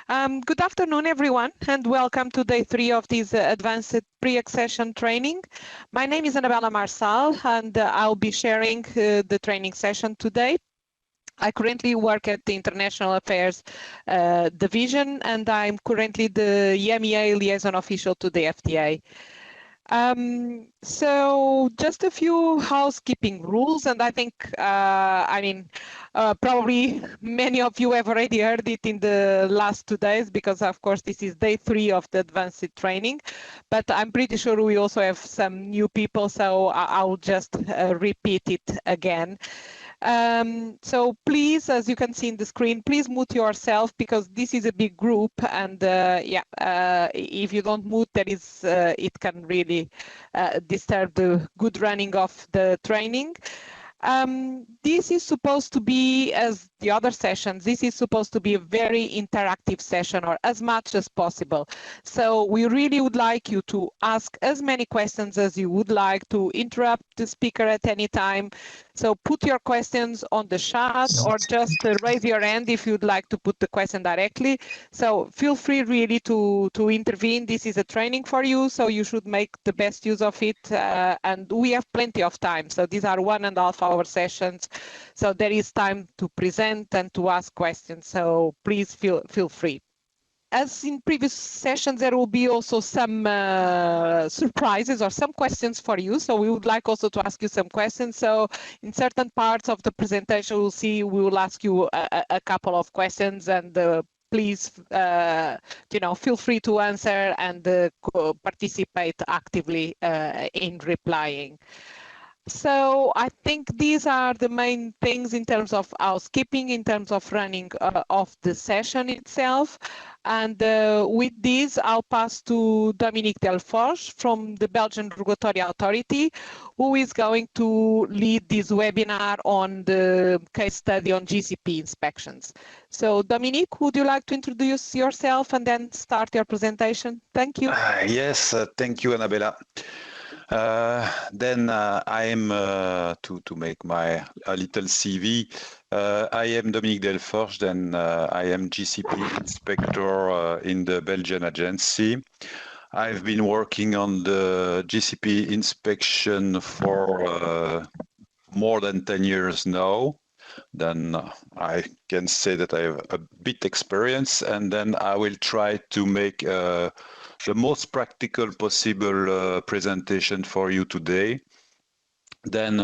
Good afternoon, everyone, and welcome to day 3 of this advanced pre-accession training. My name is Annabella Marsal, and I'll be sharing the training session today. I currently work at the International Affairs Division, and I'm currently the EMEA liaison official to the FDA. So just a few housekeeping rules, and I think, probably many of you have already heard it in the last 2 days, because of course this is day 3 of the advanced training, but I'm pretty sure we also have some new people, so I'll just repeat it again. So please, as you can see in the screen, please mute yourself, because this is a big group, and if you don't mute, it can really disturb the good running of the training. This is supposed to be, as the other sessions, this is supposed to be a very interactive session, or as much as possible. So we really would like you to ask as many questions as you would like, to interrupt the speaker at any time. So put your questions on the chat, or just raise your hand if you'd like to put the question directly. So feel free really to intervene. This is a training for you, so you should make the best use of it. And we have plenty of time. So these are 1.5 hour sessions. So there is time to present and to ask questions. So please feel free. As in previous sessions, there will be also some surprises or some questions for you. So we would like also to ask you some questions. So in certain parts of the presentation, we'll see, we will ask you a couple of questions, and please, feel free to answer and participate actively in replying. So I think these are the main things in terms of housekeeping, in terms of running of the session itself. And with this, I'll pass to Dominique Delforge from the Belgian Regulatory Authority, who is going to lead this webinar on the case study on GCP inspections. So Dominique, would you like to introduce yourself and then start your presentation? Thank you. Yes, thank you, Annabella. Then I am, to make my little CV, I am Dominique Delforge, and I am GCP Inspector in the Belgian agency. I've been working on the GCP inspection for more than 10 years now. Then I can say that I have a bit experience, and then I will try to make the most practical possible presentation for you today. Then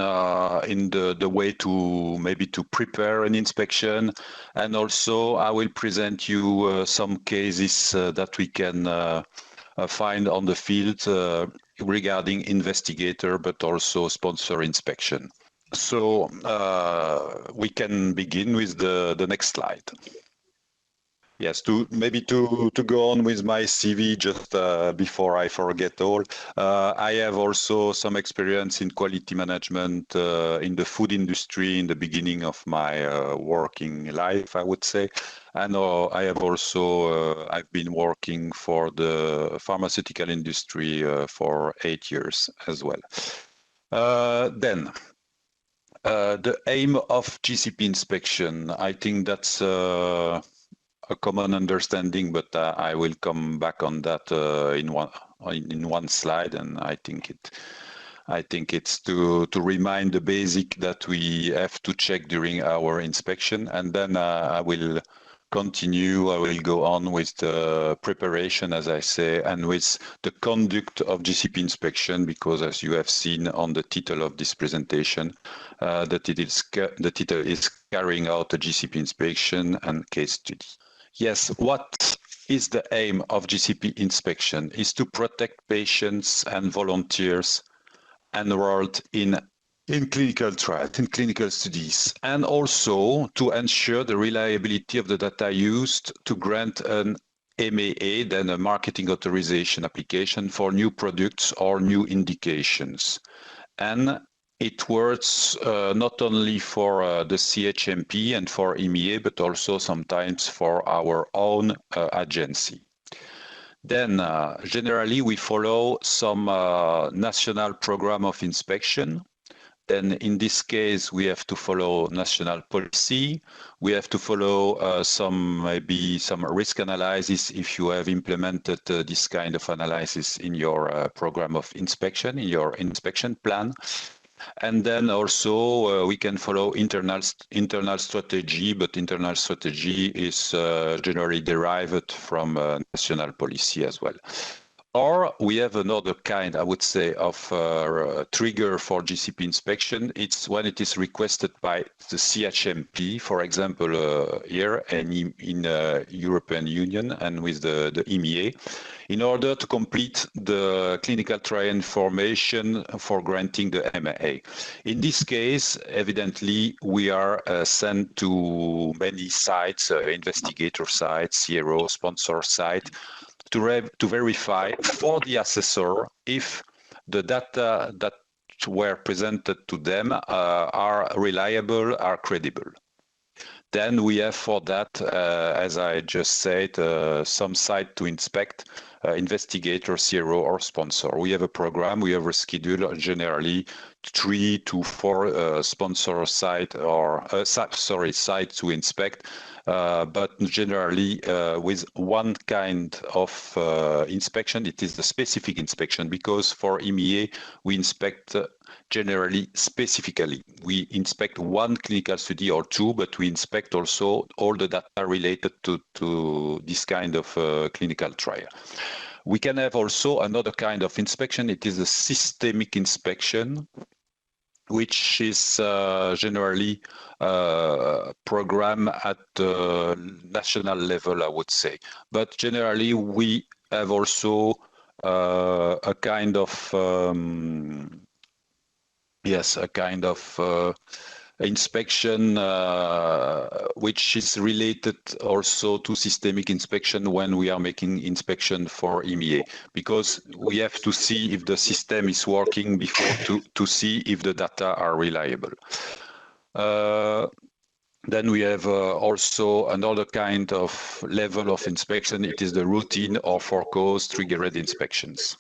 in the way to maybe to prepare an inspection, and also I will present you some cases that we can find on the field regarding investigator, but also sponsor inspection. So we can begin with the next slide. Yes, to go on with my CV just before I forget all. I have also some experience in quality management in the food industry in the beginning of my working life, I would say. And I have also I've been working for the pharmaceutical industry for 8 years as well. Then the aim of GCP inspection, I think that's a common understanding, but I will come back on that in one slide, and I think it's to remind the basic that we have to check during our inspection, and then I will continue. I will go on with the preparation, as I say, and with the conduct of GCP inspection, because as you have seen on the title of this presentation, the title is carrying out a GCP inspection and case study. Yes, what is the aim of GCP inspection? Is to protect patients and volunteers enrolled in clinical trials, in clinical studies, and also to ensure the reliability of the data used to grant an MAA, then a marketing authorization application for new products or new indications. And it works not only for the CHMP and for EMEA, but also sometimes for our own agency. Then generally we follow some national program of inspection. then in this case, we have to follow national policy. We have to follow maybe some risk analysis if you have implemented this kind of analysis in your program of inspection, in your inspection plan. And then also we can follow internal strategy, but internal strategy is generally derived from national policy as well. Or we have another kind, I would say, of trigger for GCP inspection. It's when it is requested by the CHMP, for example, here and in European Union and with the EMEA, in order to complete the clinical trial information for granting the MAA. In this case, evidently, we are sent to many sites, investigator sites, CRO, sponsor site, to verify for the assessor if the data that were presented to them are reliable, are credible. Then we have for that, as I just said, some site to inspect, investigator, CRO, or sponsor. We have a program, we have a schedule, generally 3 to 4 sponsor site or site to inspect, but generally with one kind of inspection. It is the specific inspection, because for EMEA we inspect generally specifically. We inspect one clinical study or 2, but we inspect also all the data related to this kind of clinical trial. We can have also another kind of inspection. It is a systemic inspection, which is generally program at the national level, I would say. But generally, we have also a kind of inspection which is related also to systemic inspection when we are making inspection for EMEA, because we have to see if the system is working before to see if the data are reliable. Then we have also another kind of level of inspection. It is the routine or for cause triggered inspections.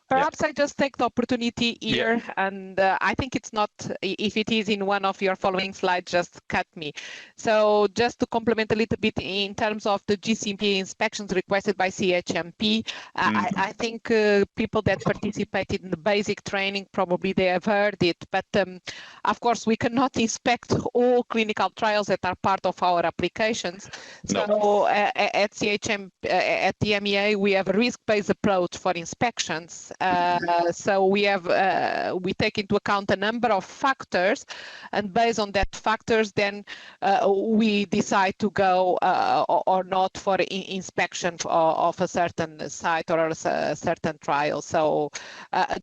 Perhaps I just take the opportunity here, and I think it's not, if it is in one of your following slides, just cut me. So just to complement a little bit in terms of the GCP inspections requested by CHMP, I think people that participated in the basic training, probably they have heard it, but of course we cannot inspect all clinical trials that are part of our applications. No. So at CHMP, at the EMEA, we have a risk-based approach for inspections. So we have we take into account a number of factors, and based on that factors, then we decide to go or not for inspection of a certain site or a certain trial. So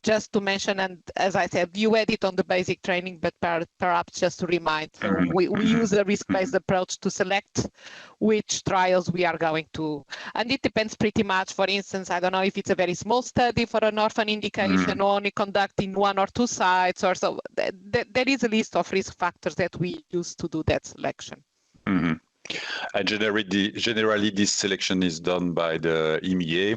just to mention, and as I said, you had it on the basic training, but perhaps just to remind, we use a risk-based approach to select which trials we are going to, and it depends pretty much. For instance, I don't know if it's a very small study for an orphan indication, only conducting 1 or 2 sites or so. There is a list of risk factors that we use to do that selection. And generally this selection is done by the EMEA,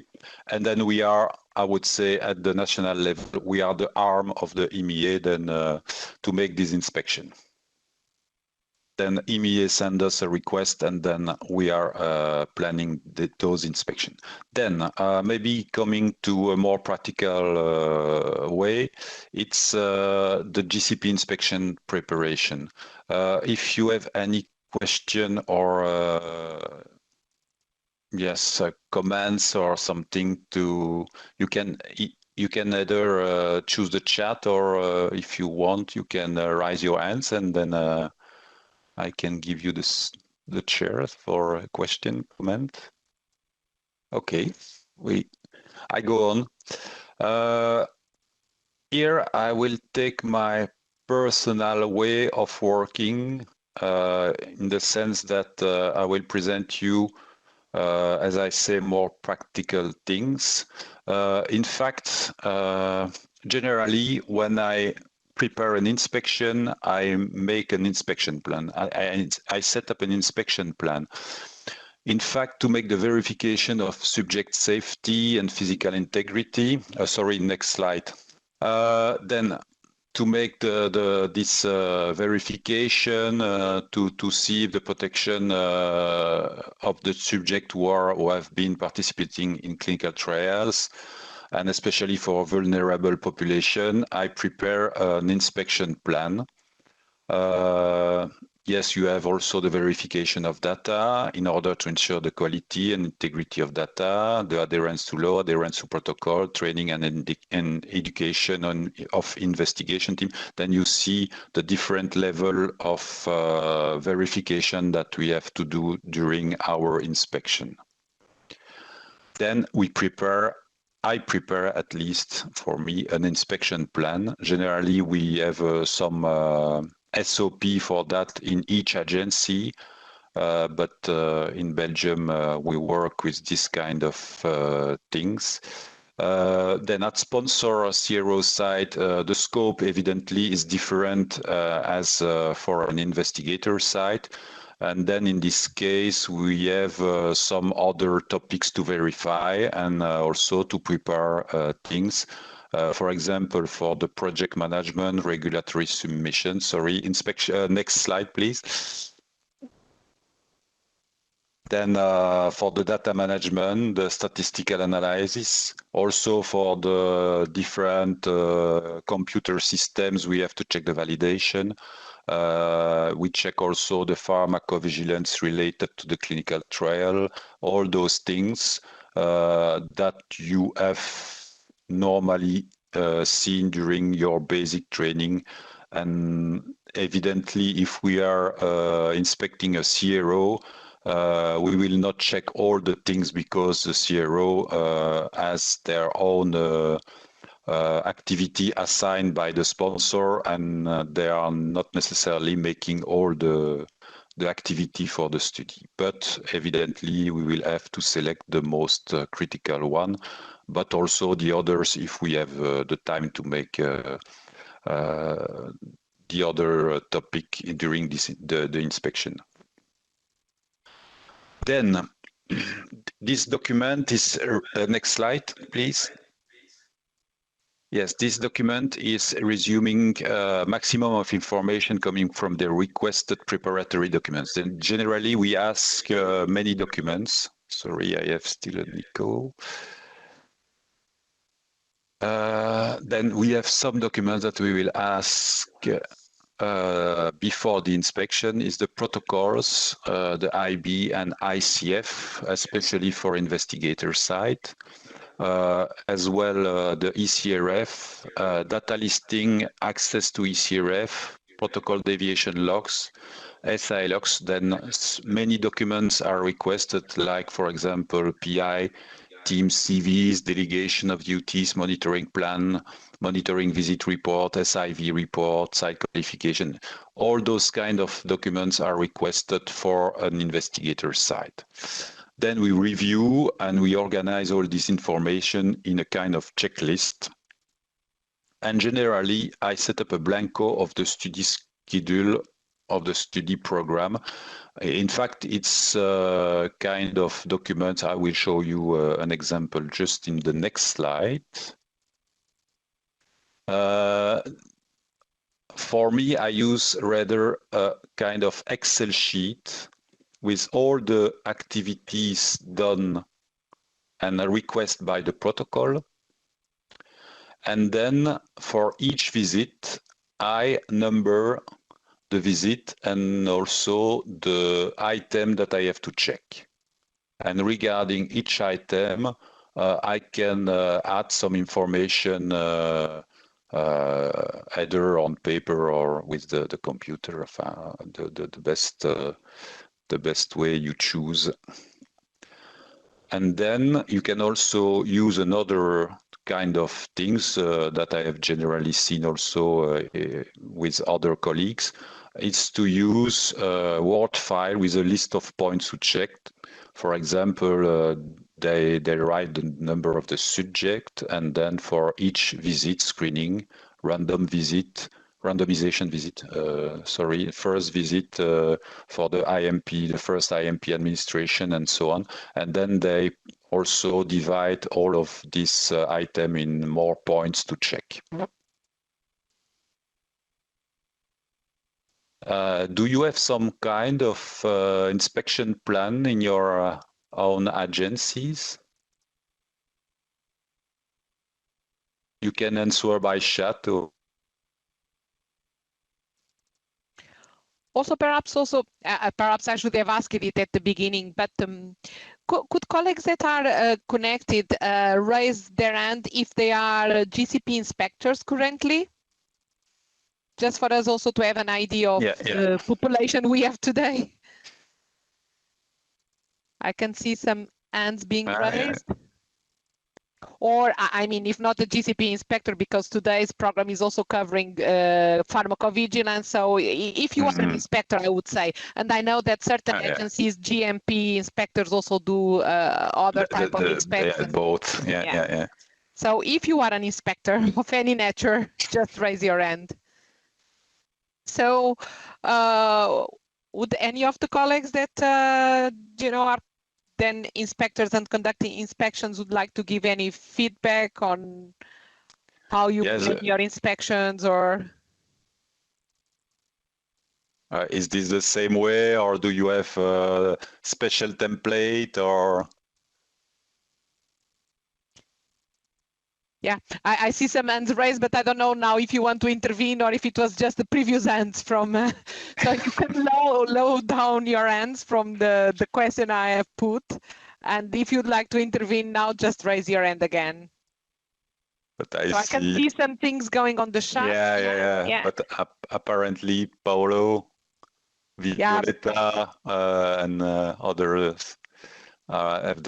and then we are, I would say, at the national level, we are the arm of the EMEA then to make this inspection. Then EMEA send us a request, and then we are planning those inspections. Then maybe coming to a more practical way, it's the GCP inspection preparation. If you have any question or comments or something, you can either choose the chat, or if you want, you can raise your hands, and then I can give you the chair for a question, comment. Okay, I go on. Here I will take my personal way of working, in the sense that I will present you, as I say, more practical things. In fact, generally, when I prepare an inspection, I make an inspection plan. I set up an inspection plan. In fact, to make the verification of subject safety and physical integrity. Sorry, next slide. Then to make this verification to see if the protection of the subject who have been participating in clinical trials, and especially for vulnerable population, I prepare an inspection plan. Yes, you have also the verification of data in order to ensure the quality and integrity of data, the adherence to law, adherence to protocol, training and education of investigation team. Then you see the different level of verification that we have to do during our inspection. Then I prepare, at least for me, an inspection plan. Generally, we have some SOP for that in each agency, but in Belgium, we work with this kind of things. Then at sponsor or CRO side, the scope evidently is different as for an investigator side. And then in this case, we have some other topics to verify and also to prepare things. For example, for the project management, regulatory submission, inspection. Next slide, please. Then for the data management, the statistical analysis, also for the different computer systems, we have to check the validation. We check also the pharmacovigilance related to the clinical trial, all those things that you have normally seen during your basic training. And evidently, if we are inspecting a CRO, we will not check all the things because the CRO has their own activity assigned by the sponsor, and they are not necessarily making all the activity for the study. But evidently, we will have to select the most critical one, but also the others if we have the time to make the other topic during the inspection. Then this document is, next slide, please. Yes, this document is resuming maximum of information coming from the requested preparatory documents. Then generally we ask many documents. Sorry, I have still an echo. Then we have some documents that we will ask before the inspection is the protocols, the IB and ICF, especially for investigator side. As well, the ECRF, data listing, access to ECRF, protocol deviation logs, SI logs. Then many documents are requested, like, for example, PI, team CVs, delegation of duties, monitoring plan, monitoring visit report, SIV report, site qualification. All those kind of documents are requested for an investigator site. Then we review and we organize all this information in a kind of checklist. And generally, I set up a blanco of the study schedule of the study program. In fact, it's a kind of document. I will show you an example just in the next slide. For me, I use rather a kind of Excel sheet with all the activities done and a request by the protocol. And then for each visit, I number the visit and also the item that I have to check. And regarding each item, I can add some information either on paper or with the computer, the best way you choose. And then you can also use another kind of things that I have generally seen also with other colleagues. It's to use a Word file with a list of points to check. For example, they write the number of the subject, and then for each visit screening, randomization visit, first visit for the IMP, the first IMP administration, and so on. And then they also divide all of this item in more points to check. Do you have some kind of inspection plan in your own agencies? You can answer by chat or Also, perhaps I should have asked it at the beginning, but could colleagues that are connected raise their hand if they are GCP inspectors currently? Just for us also to have an idea of the population we have today. I can see some hands being raised. Or, I mean, if not the GCP inspector, because today's program is also covering pharmacovigilance. So if you are an inspector, I would say, and I know that certain agencies, GMP inspectors also do other type of inspections. Both, yeah. So if you are an inspector of any nature, just raise your hand. So would any of the colleagues that, you know, are then inspectors and conducting inspections would like to give any feedback on how you plan your inspections, or is this the same way, or do you have a special template, or? Yeah, I see some hands raised, but I don't know now if you want to intervene or if it was just the previous hands from. So you can low down your hands from the question I have put, and if you'd like to intervene now, just raise your hand again. But I can see some things going on the chat. Yeah. But apparently, Paolo, Violetta, and others have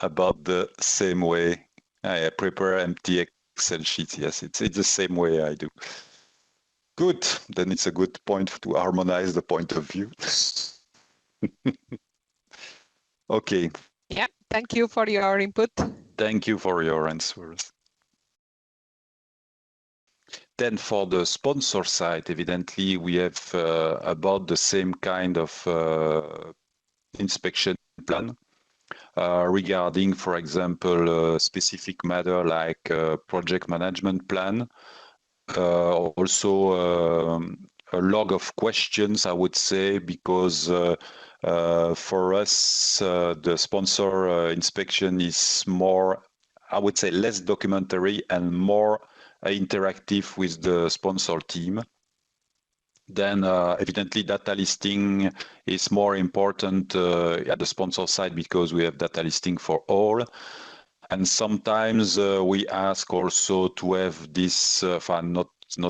about the same way. I prepare empty Excel sheets. Yes, it's the same way I do. Good. Then it's a good point to harmonize the point of view. Okay. Yeah. Thank you for your input. Thank you for your answers. Then for the sponsor side, evidently, we have about the same kind of inspection plan regarding, for example, a specific matter like project management plan. Also a log of questions, I would say, because for us, the sponsor inspection is more, I would say, less documentary and more interactive with the sponsor team. Then evidently data listing is more important at the sponsor side because we have data listing for all. And sometimes we ask also to have this, not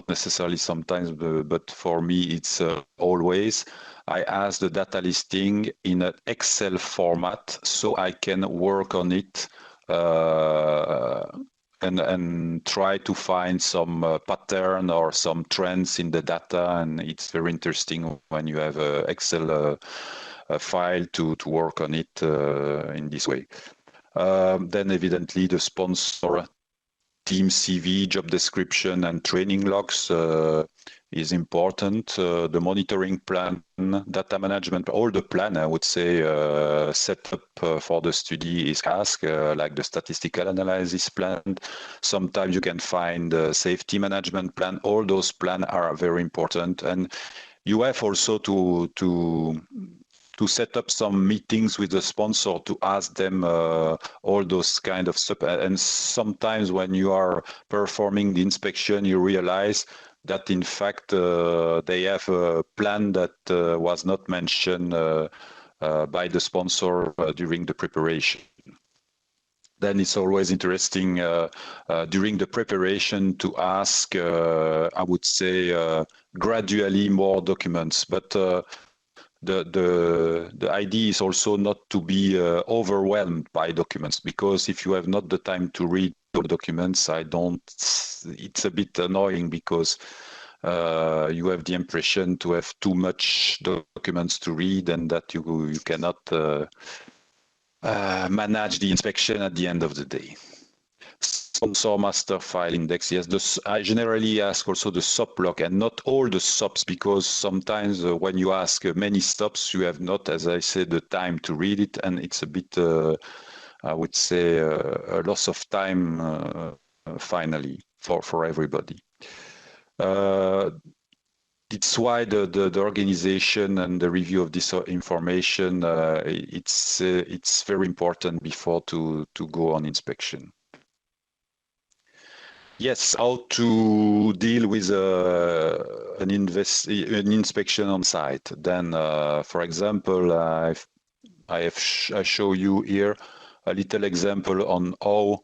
necessarily sometimes, but for me it's always. I ask the data listing in an Excel format so I can work on it and try to find some pattern or some trends in the data. And it's very interesting when you have an Excel file to work on it in this way. Then evidently the sponsor team CV, job description, and training logs is important. The monitoring plan, data management, all the plan, I would say, set up for the study is asked, like the statistical analysis plan. Sometimes you can find the safety management plan. All those plans are very important. And you have also to set up some meetings with the sponsor to ask them all those kind of stuff. And sometimes when you are performing the inspection, you realize that in fact they have a plan that was not mentioned by the sponsor during the preparation. Then it's always interesting during the preparation to ask, I would say, gradually more documents. But the idea is also not to be overwhelmed by documents, because if you have not the time to read all documents, it's a bit annoying because you have the impression to have too much documents to read and that you cannot manage the inspection at the end of the day. Sponsor master file index, yes. I generally ask also the SOP log and not all the SOPs, because sometimes when you ask many SOPs, you have not, as I said, the time to read it, and it's a bit, I would say, a loss of time finally for everybody. it's why the organization and the review of this information, it's very important before to go on inspection. Yes, how to deal with an inspection on site. Then, for example, I show you here a little example on how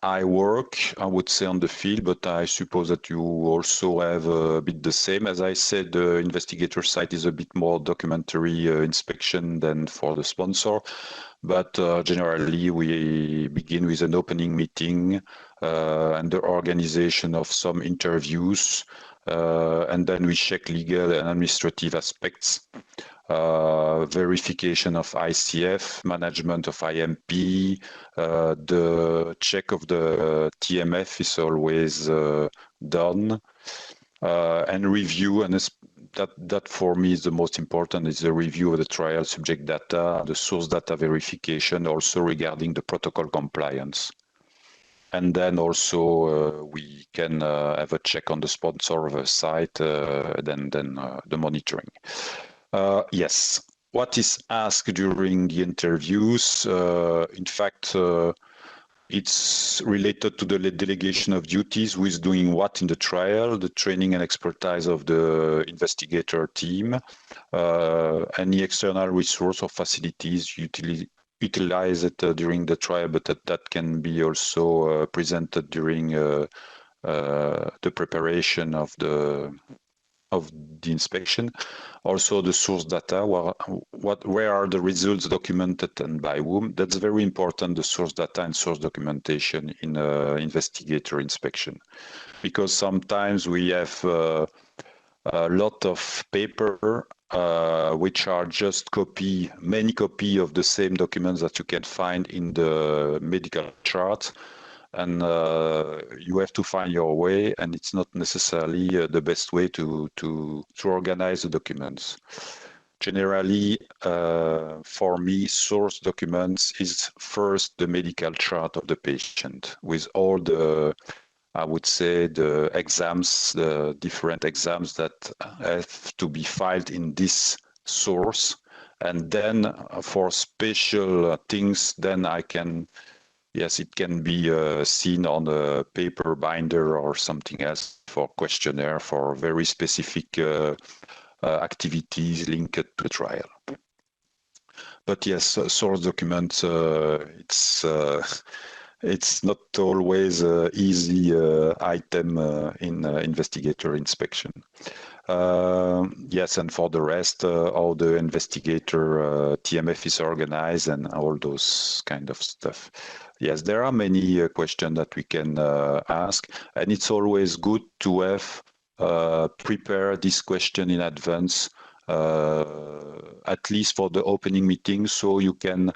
I work, I would say, on the field, but I suppose that you also have a bit the same. As I said, the investigator site is a bit more documentary inspection than for the sponsor, but generally we begin with an opening meeting and the organization of some interviews, and then we check legal and administrative aspects. Verification of ICF, management of IMP, the check of the TMF is always done, and review, and that for me is the most important, is the review of the trial subject data, the source data verification, also regarding the protocol compliance. And then also we can have a check on the sponsor of a site, then the monitoring. Yes, what is asked during the interviews? In fact, it's related to the delegation of duties, who is doing what in the trial, the training and expertise of the investigator team, any external resource or facilities utilized during the trial, but that can be also presented during the preparation of the inspection. Also the source data, where are the results documented and by whom? That's very important, the source data and source documentation in investigator inspection, because sometimes we have a lot of paper which are just many copy of the same documents that you can find in the medical chart, and you have to find your way, and it's not necessarily the best way to organize the documents. Generally, for me, source documents is first the medical chart of the patient with all the, I would say, the exams, the different exams that have to be filed in this source. And then for special things, then I can, yes, it can be seen on a paper binder or something else for questionnaire for very specific activities linked to the trial. But yes, source documents, it's not always an easy item in investigator inspection. Yes, and for the rest, all the investigator TMF is organized and all those kind of stuff. Yes, there are many questions that we can ask, and it's always good to have prepare this question in advance, at least for the opening meeting, so you can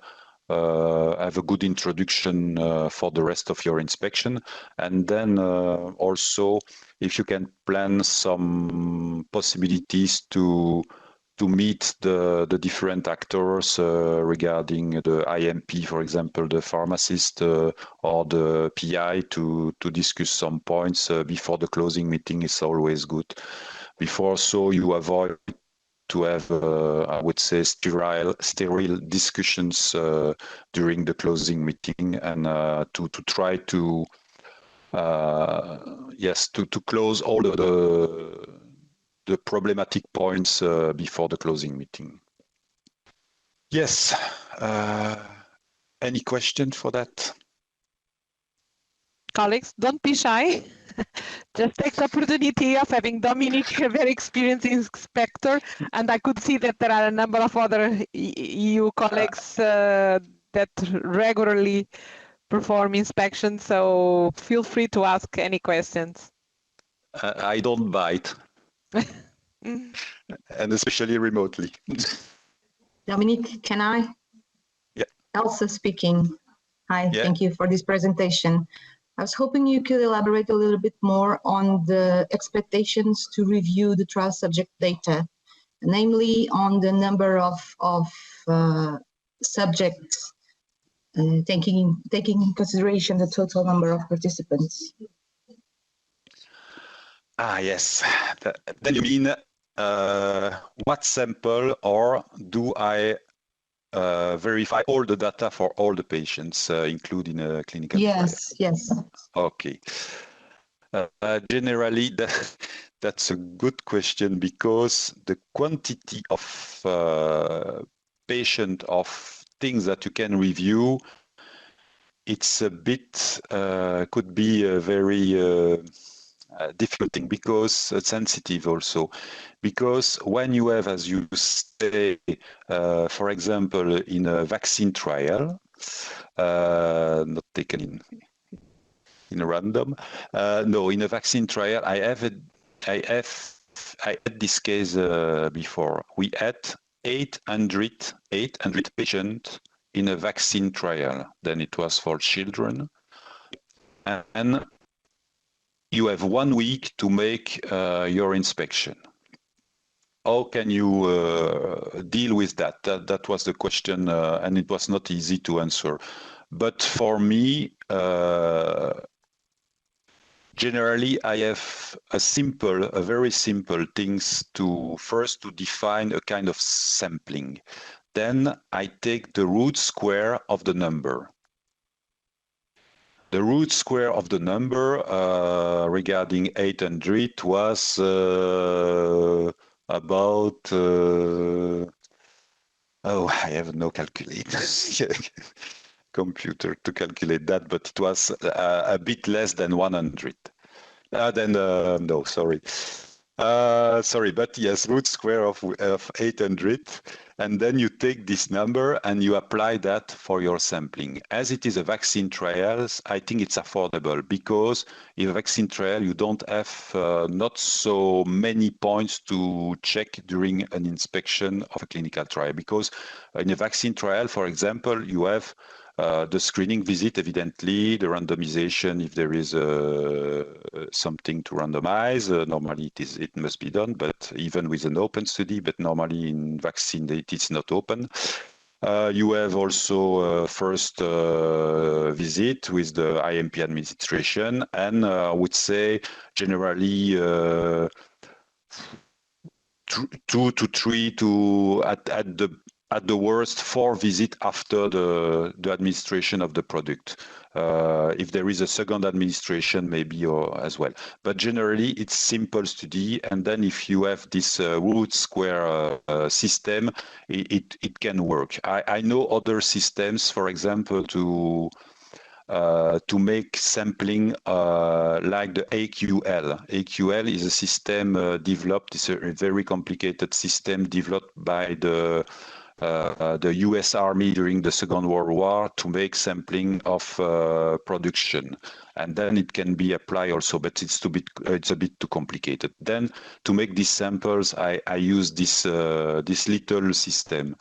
have a good introduction for the rest of your inspection. And then also, if you can plan some possibilities to meet the different actors regarding the IMP, for example, the pharmacist or the PI, to discuss some points before the closing meeting is always good. Before, so you avoid to have, I would say, sterile discussions during the closing meeting, and to try to, yes, to close all the problematic points before the closing meeting. Yes. Any question for that? Colleagues, don't be shy. Just take the opportunity of having Dominic, a very experienced inspector, and I could see that there are a number of other EU colleagues that regularly perform inspections, so feel free to ask any questions. I don't bite, and especially remotely. Dominic, can I? Yeah. Elsa speaking. Hi, yeah. Thank you for this presentation. I was hoping you could elaborate a little bit more on the expectations to review the trial subject data, namely on the number of subjects, taking in consideration the total number of participants. Ah, yes. Then you mean what sample, or do I verify all the data for all the patients included in a clinical trial? Yes. Okay. Generally, that's a good question, because the quantity of patient of things that you can review, it's a bit could be a very difficult thing, because sensitive also, because when you have, as you say, for example, in a vaccine trial, not taken in a random, no, in a vaccine trial, I had this case before. We had 800 patients in a vaccine trial. Then it was for children, and you have 1 week to make your inspection. How can you deal with that? That was the question, and it was not easy to answer. But for me, generally, I have a very simple things to first to define a kind of sampling. Then I take the root square of the number. The root square of the number regarding 800 was about, I have no calculator, computer to calculate that, but it was a bit less than 100. No, sorry. Sorry, but yes, root square of 800, and then you take this number and you apply that for your sampling. As it is a vaccine trials, I think it's affordable, because in a vaccine trial you don't have not so many points to check during an inspection of a clinical trial, because in a vaccine trial, for example, you have the screening visit, evidently, the randomization, if there is something to randomize. Normally it must be done, but even with an open study, but normally in vaccine it is not open. You have also first visit with the IMP administration, and I would say generally 2 to 3 to at the worst 4 visits after the administration of the product. If there is a second administration, maybe as well. But generally, it's simple study. And then if you have this root square system, it can work. I know other systems, for example, to make sampling like the AQL. AQL is a system developed, it's a very complicated system developed by the US Army during the Second World War to make sampling of production, and then it can be applied also, but it's a bit too complicated. Then to make these samples, I use this little system.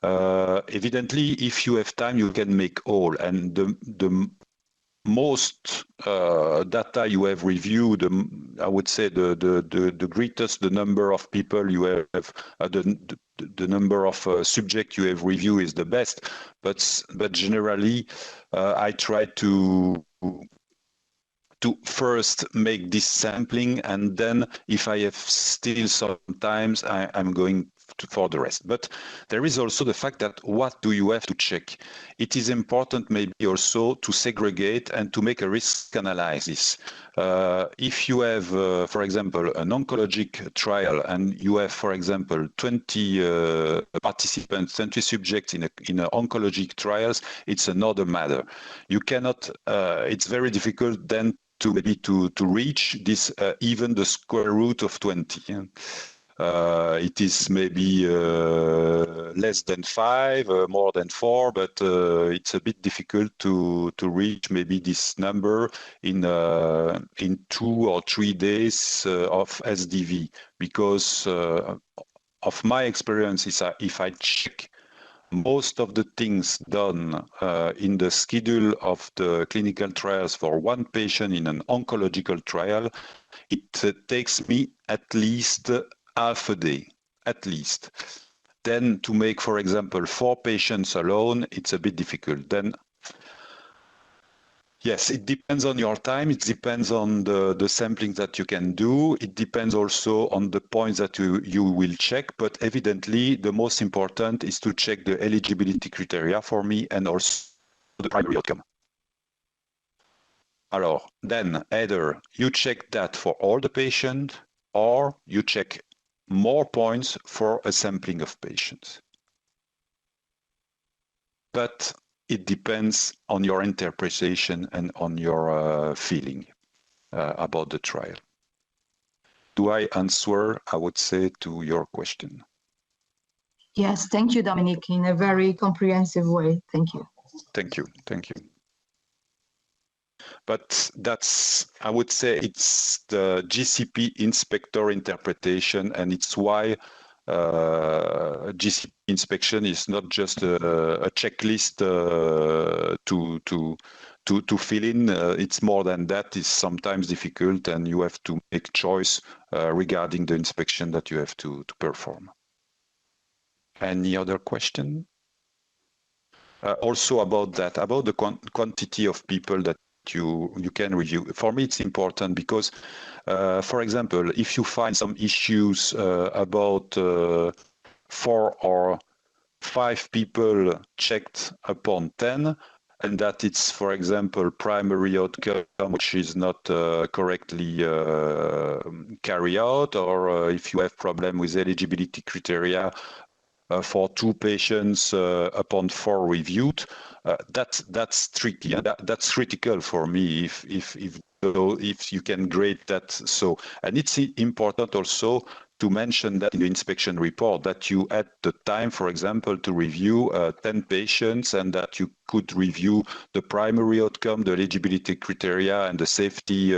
Evidently, if you have time, you can make all, and the most data you have reviewed, I would say the greatest the number of people you have, the number of subjects you have reviewed is the best. But generally, I try to first make this sampling, and then if I have still sometimes I'm going for the rest. But there is also the fact that what do you have to check? It is important maybe also to segregate and to make a risk analysis. If you have, for example, an oncologic trial, and you have, for example, 20 participants, 20 subjects in oncologic trials, it's another matter. You cannot, it's very difficult then to maybe to reach this even the square root of 20. Yeah? It is maybe less than 5, more than 4, but it's a bit difficult to reach maybe this number in 2 or 3 days of SDV, because of my experience is if I check most of the things done in the schedule of the clinical trials for one patient in an oncological trial, it takes me at least half a day, at least. Then to make, for example, 4 patients alone, it's a bit difficult. Then, Yes, it depends on your time. It depends on the sampling that you can do. It depends also on the points that you will check. But evidently, the most important is to check the eligibility criteria for me and also the primary outcome. Alors, then either you check that for all the patients or you check more points for a sampling of patients. But it depends on your interpretation and on your feeling about the trial. Do I answer, I would say, to your question? Yes, thank you, Dominique, in a very comprehensive way. Thank you. Thank you. Thank you. But that's, I would say, it's the GCP inspector interpretation, and it's why GCP inspection is not just a checklist to fill in. It's more than that. It's sometimes difficult, and you have to make choice regarding the inspection that you have to perform. Any other question? Also about that, about the quantity of people that you can review. For me, it's important because, for example, if you find some issues about 4 or 5 people checked upon 10, and that it's, for example, primary outcome which is not correctly carried out, or if you have problem with eligibility criteria for 2 patients upon 4 reviewed, that's tricky. That's critical for me if you can grade that. So, and it's important also to mention that in the inspection report that you had the time, for example, to review 10 patients, and that you could review the primary outcome, the eligibility criteria, and the safety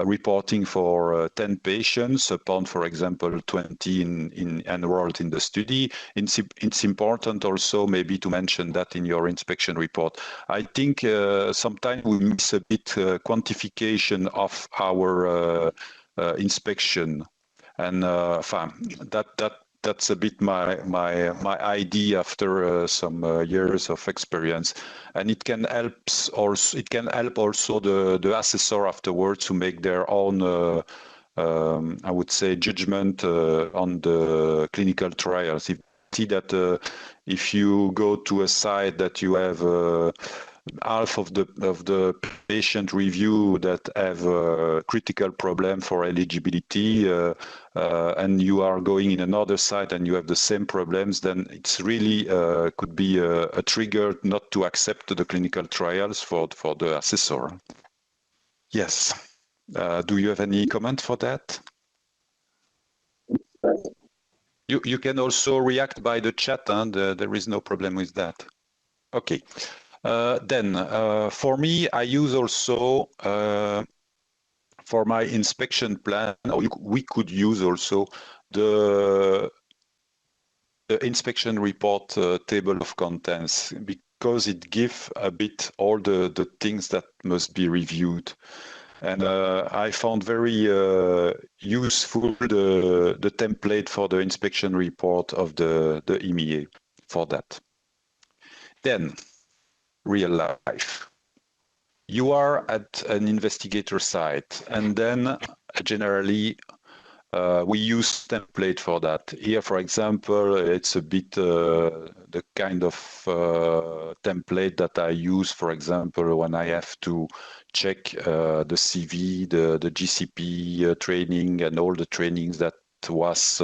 reporting for 10 patients upon, for example, 20 enrolled in the study. It's important also maybe to mention that in your inspection report. I think sometimes we miss a bit quantification of our inspection. And that's a bit my idea after some years of experience, and it can help also the assessor afterwards to make their own I would say judgment on the clinical trials. If you see that if you go to a site that you have half of the patient review that have a critical problem for eligibility, and you are going in another site and you have the same problems, then it's really could be a trigger not to accept the clinical trials for the assessor. Yes. Do you have any comment for that? You can also react by the chat, and there is no problem with that. Okay. Then for me, I use also for my inspection plan, we could use also the inspection report table of contents, because it gives a bit all the things that must be reviewed. And I found very useful the template for the inspection report of the EMEA for that. Then, real life. You are at an investigator site, and then generally we use template for that. Here, for example, it's a bit the kind of template that I use, for example, when I have to check the CV, the GCP training, and all the trainings that was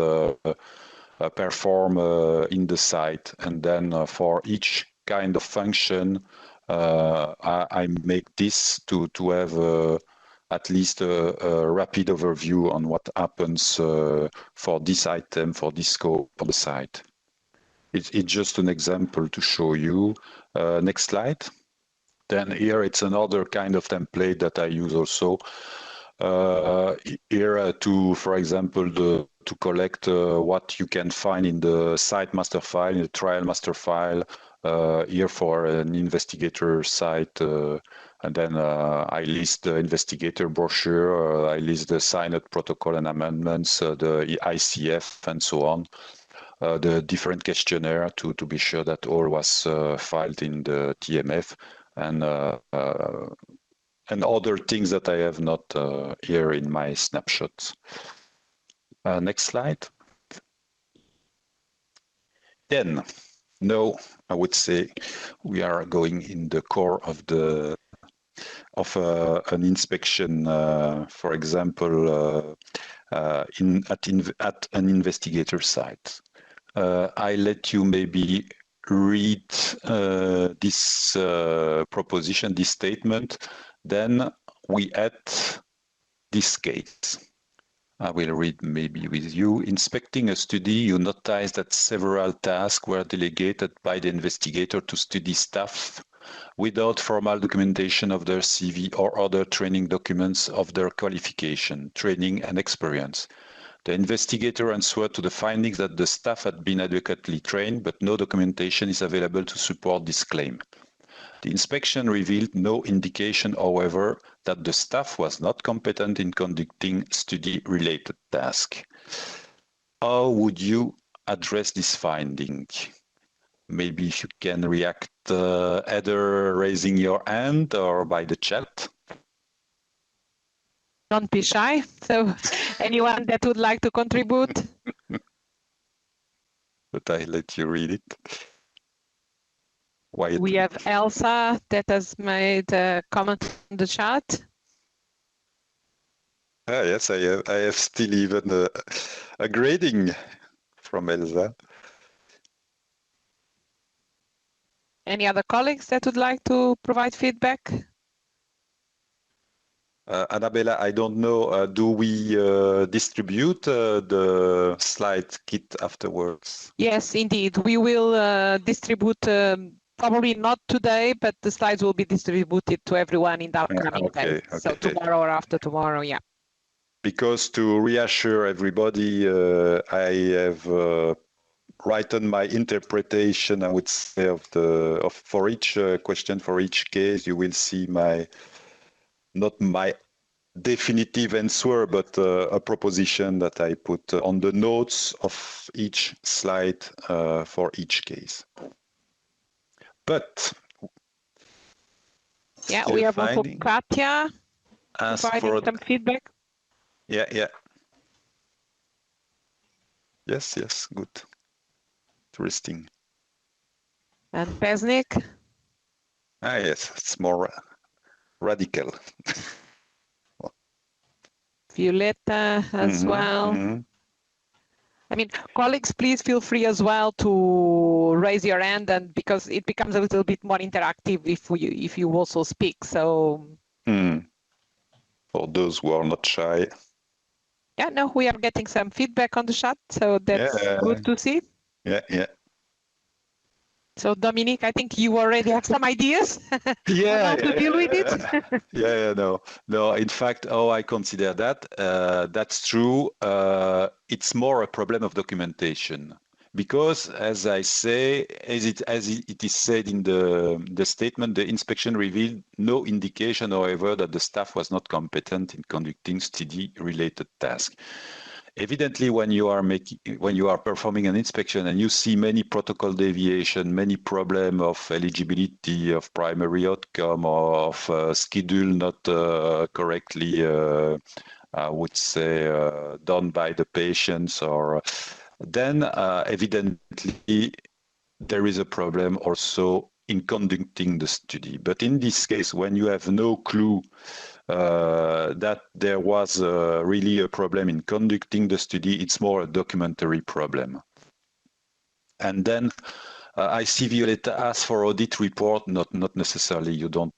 performed in the site. And then for each kind of function, I make this to have at least a rapid overview on what happens for this item, for this scope on the site. It's just an example to show you. Next slide. Then here it's another kind of template that I use also. Here to, for example, to collect what you can find in the site master file, in the trial master file, here for an investigator site, and then I list the investigator brochure, I list the signed protocol and amendments, the ICF, and so on, the different questionnaire to be sure that all was filed in the TMF. and other things that I have not here in my snapshots. Next slide. Then, now I would say we are going in the core of an inspection, for example, at an investigator site. I let you maybe read this proposition, this statement, then we add this case. I will read maybe with you. Inspecting a study, you notice that several tasks were delegated by the investigator to study staff without formal documentation of their CV or other training documents of their qualification, training, and experience. The investigator answered to the findings that the staff had been adequately trained, but no documentation is available to support this claim. The inspection revealed no indication, however, that the staff was not competent in conducting study-related tasks. How would you address this finding? Maybe if you can react either raising your hand or by the chat. Don't be shy. So anyone that would like to contribute? But I let you read it. Quietly. We have Elsa that has made a comment in the chat. Yes, I have still even a grading from Elsa. Any other colleagues that would like to provide feedback? Annabella, I don't know, do we distribute the slide kit afterwards? Yes, indeed. We will distribute, probably not today, but the slides will be distributed to everyone in the upcoming days. So tomorrow or after tomorrow, yeah. Because to reassure everybody, I have written my interpretation, I would say, for each question, for each case. You will see not my definitive answer, but a proposition that I put on the notes of each slide for each case. But yeah, we have also Katja providing some feedback. Yeah. Yes, good. Interesting. And Pesnik? Yes, it's more radical. Violetta as well. I mean, colleagues, please feel free as well to raise your hand, and because it becomes a little bit more interactive if you also speak. So for those who are not shy. Yeah, no, we are getting some feedback on the chat, so that's good to see. Yeah. So Dominique, I think you already have some ideas on how to deal with it. No. In fact, I consider that that's true. It's more a problem of documentation, because, as I say, as it is said in the statement, the inspection revealed no indication, however, that the staff was not competent in conducting study-related tasks. Evidently, when you are performing an inspection and you see many protocol deviation, many problem of eligibility, of primary outcome, or of schedule not correctly, I would say, done by the patients, or then evidently there is a problem also in conducting the study. But in this case, when you have no clue that there was really a problem in conducting the study, it's more a documentary problem. And then I see Violetta ask for audit report. Not necessarily. You don't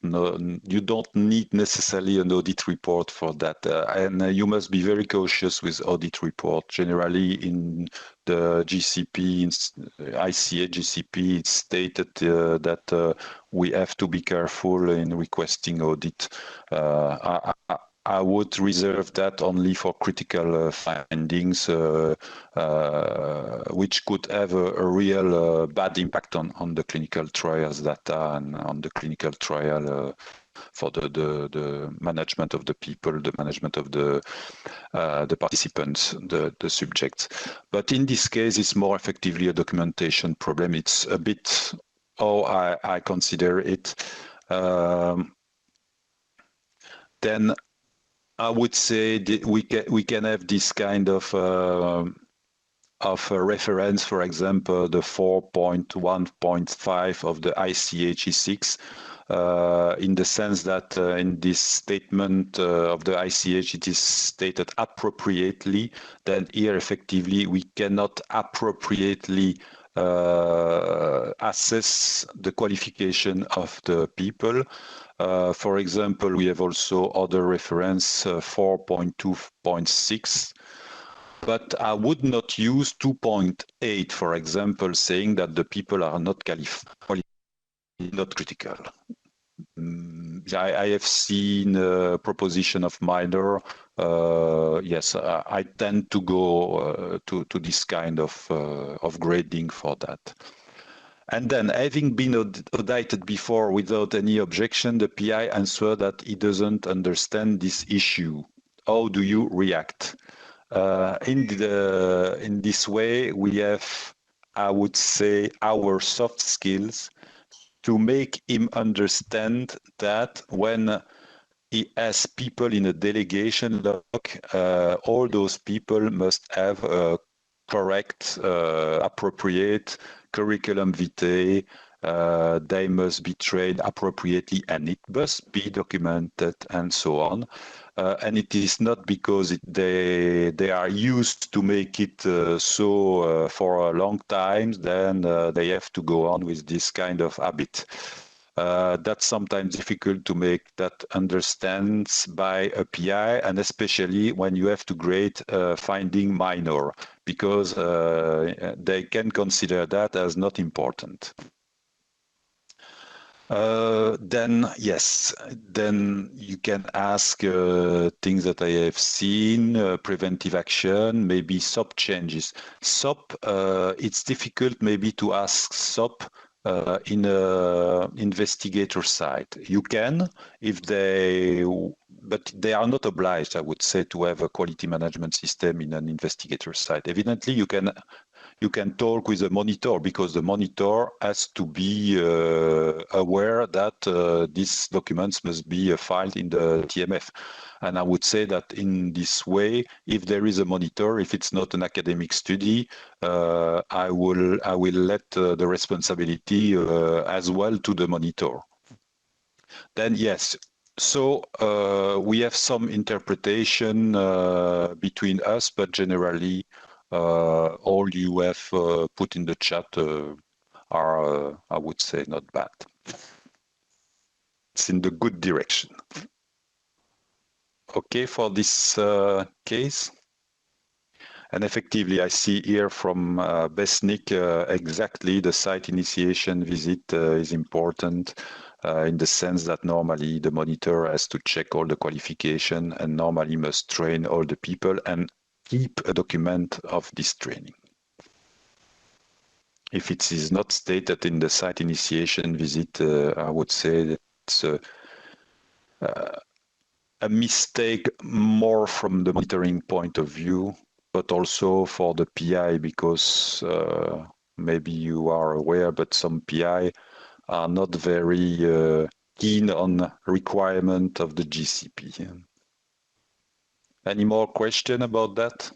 need necessarily an audit report for that, and you must be very cautious with audit report. Generally, in the GCP, ICA GCP, it's stated that we have to be careful in requesting audit. I would reserve that only for critical findings, which could have a real bad impact on the clinical trials data and on the clinical trial for the management of the people, the management of the participants, the subjects. But in this case, it's more effectively a documentation problem. It's a bit how I consider it. Then I would say we can have this kind of a reference, for example, the 4.1.5 of the ICH E6, in the sense that in this statement of the ICH, it is stated appropriately. Then here, effectively, we cannot appropriately assess the qualification of the people. For example, we have also other reference 4.2.6. But I would not use 2.8, for example, saying that the people are not qualified, not critical. I have seen a proposition of minor. Yes, I tend to go to this kind of grading for that. And then, having been audited before without any objection, the PI answered that he doesn't understand this issue. How do you react? In this way, we have, I would say, our soft skills to make him understand that when he has people in a delegation log, all those people must have a correct, appropriate curriculum vitae. They must be trained appropriately, and it must be documented, and so on. And it is not because they are used to make it so for a long time, then they have to go on with this kind of habit. That's sometimes difficult to make that understand by a PI, and especially when you have to grade finding minor, because they can consider that as not important. Then yes, then you can ask things that I have seen, preventive action, maybe SOP changes. SOP, it's difficult maybe to ask SOP in a investigator side. You can, if they, but they are not obliged, I would say, to have a quality management system in an investigator side. Evidently, you can talk with the monitor, because the monitor has to be aware that these documents must be filed in the TMF. And I would say that in this way, if there is a monitor, if it's not an academic study, I will let the responsibility as well to the monitor. Then yes. So we have some interpretation between us, but generally all you have put in the chat are, I would say, not bad. It's in the good direction. Okay, for this case. And effectively, I see here from Besnik, exactly the site initiation visit is important in the sense that normally the monitor has to check all the qualification and normally must train all the people and keep a document of this training. If it is not stated in the site initiation visit, I would say that it's a mistake more from the monitoring point of view, but also for the PI, because maybe you are aware, but some PI are not very keen on requirement of the GCP. Any more question about that?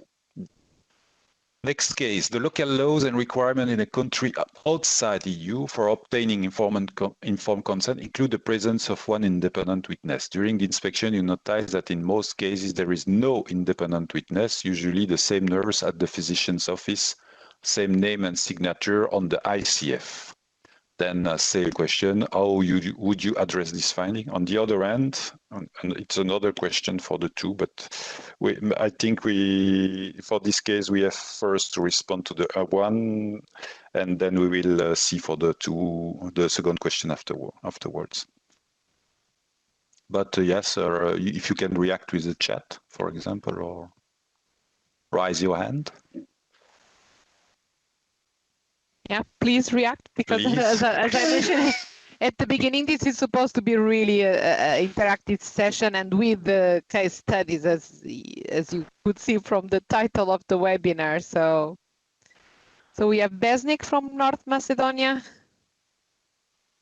Next case, the local laws and requirements in a country outside EU for obtaining informed consent include the presence of one independent witness. During the inspection, you notice that in most cases there is no independent witness, usually the same nurse at the physician's office, same name and signature on the ICF. Then say a question, how would you address this finding? On the other hand, and it's another question for the two, but I think for this case, we have first to respond to the one, and then we will see for the second question afterwards. But yes, if you can react with the chat, for example, or raise your hand. Yeah, please react, because as I mentioned at the beginning, this is supposed to be really an interactive session, and with the case studies, as you could see from the title of the webinar. So we have Besnik from North Macedonia.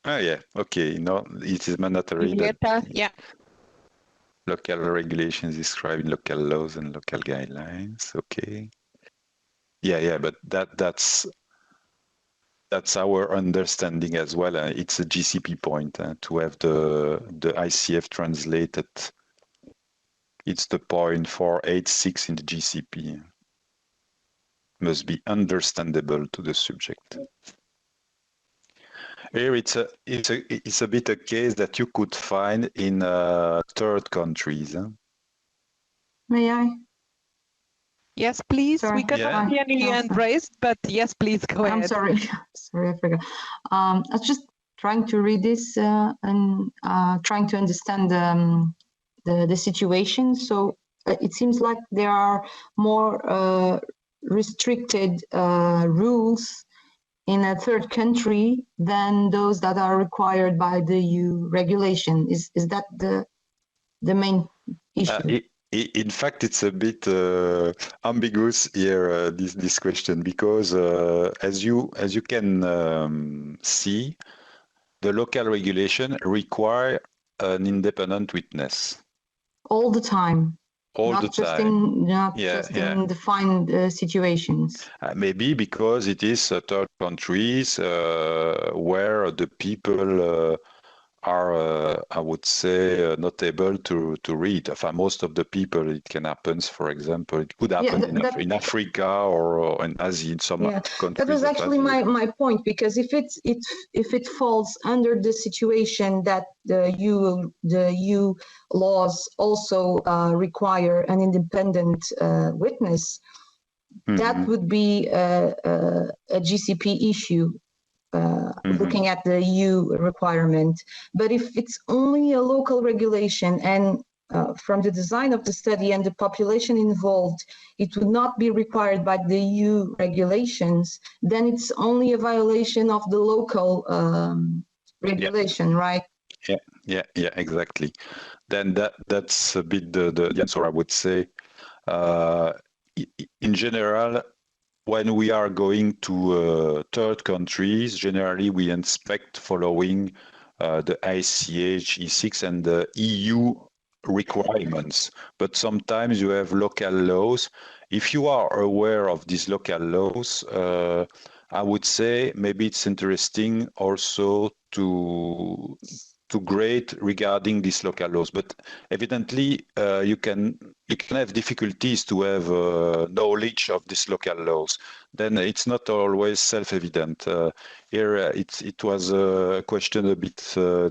Oh, yeah. Okay. No, it is mandatory that Yeah. local regulations describe local laws and local guidelines. Okay. Yeah. But that's our understanding as well. It's a GCP point to have the ICF translated. It's the point 486 in the GCP. Must be understandable to the subject. Here it's a bit a case that you could find in third countries. May I? Yes, please. Sorry. We cannot see any hand raised, but yes, please go ahead. I'm sorry. Sorry, I forgot. I was just trying to read this and trying to understand the situation. So it seems like there are more restricted rules in a third country than those that are required by the EU regulation. Is that the main issue? In fact, it's a bit ambiguous here, this question, because as you can see, the local regulation require an independent witness. All the time. Not just in defined situations. Maybe because it is third countries where the people are, I would say, not able to read. Most of the people, it can happen. For example, it could happen in Africa or in Asia, in some countries. That was actually my point, because if it falls under the situation that the EU laws also require an independent witness, that would be a GCP issue. Looking at the EU requirement. But if it's only a local regulation and from the design of the study and the population involved, it would not be required by the EU regulations, then it's only a violation of the local regulation, right? Yeah, exactly. Then that's a bit the answer, I would say. In general, when we are going to third countries, generally we inspect following the ICH E6 and the EU requirements. But sometimes you have local laws. If you are aware of these local laws, I would say maybe it's interesting also to grade regarding these local laws. But evidently, you can have difficulties to have knowledge of these local laws. Then it's not always self-evident. Here, it was a question a bit I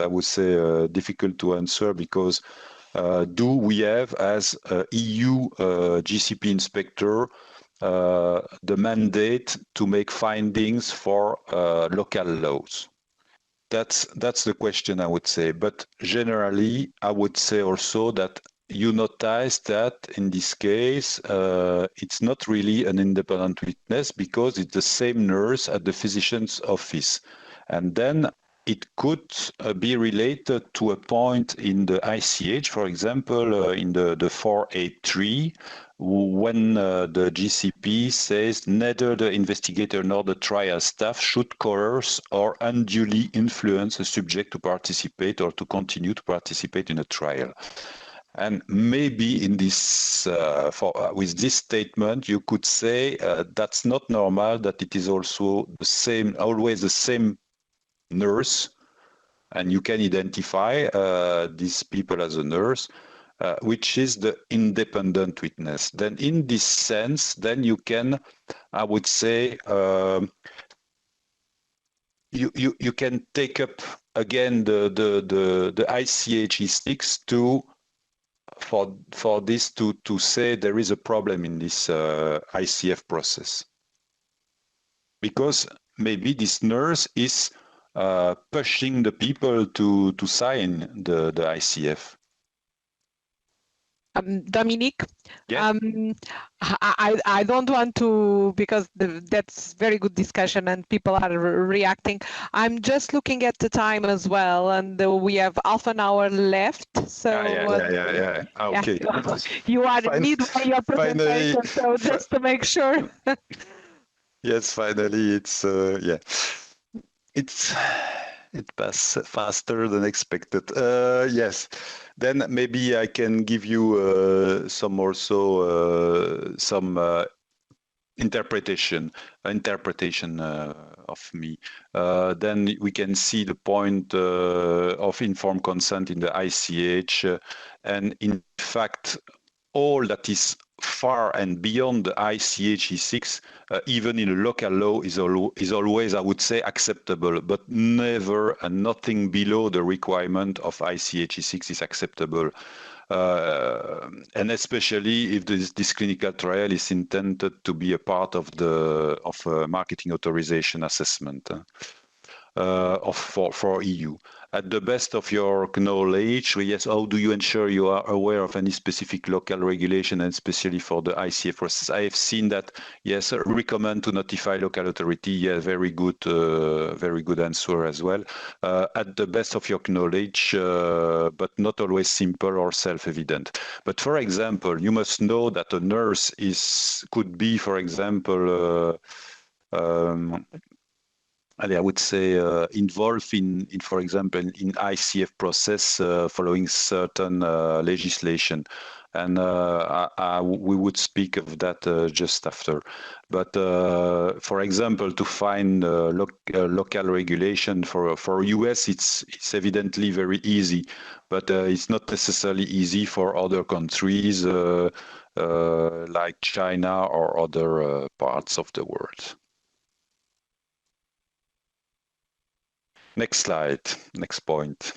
would say, difficult to answer, because do we have, as EU GCP inspector, the mandate to make findings for local laws? That's the question, I would say. But generally, I would say also that you notice that in this case, it's not really an independent witness, because it's the same nurse at the physician's office. And then it could be related to a point in the ICH, for example, in the 483, when the GCP says neither the investigator nor the trial staff should coerce or unduly influence a subject to participate or to continue to participate in a trial. And maybe in this, with this statement, you could say that's not normal, that it is also the same, always the same nurse, and you can identify these people as a nurse, which is the independent witness. Then in this sense, then you can, I would say, you can take up again the ICH E6 for this to say there is a problem in this ICF process, because maybe this nurse is pushing the people to sign the ICF. Dominique, yeah. I don't want to, because that's very good discussion and people are reacting. I'm just looking at the time as well, and we have half an hour left. So yeah. Okay. Yeah. You are midway your presentation, so just to make sure. Yes, finally, it's yeah. it passed faster than expected. Yes, then maybe I can give you some interpretation of me. Then we can see the point of informed consent in the ICH, and in fact, all that is far and beyond the ICH E6, even in a local law, is always, I would say, acceptable, but never and nothing below the requirement of ICH E6 is acceptable. And especially if this clinical trial is intended to be a part of a marketing authorization assessment for EU. At the best of your knowledge, yes, how do you ensure you are aware of any specific local regulation, and especially for the ICF process? I have seen that, yes, recommend to notify local authority. Yeah, very good answer as well. At the best of your knowledge, but not always simple or self-evident. But for example, you must know that a nurse could be, for example, I would say involved in, for example, in ICF process following certain legislation, and we would speak of that just after. But for example, to find local regulation for US, it's evidently very easy, but it's not necessarily easy for other countries like China or other parts of the world. Next slide, next point.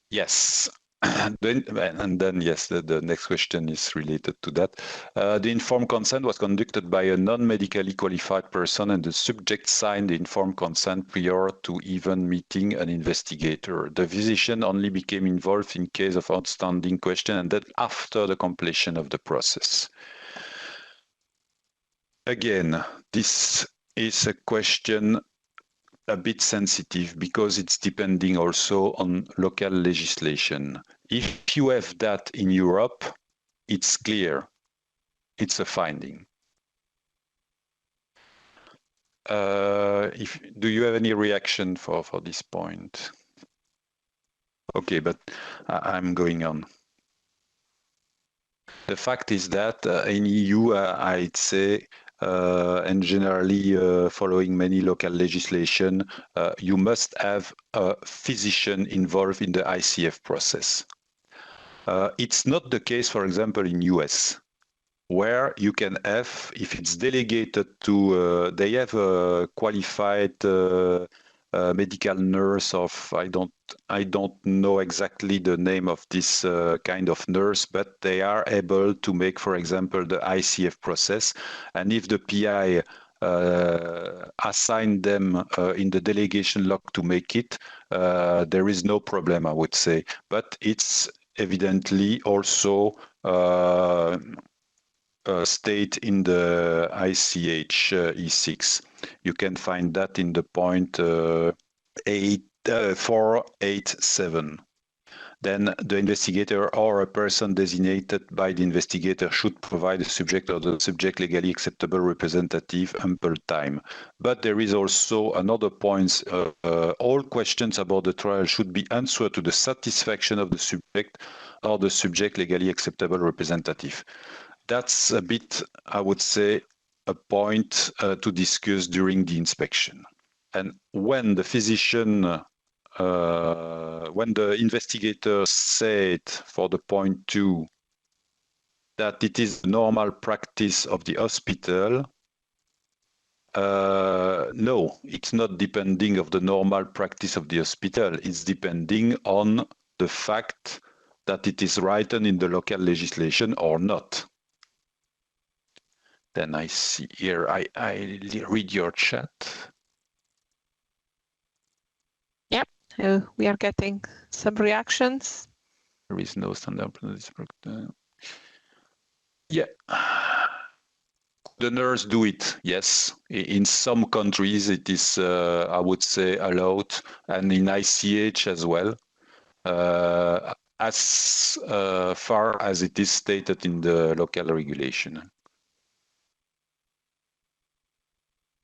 Yes, and then yes, the next question is related to that. The informed consent was conducted by a non-medically qualified person, and the subject signed the informed consent prior to even meeting an investigator. The physician only became involved in case of outstanding question, and then after the completion of the process. Again, this is a question a bit sensitive because it's depending also on local legislation. If you have that in Europe, it's clear, it's a finding. Do you have any reaction for this point? Okay, but I'm going on. The fact is that in EU, I'd say, and generally following many local legislation, you must have a physician involved in the ICF process. It's not the case, for example, in US, where you can have, if it's delegated to, they have a qualified medical nurse of, I don't know exactly the name of this kind of nurse, but they are able to make, for example, the ICF process. And if the PI assign them in the delegation log to make it, there is no problem, I would say. But it's evidently also state in the ICH E6. You can find that in the point 487. Then the investigator or a person designated by the investigator should provide the subject or the subject legally acceptable representative ample time. But there is also another point. All questions about the trial should be answered to the satisfaction of the subject or the subject legally acceptable representative. That's a bit, I would say, a point to discuss during the inspection. And when the physician, when the investigator said for the point 2 that it is normal practice of the hospital, no, it's not depending of the normal practice of the hospital. It's depending on the fact that it is written in the local legislation or not. Then I see here, I read your chat. Yep, we are getting some reactions. There is no standard. Yeah. The nurse do it, yes. In some countries, it is, I would say, allowed, and in ICH as well, as far as it is stated in the local regulation.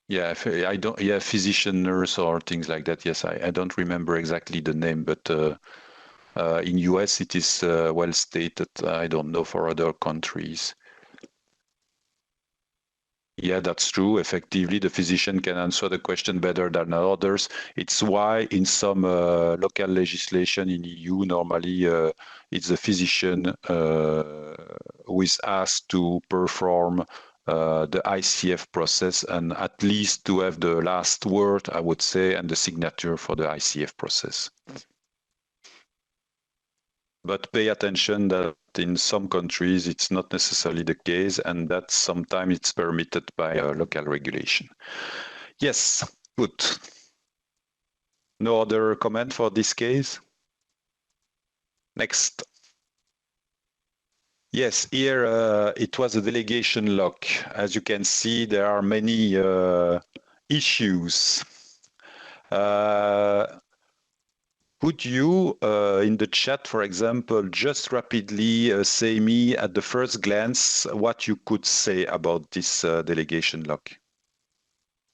Yeah, I don't. Yeah, physician, nurse, or things like that. Yes, I don't remember exactly the name, but in US it is well stated. I don't know for other countries. Yeah, that's true. Effectively, the physician can answer the question better than others. It's why in some local legislation in EU, normally it's the physician who is asked to perform the ICF process and at least to have the last word, I would say, and the signature for the ICF process. But pay attention that in some countries it's not necessarily the case, and that sometimes it's permitted by a local regulation. Yes, good. No other comment for this case? Next. Yes, here it was a delegation lock. As you can see, there are many issues. Could you, in the chat, for example, just rapidly say me at the first glance what you could say about this delegation lock?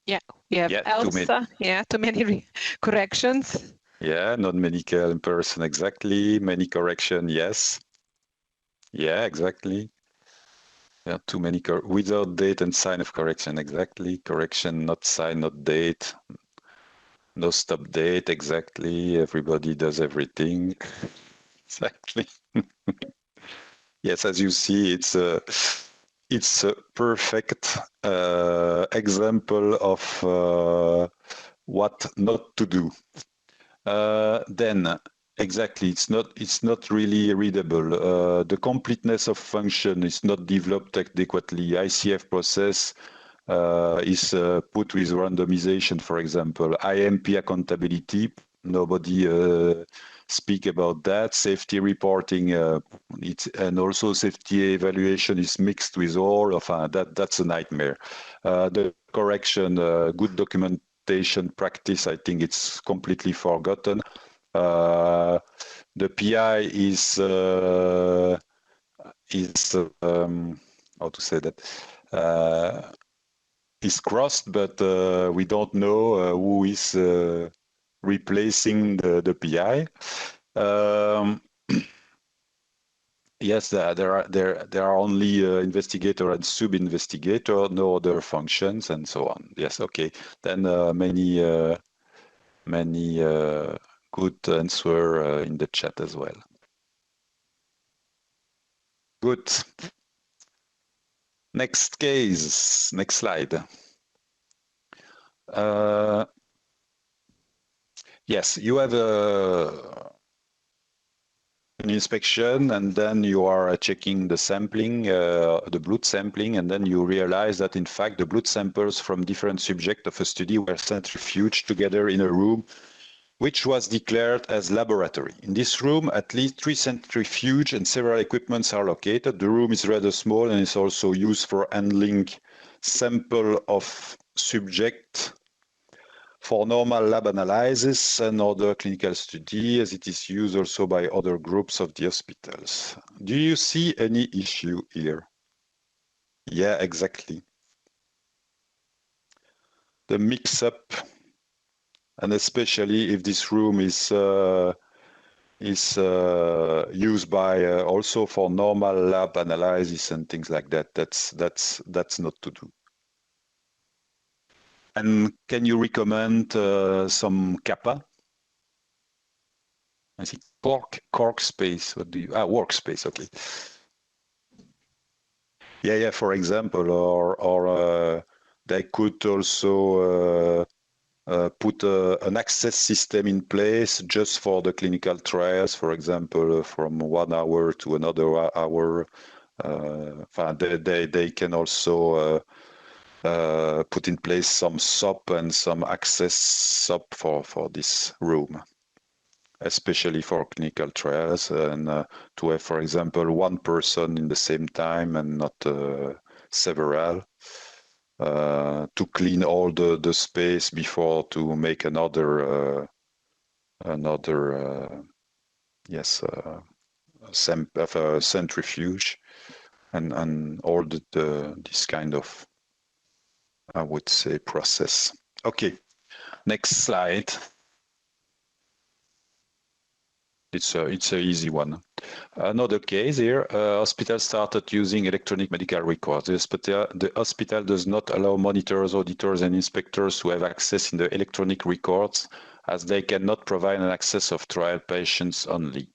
Yeah, we have Elsa. Too many corrections. Yeah, not medical person, exactly. Many correction, yes. Yeah, exactly. Yeah, too many without date and sign of correction, exactly. Correction, not sign, not date. No stop date, exactly. Everybody does everything. Exactly. Yes, as you see, it's a perfect example of what not to do. Then exactly, it's not really readable. The completeness of function is not developed adequately. ICF process is put with randomization, for example. IMP accountability, nobody speak about that. Safety reporting, and also safety evaluation is mixed with all of that's a nightmare. The correction, good documentation practice, I think it's completely forgotten. The PI is how to say that, is crossed, but we don't know who is replacing the PI. Yes, there are only investigator and sub-investigator, no other functions, and so on. Yes, okay. Then many good answer in the chat as well. Good. Next case, next slide. Yes, you have an inspection, and then you are checking the sampling, the blood sampling, and then you realize that in fact the blood samples from different subjects of a study were centrifuged together in a room which was declared as laboratory. In this room, at least 3 centrifuges and several equipments are located. The room is rather small and is also used for handling sample of subject for normal lab analysis and other clinical study, as it is used also by other groups of the hospitals. Do you see any issue here? Yeah, exactly. The mix-up, and especially if this room is used by also for normal lab analysis and things like that. That's not to do. And can you recommend some kappa? I think cork space. What do you? Workspace. Okay. Yeah. For example, or they could also put an access system in place just for the clinical trials, for example, from 1 hour to another hour. They can also put in place some SOP and some access SOP for this room, especially for clinical trials, and to have, for example, 1 person in the same time and not several. To clean all the space before to make another centrifuge, and all this kind of I would say, process. Okay, next slide. It's a easy one. Another case here, hospital started using electronic medical records. The hospital does not allow monitors, auditors, and inspectors to have access in the electronic records, as they cannot provide an access of trial patients only.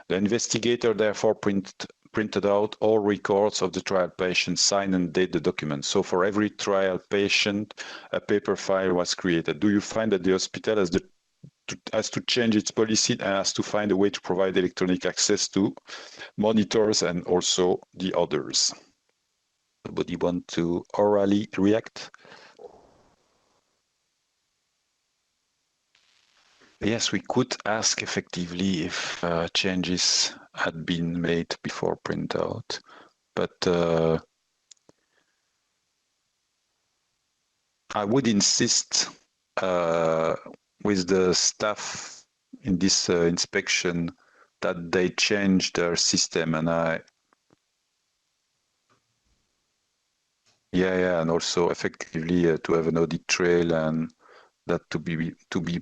The investigator therefore printed out all records of the trial patient, signed and date the document. So for every trial patient, a paper file was created. Do you find that the hospital has to change its policy and has to find a way to provide electronic access to monitors and also the others? Somebody want to orally react? Yes, we could ask effectively if changes had been made before printout, but I would insist with the staff in this inspection that they change their system, and and also effectively to have an audit trail and that to be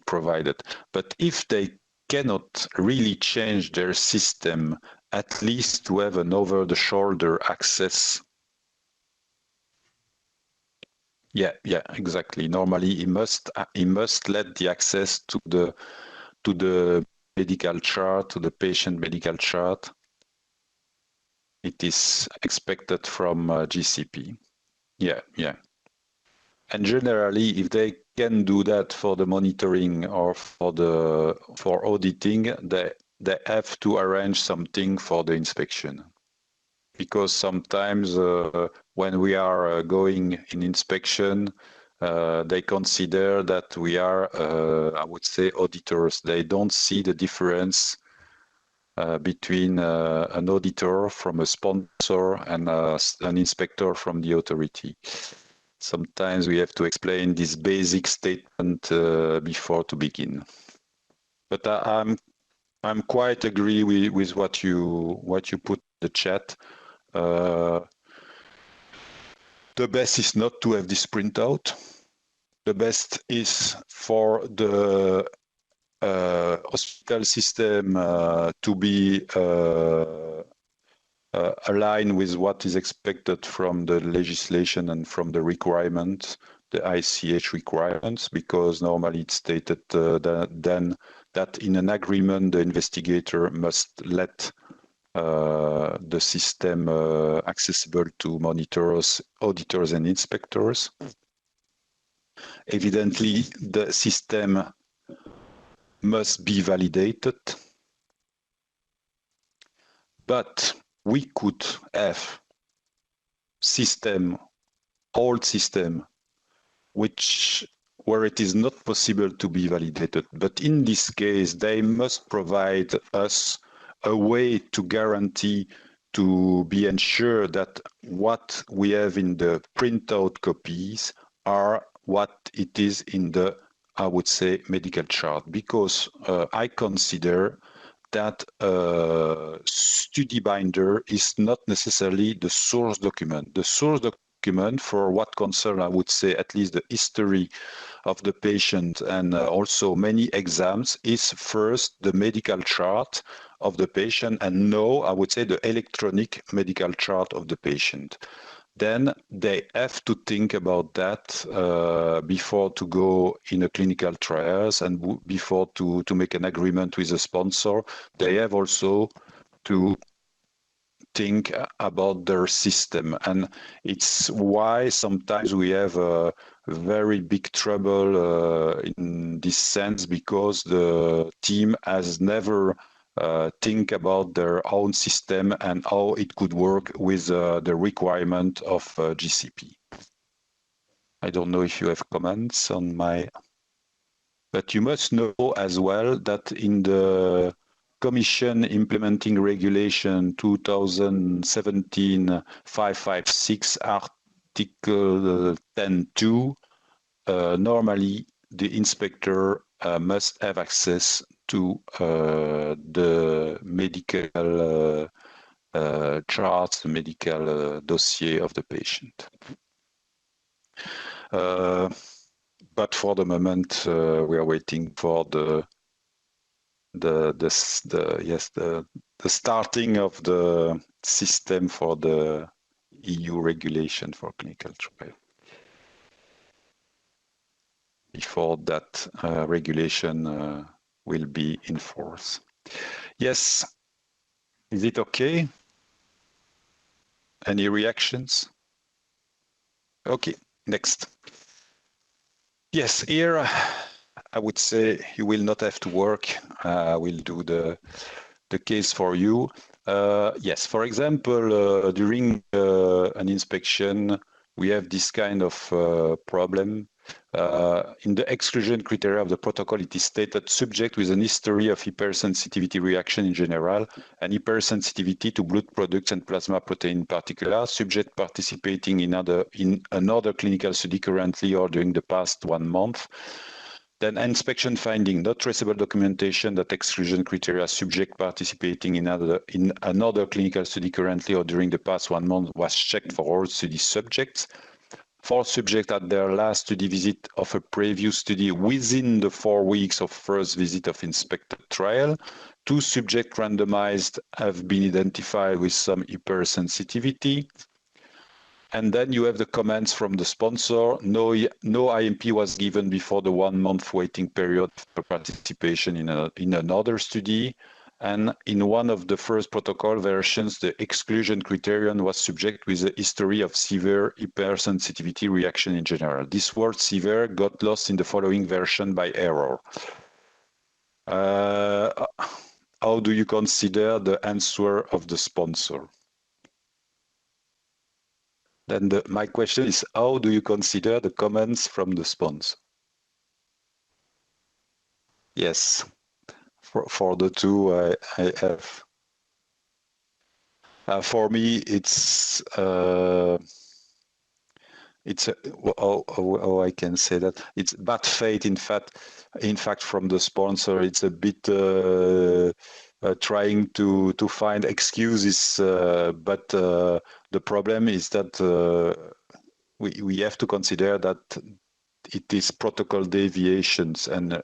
provided. But if they cannot really change their system, at least to have an over-the-shoulder access. Yeah, exactly. Normally, he must let the access to the medical chart, to the patient medical chart. It is expected from GCP. Yeah. And generally, if they can do that for the monitoring or for auditing, they have to arrange something for the inspection. Because sometimes when we are going in inspection, they consider that we are, I would say, auditors. They don't see the difference between an auditor from a sponsor and an inspector from the authority. Sometimes we have to explain this basic statement before to begin. But I'm quite agree with what you put in the chat. The best is not to have this printout. The best is for the hospital system to be aligned with what is expected from the legislation and from the requirements, the ICH requirements, because normally it's stated that in an agreement the investigator must let the system accessible to monitors, auditors, and inspectors. Evidently, the system must be validated, but we could have old system, where it is not possible to be validated. But in this case, they must provide us a way to guarantee to be ensured that what we have in the printout copies are what it is in the, I would say, medical chart, because I consider that study binder is not necessarily the source document. The source document for what concern, I would say, at least the history of the patient and also many exams is first the medical chart of the patient, and now I would say the electronic medical chart of the patient. Then they have to think about that before to go in a clinical trials and before to make an agreement with a sponsor. They have also to think about their system, and it's why sometimes we have a very big trouble in this sense, because the team has never think about their own system and how it could work with the requirement of GCP. I don't know if you have comments on my... But you must know as well that in the Commission Implementing Regulation 2017-556, Article 10.2, normally the inspector must have access to the medical charts, the medical dossier of the patient. But for the moment, we are waiting for the starting of the system for the EU regulation for clinical trial. Before that regulation will be in force. Yes, is it okay? Any reactions? Okay, next. Yes, here I would say you will not have to work. I will do the case for you. Yes, for example, during an inspection, we have this kind of problem. In the exclusion criteria of the protocol, it is stated subject with an history of hypersensitivity reaction in general and hypersensitivity to blood products and plasma protein in particular, subject participating in another clinical study currently or during the past 1 month. Then inspection finding, not traceable documentation that exclusion criteria subject participating in another clinical study currently or during the past 1 month was checked for all study subjects. 4 subjects at their last study visit of a previous study within the 4 weeks of first visit of inspected trial. 2 subjects randomized have been identified with some hypersensitivity. And then you have the comments from the sponsor. No IMP was given before the 1 month waiting period for participation in another study. And in one of the first protocol versions, the exclusion criterion was subject with a history of severe hypersensitivity reaction in general. This word severe got lost in the following version by error. How do you consider the answer of the sponsor? Then my question is, how do you consider the comments from the sponsor? Yes, for the two I have. For me, it's how I can say that it's bad faith. In fact, from the sponsor, it's a bit trying to find excuses. But the problem is that we have to consider that it is protocol deviations and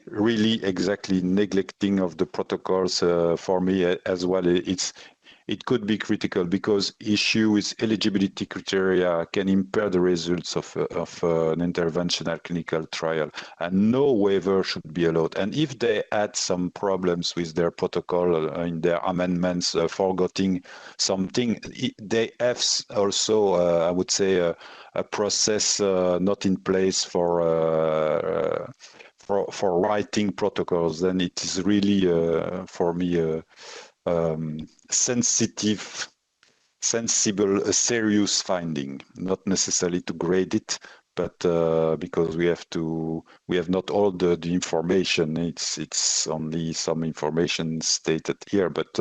really exactly neglecting of the protocols for me as well. It could be critical because issue with eligibility criteria can impair the results of an interventional clinical trial, and no waiver should be allowed. And if they add some problems with their protocol in their amendments, forgetting something, they have also, I would say, a process not in place for writing protocols. Then it is really for me sensible, a serious finding, not necessarily to grade it, but because we have not all the information. It's only some information stated here, but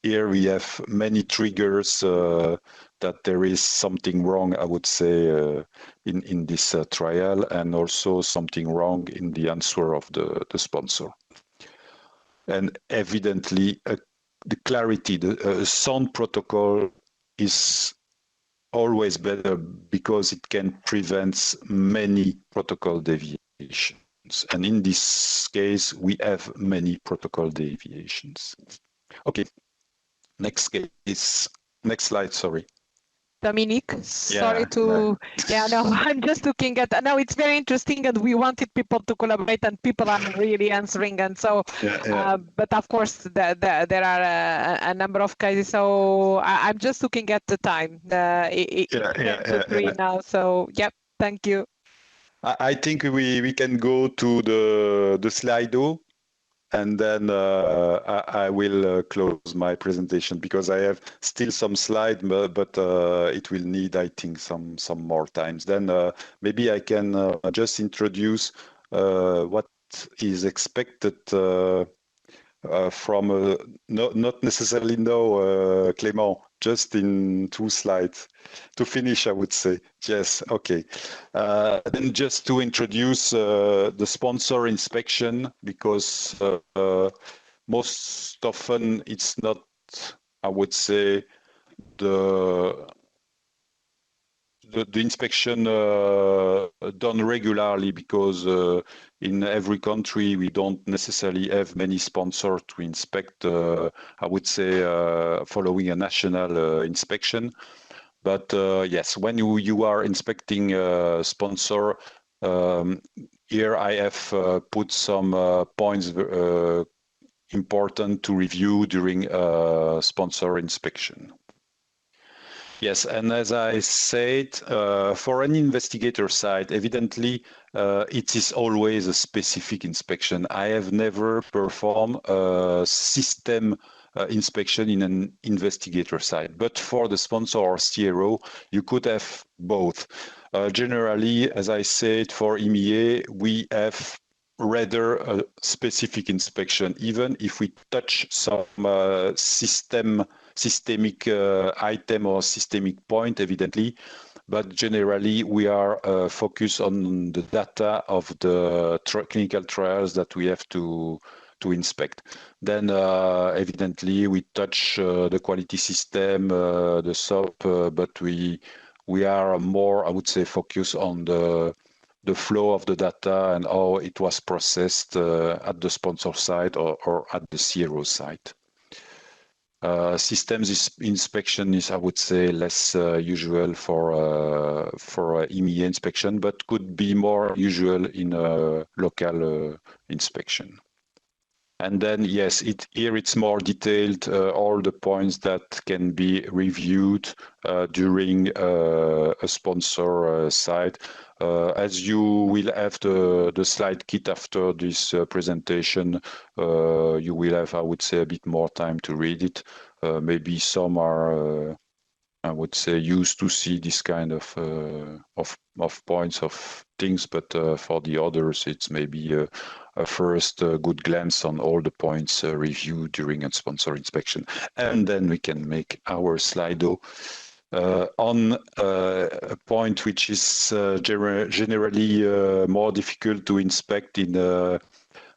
here we have many triggers that there is something wrong, I would say, in this trial, and also something wrong in the answer of the sponsor. And evidently, the clarity, the sound protocol is always better because it can prevent many protocol deviations. And in this case, we have many protocol deviations. Okay, next slide, sorry. Dominique, sorry to, no, I'm just looking at, no, it's very interesting and we wanted people to collaborate and people are really answering. And so, but of course, there are a number of cases. So I'm just looking at the time. It's 3 now. So, yep, thank you. I think we can go to the Slido. And then I will close my presentation because I have still some slides, but it will need, I think, some more times. Then maybe I can just introduce what is expected from not necessarily Clément, just in 2 slides to finish, I would say. Yes, okay. Then just to introduce the sponsor inspection, because most often it's not, I would say, the the inspection done regularly, because in every country we don't necessarily have many sponsors to inspect, I would say, following a national inspection. But yes, when you are inspecting a sponsor, here I have put some points important to review during a sponsor inspection. Yes, and as I said, for an investigator site, evidently, it is always a specific inspection. I have never performed a system inspection in an investigator site, but for the sponsor or CRO, you could have both. Generally, as I said, for EMEA, we have rather a specific inspection, even if we touch some systemic item or systemic point, evidently. But generally, we are focused on the data of the clinical trials that we have to inspect. Then, evidently, we touch the quality system, the SOP, but we are more, I would say, focused on the flow of the data and how it was processed at the sponsor site or at the CRO site. Systems inspection is, I would say, less usual for EMEA inspection, but could be more usual in a local inspection. And then, yes, here it's more detailed, all the points that can be reviewed during a sponsor site. As you will have the slide kit after this presentation, you will have, I would say, a bit more time to read it. Maybe some are, I would say, used to see this kind of points of things, but for the others, it's maybe a first good glance on all the points reviewed during a sponsor inspection. And then we can make our Slido on a point which is generally more difficult to inspect in a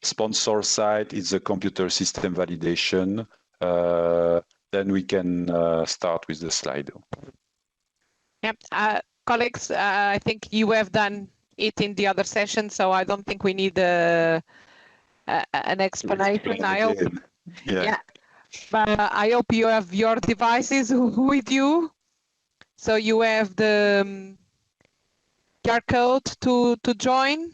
sponsor side is the computer system validation. Then we can start with the Slido. Yeah, colleagues, I think you have done it in the other session, so I don't think we need an explanation. I hope. Yeah. But I hope you have your devices with you, so you have the QR code to join,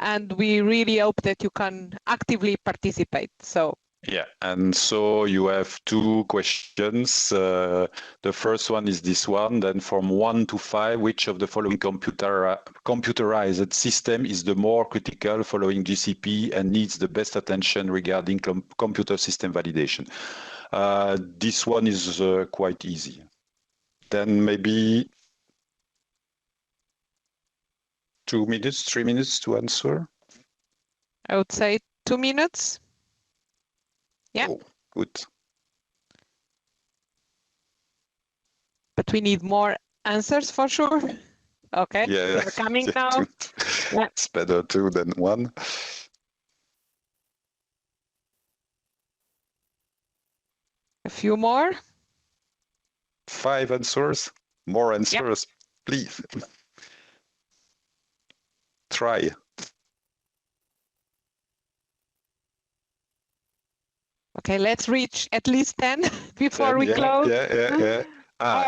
and we really hope that you can actively participate. So. Yeah, and so you have two questions. The first one is this one. Then from 1 to 5, which of the following computerized system is the more critical following GCP and needs the best attention regarding computer system validation? This one is quite easy. Then maybe 2 minutes, 3 minutes to answer. I would say 2 minutes. Yeah. Oh, good. But we need more answers for sure. Okay. Yeah, they're coming now. Yeah. It's better 2 than 1. A few more. 5 answers. More answers, please. Try. Okay, let's reach at least 10 before 10, we close. Yeah.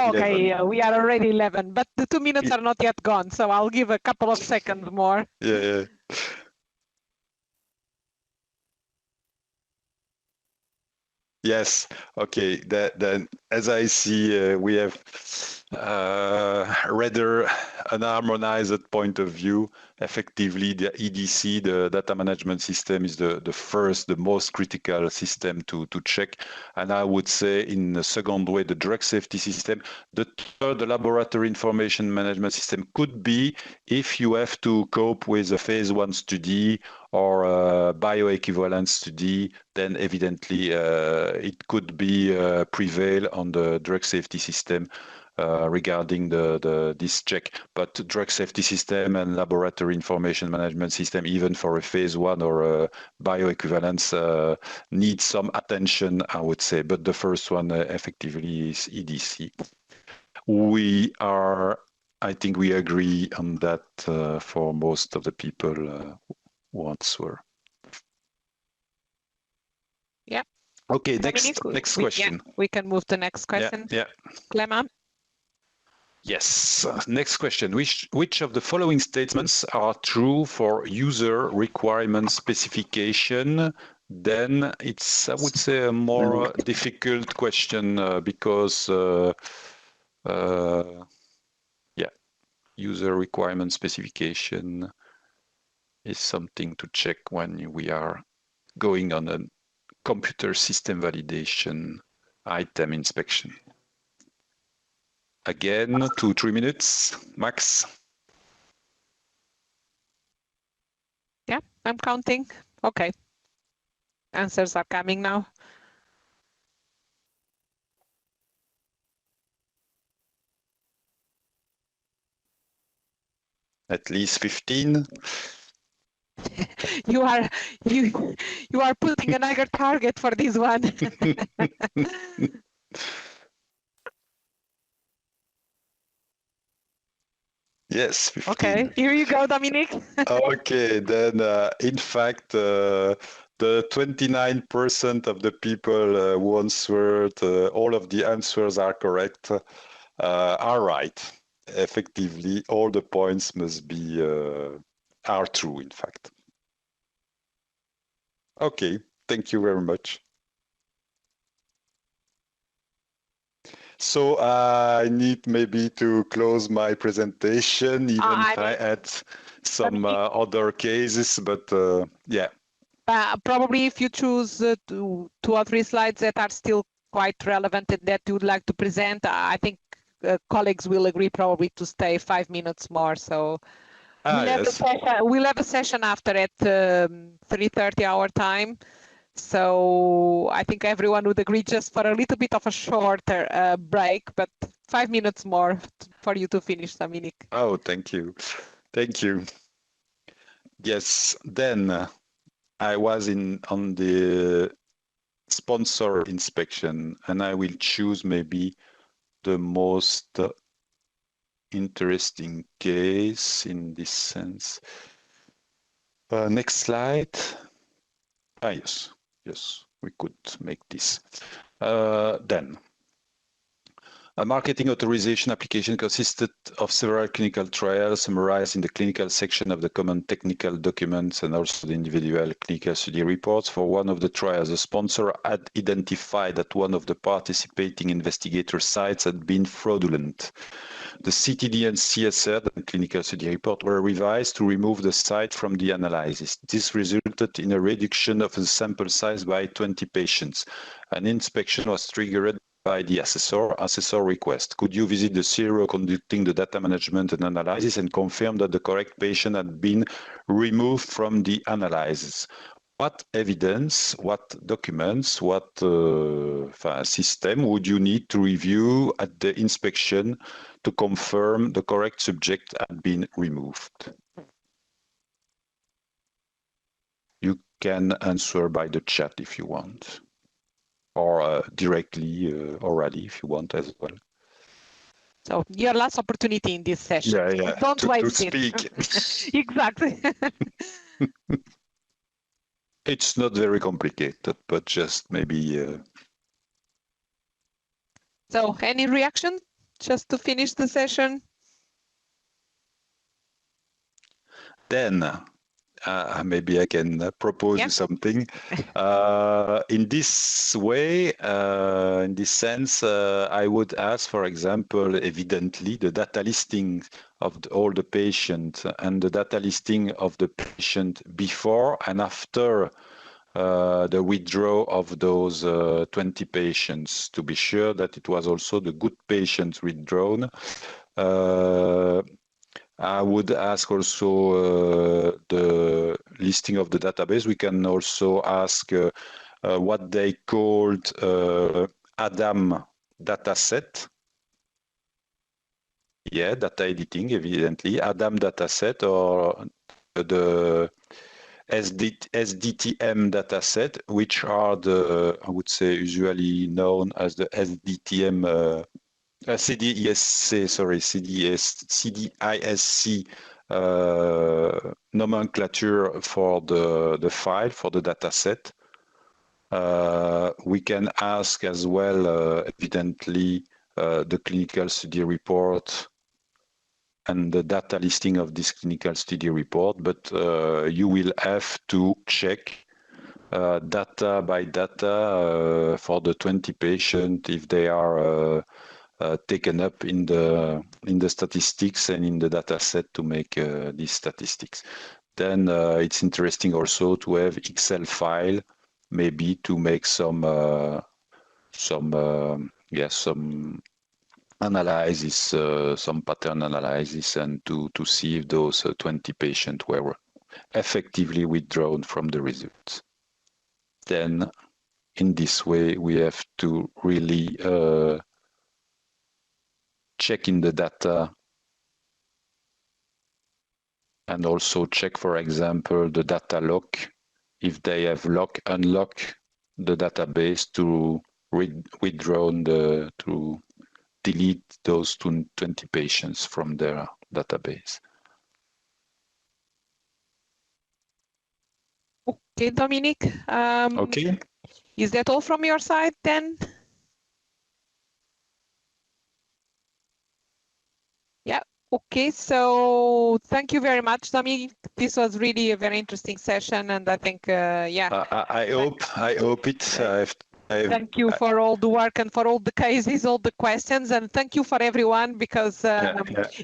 Okay, 11. we are already 11, but the 2 minutes are not yet gone, so I'll give a couple of seconds more. Yeah. Yes. Okay. Then, as I see, we have rather an harmonized point of view. Effectively, the EDC, the data management system, is the most critical system to check. And I would say, in the second way, the drug safety system. The third, the laboratory information management system, could be if you have to cope with a phase 1 study or a bioequivalence study, then evidently it could be prevail on the drug safety system regarding this check. But drug safety system and laboratory information management system, even for a phase 1 or a bioequivalence, need some attention, I would say. But the first one effectively is EDC. We are I think we agree on that for most of the people who answer. Yeah. Okay, Dominique, next question. We can move to next question. Yeah. Clement? Yes. Next question. Which of the following statements are true for user requirement specification? Then it's, I would say, a more difficult question because, user requirement specification is something to check when we are going on a computer system validation item inspection. Again, 2-3 minutes max. Yeah, I'm counting. Okay. Answers are coming now. At least 15. You are putting a higher target for this one. Yes, 15. Okay, here you go, Dominique. Okay, then in fact, the 29% of the people who answered, all of the answers are correct, are right. Effectively, all the points must be, are true, in fact. Okay, thank you very much. So I need maybe to close my presentation, even if I had some other cases, but yeah. Probably if you choose 2 or 3 slides that are still quite relevant and that you would like to present, I think colleagues will agree probably to stay 5 minutes more. So we'll have a session after at 3:30 our time. So I think everyone would agree just for a little bit of a shorter break, but 5 minutes more for you to finish, Dominique. Oh, thank you. Thank you. Yes, then I was on the sponsor inspection, and I will choose maybe the most interesting case in this sense. Next slide. Yes, we could make this. Then, a marketing authorization application consisted of several clinical trials summarized in the clinical section of the common technical documents and also the individual clinical study reports. For one of the trials, the sponsor had identified that one of the participating investigator sites had been fraudulent. The CTD and CSR, the clinical study report, were revised to remove the site from the analysis. This resulted in a reduction of the sample size by 20 patients. An inspection was triggered by the assessor request. Could you visit the CRO conducting the data management and analysis and confirm that the correct patient had been removed from the analysis? What evidence, what documents, what system would you need to review at the inspection to confirm the correct subject had been removed? You can answer by the chat if you want, or directly orally if you want as well. So your last opportunity in this session. Yeah. Don't waste it. Exactly. It's not very complicated, but just maybe. So any reaction just to finish the session? Then maybe I can propose you something. In this way, in this sense, I would ask, for example, evidently, the data listing of all the patients and the data listing of the patient before and after the withdrawal of those 20 patients, to be sure that it was also the good patients withdrawn. I would ask also the listing of the database. We can also ask what they called Adam dataset. Yeah, data editing, evidently. Adam dataset or the SDTM dataset, which are the, I would say, usually known as the SDTM CDISC nomenclature for the file, for the data set. We can ask as well, evidently, the clinical study report and the data listing of this clinical study report, but you will have to check data by data for the 20 patients if they are taken up in the statistics and in the data set to make these statistics. Then it's interesting also to have Excel file, maybe to make some analysis, some pattern analysis, and to see if those 20 patients were effectively withdrawn from the results. Then in this way, we have to really check in the data and also check, for example, the data lock, if they have unlock the database to to delete those 20 patients from their database. Okay, Dominique. Okay. Is that all from your side then? Yeah. Okay, so thank you very much, Dominique. This was really a very interesting session, and I think, yeah. I hope it. Thank you for all the work and for all the cases, all the questions, and thank you for everyone, because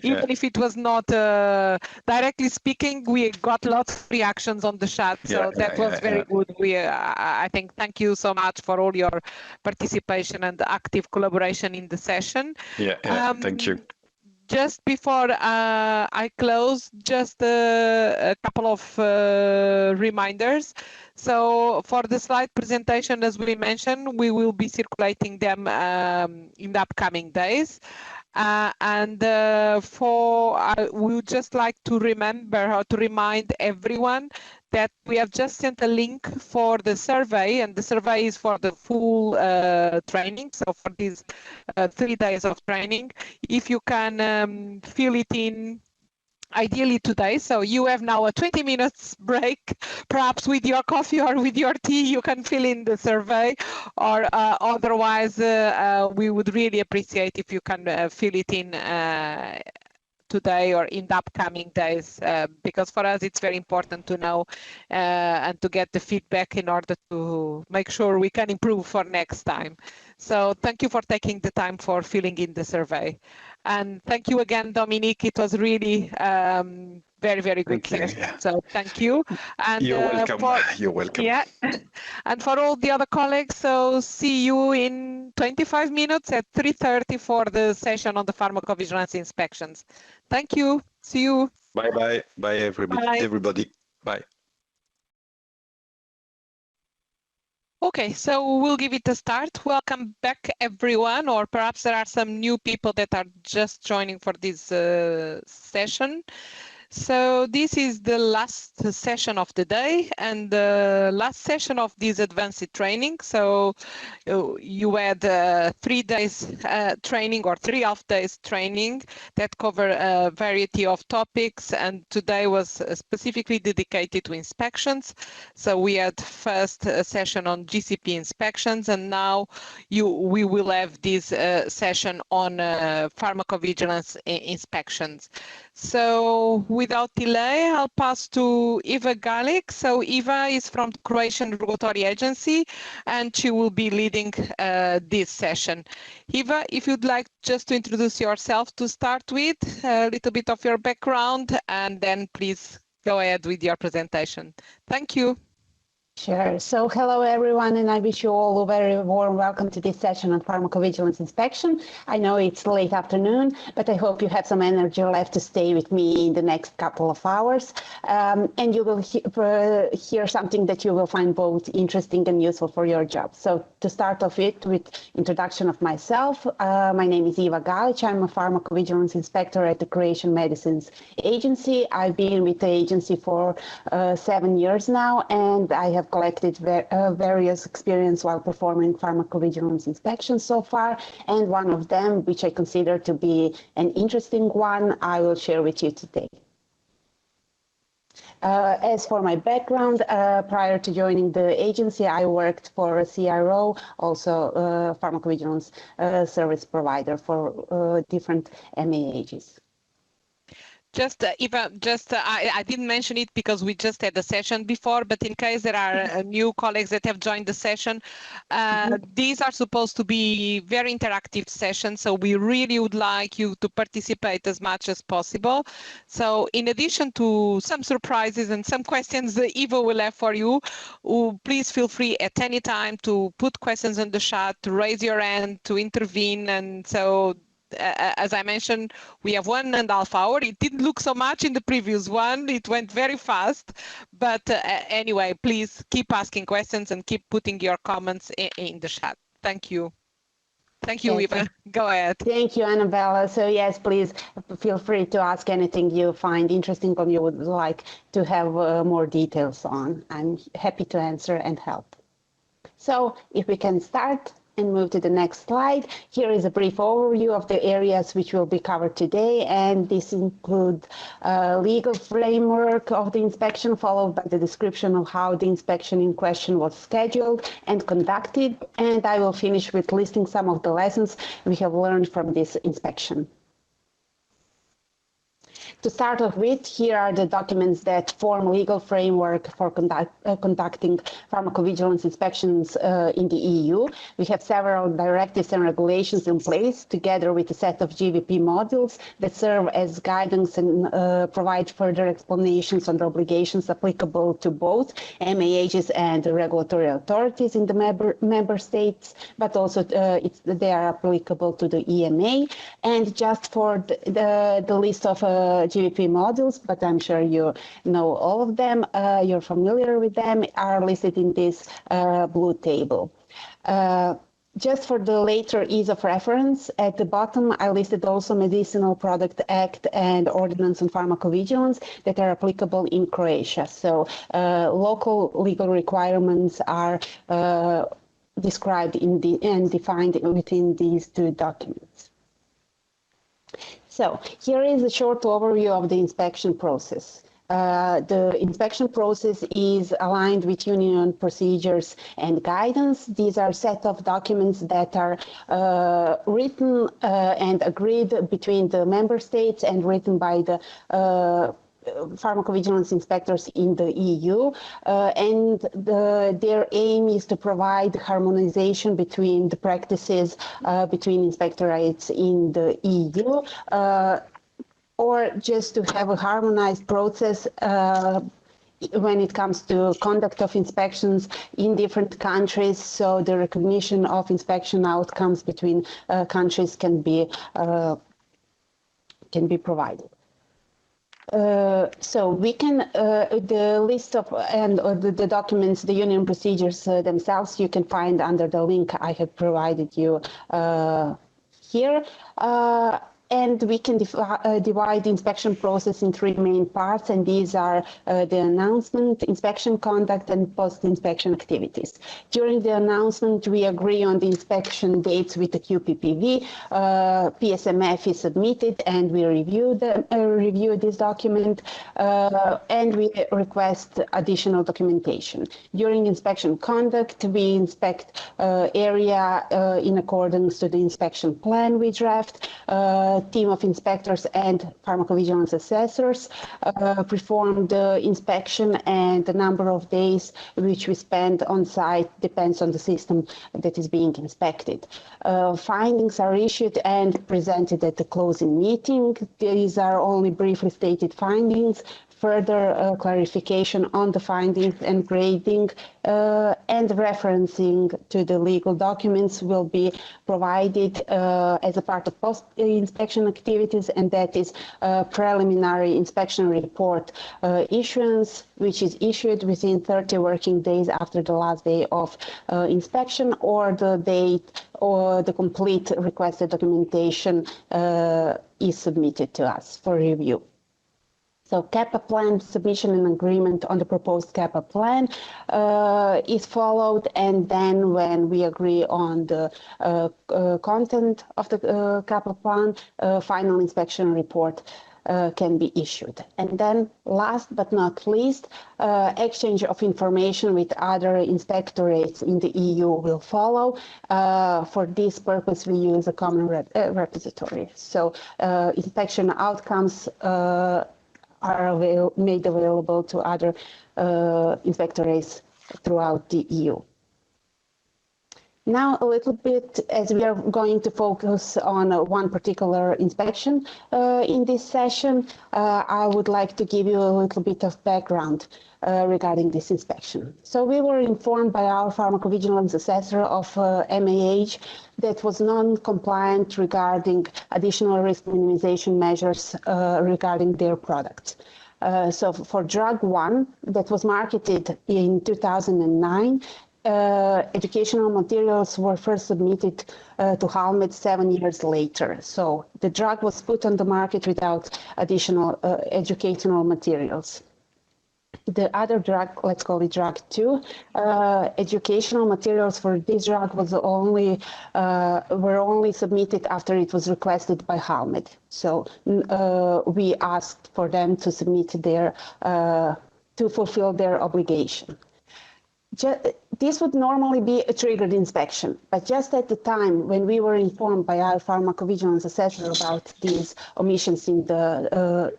even if it was not directly speaking, we got lots of reactions on the chat, so that was very good. I think thank you so much for all your participation and active collaboration in the session. Thank you. Just before I close, just a couple of reminders. So for the slide presentation, as we mentioned, we will be circulating them in the upcoming days. We would just like to remember or to remind everyone that we have just sent a link for the survey, and the survey is for the full training. So for these 3 days of training, if you can fill it in ideally today. So you have now a 20 minutes break, perhaps with your coffee or with your tea, you can fill in the survey, or otherwise we would really appreciate if you can fill it in today or in the upcoming days, because for us it's very important to know and to get the feedback in order to make sure we can improve for next time. So thank you for taking the time for filling in the survey. And thank you again, Dominique. It was really very, very good session. So thank you. And you're welcome. You're welcome. Yeah. And for all the other colleagues, so see you in 25 minutes at 3:30 for the session on the pharmacovigilance inspections. Thank you. See you. Bye-bye. Bye, everybody. Bye. Okay, so we'll give it a start. Welcome back, everyone, or perhaps there are some new people that are just joining for this session. So this is the last session of the day and the last session of this advanced training. So you had 3 days training or 3 half days training that cover a variety of topics, and today was specifically dedicated to inspections. So we had first a session on GCP inspections, and now we will have this session on pharmacovigilance inspections. So without delay, I'll pass to Eva Galic. So Eva is from the Croatian Regulatory Agency, and she will be leading this session. Eva, if you'd like just to introduce yourself to start with, a little bit of your background, and then please go ahead with your presentation. Thank you. Sure. So hello, everyone, and I wish you all a very warm welcome to this session on pharmacovigilance inspection. I know it's late afternoon, but I hope you have some energy left to stay with me in the next couple of hours. And you will hear something that you will find both interesting and useful for your job. So to start off with introduction of myself, my name is Eva Galic. I'm a pharmacovigilance inspector at the Croatian Medicines Agency. I've been with the agency for 7 years now, and I have have collected various experience while performing pharmacovigilance inspections so far, and one of them, which I consider to be an interesting one, I will share with you today. As for my background, prior to joining the agency, I worked for a CRO, also a pharmacovigilance service provider for different MAHs. I didn't mention it because we just had a session before, but in case there are new colleagues that have joined the session, these are supposed to be very interactive sessions, so we really would like you to participate as much as possible. So in addition to some surprises and some questions that Eva will have for you, please feel free at any time to put questions in the chat, to raise your hand, to intervene, and so as I mentioned, we have 1.5 hours. It didn't look so much in the previous one. It went very fast. But anyway, please keep asking questions and keep putting your comments in the chat. Thank you. Thank you, Eva. Go ahead. Thank you, Annabella. So yes, please feel free to ask anything you find interesting or you would like to have more details on. I'm happy to answer and help. So if we can start and move to the next slide. Here is a brief overview of the areas which will be covered today, and this includes legal framework of the inspection, followed by the description of how the inspection in question was scheduled and conducted, and I will finish with listing some of the lessons we have learned from this inspection. To start off with, here are the documents that form legal framework for conducting pharmacovigilance inspections in the EU. We have several directives and regulations in place, together with a set of GVP modules that serve as guidance and provide further explanations on the obligations applicable to both MAHs and regulatory authorities in the member states, but also they are applicable to the EMA. And just for the list of GVP modules, but I'm sure you know all of them, you're familiar with them, are listed in this blue table. Just for the later ease of reference, at the bottom I listed also Medicinal Product Act and Ordinance on Pharmacovigilance that are applicable in Croatia. So local legal requirements are described and defined within these two documents. So here is a short overview of the inspection process. The inspection process is aligned with union procedures and guidance. These are a set of documents that are written and agreed between the member states and written by the pharmacovigilance inspectors in the EU, and their aim is to provide harmonization between the practices between inspectorates in the EU, or just to have a harmonized process when it comes to conduct of inspections in different countries, so the recognition of inspection outcomes between countries can be provided. So we can, the list of the documents, the union procedures themselves, you can find under the link I have provided you here. And we can divide the inspection process in three main parts, and these are the announcement, inspection conduct, and post-inspection activities. During the announcement, we agree on the inspection dates with the QPPV. Psmf is submitted, and we review this document, and we request additional documentation. During inspection conduct, we inspect area in accordance to the inspection plan we draft. Team of inspectors and pharmacovigilance assessors perform the inspection, and the number of days which we spend on site depends on the system that is being inspected. Findings are issued and presented at the closing meeting. These are only briefly stated findings. Further clarification on the findings and grading and referencing to the legal documents will be provided as a part of post-inspection activities, and that is preliminary inspection report issuance, which is issued within 30 working days after the last day of inspection, or the date or the complete requested documentation is submitted to us for review. So CAPA plan submission and agreement on the proposed CAPA plan is followed, and then when we agree on the content of the CAPA plan, final inspection report can be issued. And then last but not least, exchange of information with other inspectorates in the EU will follow. For this purpose, we use a common repository. So inspection outcomes are made available to other inspectorates throughout the EU. Now a little bit, as we are going to focus on one particular inspection in this session, I would like to give you a little bit of background regarding this inspection. So we were informed by our pharmacovigilance assessor of MAH that was non-compliant regarding additional risk minimization measures regarding their products. So for drug 1 that was marketed in 2009, educational materials were first submitted to Halmed 7 years later. So the drug was put on the market without additional educational materials. The other drug, let's call it drug 2, educational materials for this drug was were only submitted after it was requested by Halmed. So we asked for them to submit their, to fulfill their obligation. This would normally be a triggered inspection, but just at the time when we were informed by our pharmacovigilance assessor about these omissions in the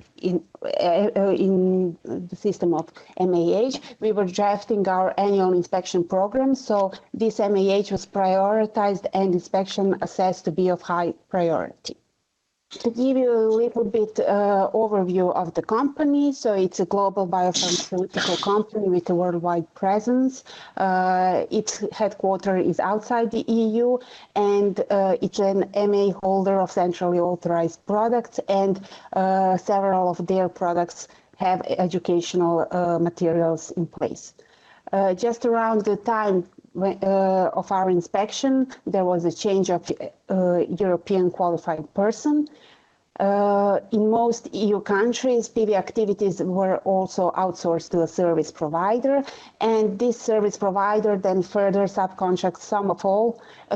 system of MAH, we were drafting our annual inspection program, so this MAH was prioritized and inspection assessed to be of high priority. To give you a little bit overview of the company, so it's a global biopharmaceutical company with a worldwide presence. Its headquarters is outside the EU, and it's an MA holder of centrally authorized products, and several of their products have educational materials in place. Just around the time of our inspection, there was a change of European qualified person. In most EU countries, PV activities were also outsourced to a service provider, and this service provider then further subcontracts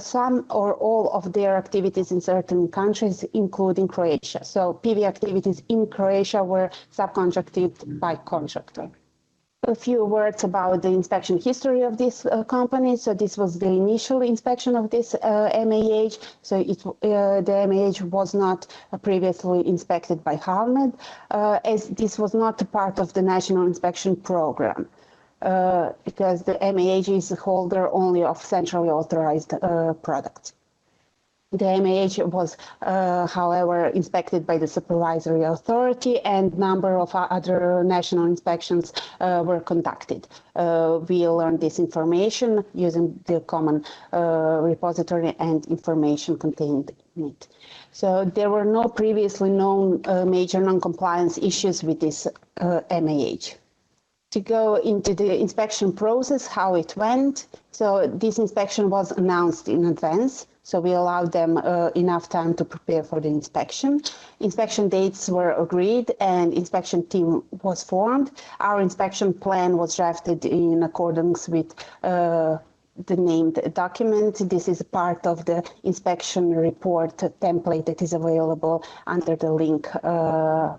some or all of their activities in certain countries, including Croatia. So PV activities in Croatia were subcontracted by contractor. A few words about the inspection history of this company. So this was the initial inspection of this MAH. So the MAH was not previously inspected by Halmed, as this was not a part of the national inspection program, because the MAH is a holder only of centrally authorized products. The MAH was, however, inspected by the supervisory authority, and number of other national inspections were conducted. We learned this information using the common repository and information contained in it. So there were no previously known major non-compliance issues with this MAH. To go into the inspection process, how it went. So this inspection was announced in advance. So we allowed them enough time to prepare for the inspection. Inspection dates were agreed and inspection team was formed. Our inspection plan was drafted in accordance with the named document. This is part of the inspection report template that is available under the link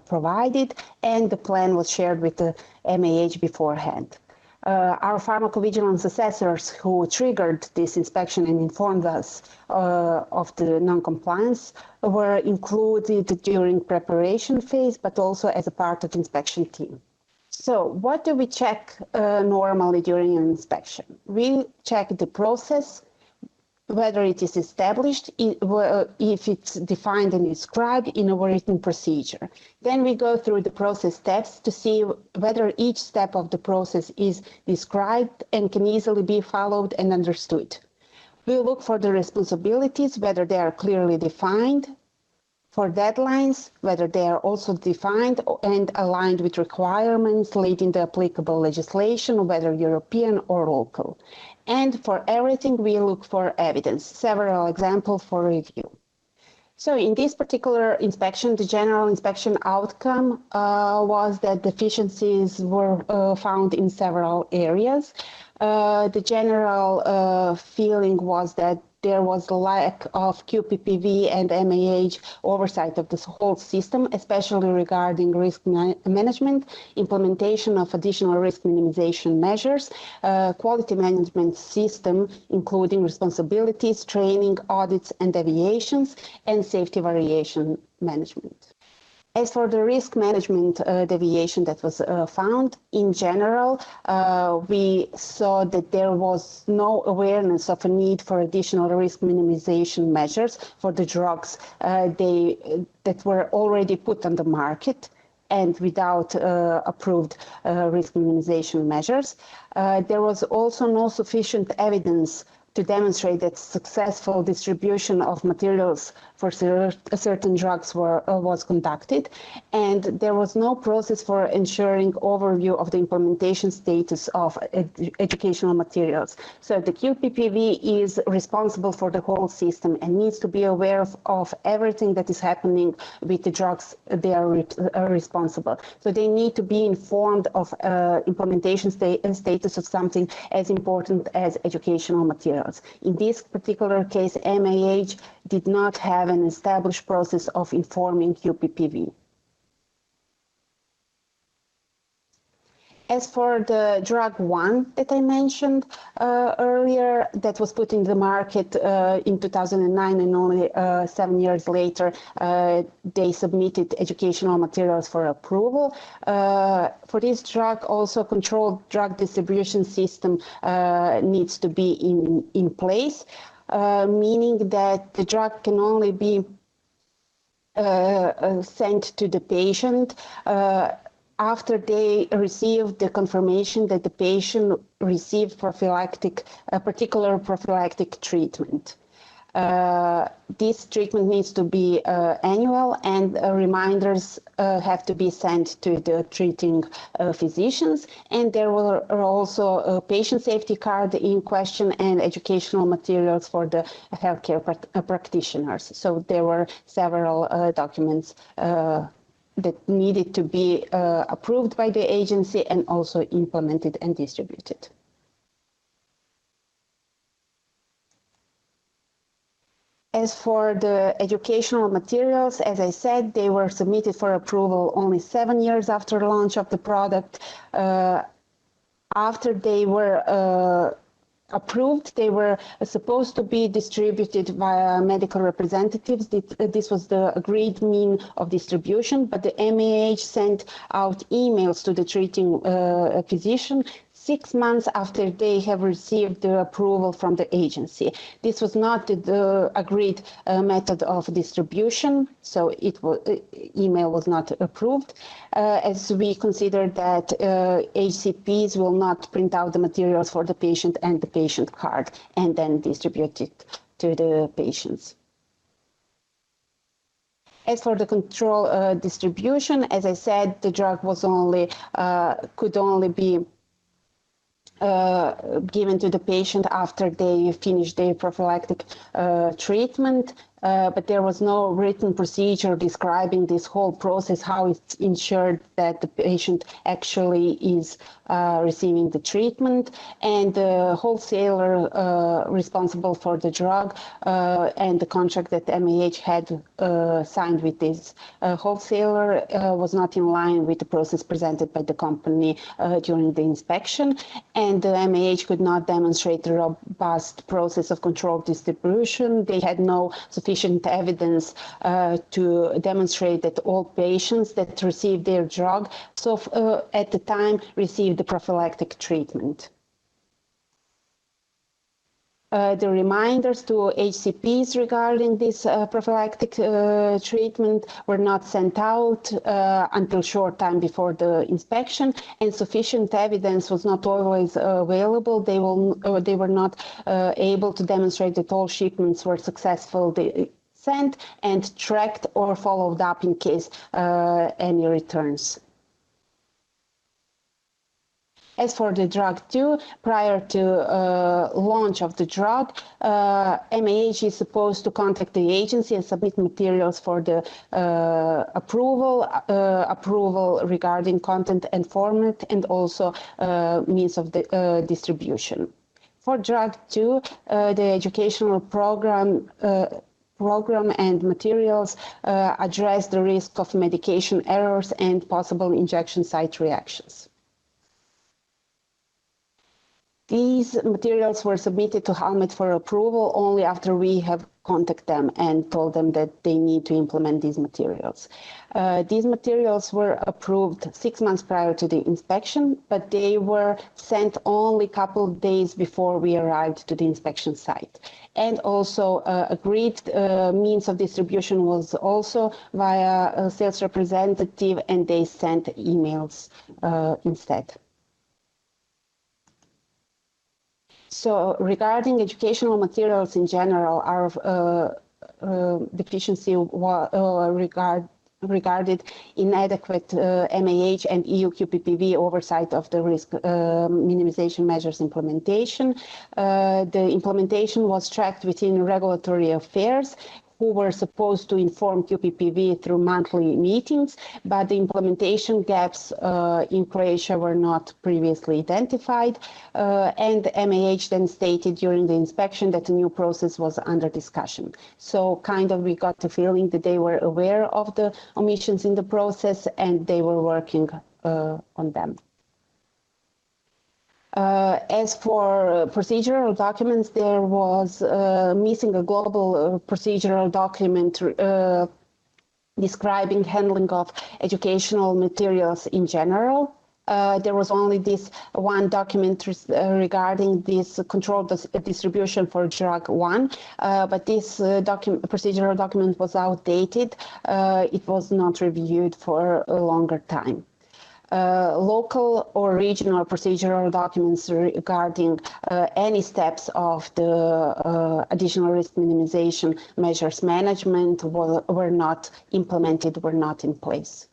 provided, and the plan was shared with the MAH beforehand. Our pharmacovigilance assessors who triggered this inspection and informed us of the non-compliance were included during preparation phase, but also as a part of the inspection team. So what do we check normally during an inspection? We check the process, whether it is established, if it's defined and described in a written procedure. Then we go through the process steps to see whether each step of the process is described and can easily be followed and understood. We look for the responsibilities, whether they are clearly defined, for deadlines, whether they are also defined and aligned with requirements laid in the applicable legislation, whether European or local. And for everything, we look for evidence, several examples for review. So in this particular inspection, the general inspection outcome was that deficiencies were found in several areas. The general feeling was that there was a lack of QPPV and MAH oversight of this whole system, especially regarding risk management, implementation of additional risk minimization measures, quality management system, including responsibilities, training, audits, and deviations, and safety variation management. As for the risk management deviation that was found, in general, we saw that there was no awareness of a need for additional risk minimization measures for the drugs that were already put on the market and without approved risk minimization measures. There was also no sufficient evidence to demonstrate that successful distribution of materials for certain drugs was conducted, and there was no process for ensuring overview of the implementation status of educational materials. So the QPPV is responsible for the whole system and needs to be aware of everything that is happening with the drugs they are responsible. So they need to be informed of implementation status of something as important as educational materials. In this particular case, MAH did not have an established process of informing QPPV. As for the drug 1 that I mentioned earlier, that was put in the market in 2009, and only 7 years later they submitted educational materials for approval. For this drug, also controlled drug distribution system needs to be in place, meaning that the drug can only be sent to the patient after they receive the confirmation that the patient received a particular prophylactic treatment. This treatment needs to be annual, and reminders have to be sent to the treating physicians. And there were also a patient safety card in question and educational materials for the healthcare practitioners. So there were several documents that needed to be approved by the agency and also implemented and distributed. As for the educational materials, as I said, they were submitted for approval only 7 years after launch of the product. After they were approved, they were supposed to be distributed via medical representatives. This was the agreed mean of distribution, but the MAH sent out emails to the treating physician 6 months after they have received the approval from the agency. This was not the agreed method of distribution, so email was not approved, as we consider that HCPs will not print out the materials for the patient and the patient card and then distribute it to the patients. As for the control distribution, as I said, the drug was could only be given to the patient after they finished their prophylactic treatment, but there was no written procedure describing this whole process, how it's ensured that the patient actually is receiving the treatment, and the wholesaler responsible for the drug and the contract that MAH had signed with this wholesaler was not in line with the process presented by the company during the inspection, and the MAH could not demonstrate a robust process of controlled distribution. They had no sufficient evidence to demonstrate that all patients that received their drug at the time received the prophylactic treatment. The reminders to HCPs regarding this prophylactic treatment were not sent out until short time before the inspection, and sufficient evidence was not always available. They were not able to demonstrate that all shipments were successfully sent and tracked or followed up in case any returns. As for the drug 2, prior to launch of the drug, MAH is supposed to contact the agency and submit materials for the approval regarding content and format, and also means of the distribution. For drug 2, the educational program and materials address the risk of medication errors and possible injection site reactions. These materials were submitted to Halmet for approval only after we have contacted them and told them that they need to implement these materials. These materials were approved 6 months prior to the inspection, but they were sent only a couple of days before we arrived to the inspection site. And also agreed means of distribution was also via a sales representative, and they sent emails instead. So regarding educational materials in general, our deficiency regarded inadequate MAH and EU QPPV oversight of the risk minimization measures implementation. The implementation was tracked within regulatory affairs, who were supposed to inform QPPV through monthly meetings, but the implementation gaps in Croatia were not previously identified, and MAH then stated during the inspection that a new process was under discussion. So kind of we got the feeling that they were aware of the omissions in the process and they were working on them. As for procedural documents, there was missing a global procedural document describing handling of educational materials in general. There was only this one document regarding this controlled distribution for drug 1, but this procedural document was outdated. It was not reviewed for a longer time. Local or regional procedural documents regarding any steps of the additional risk minimization measures management were not implemented, were not in place.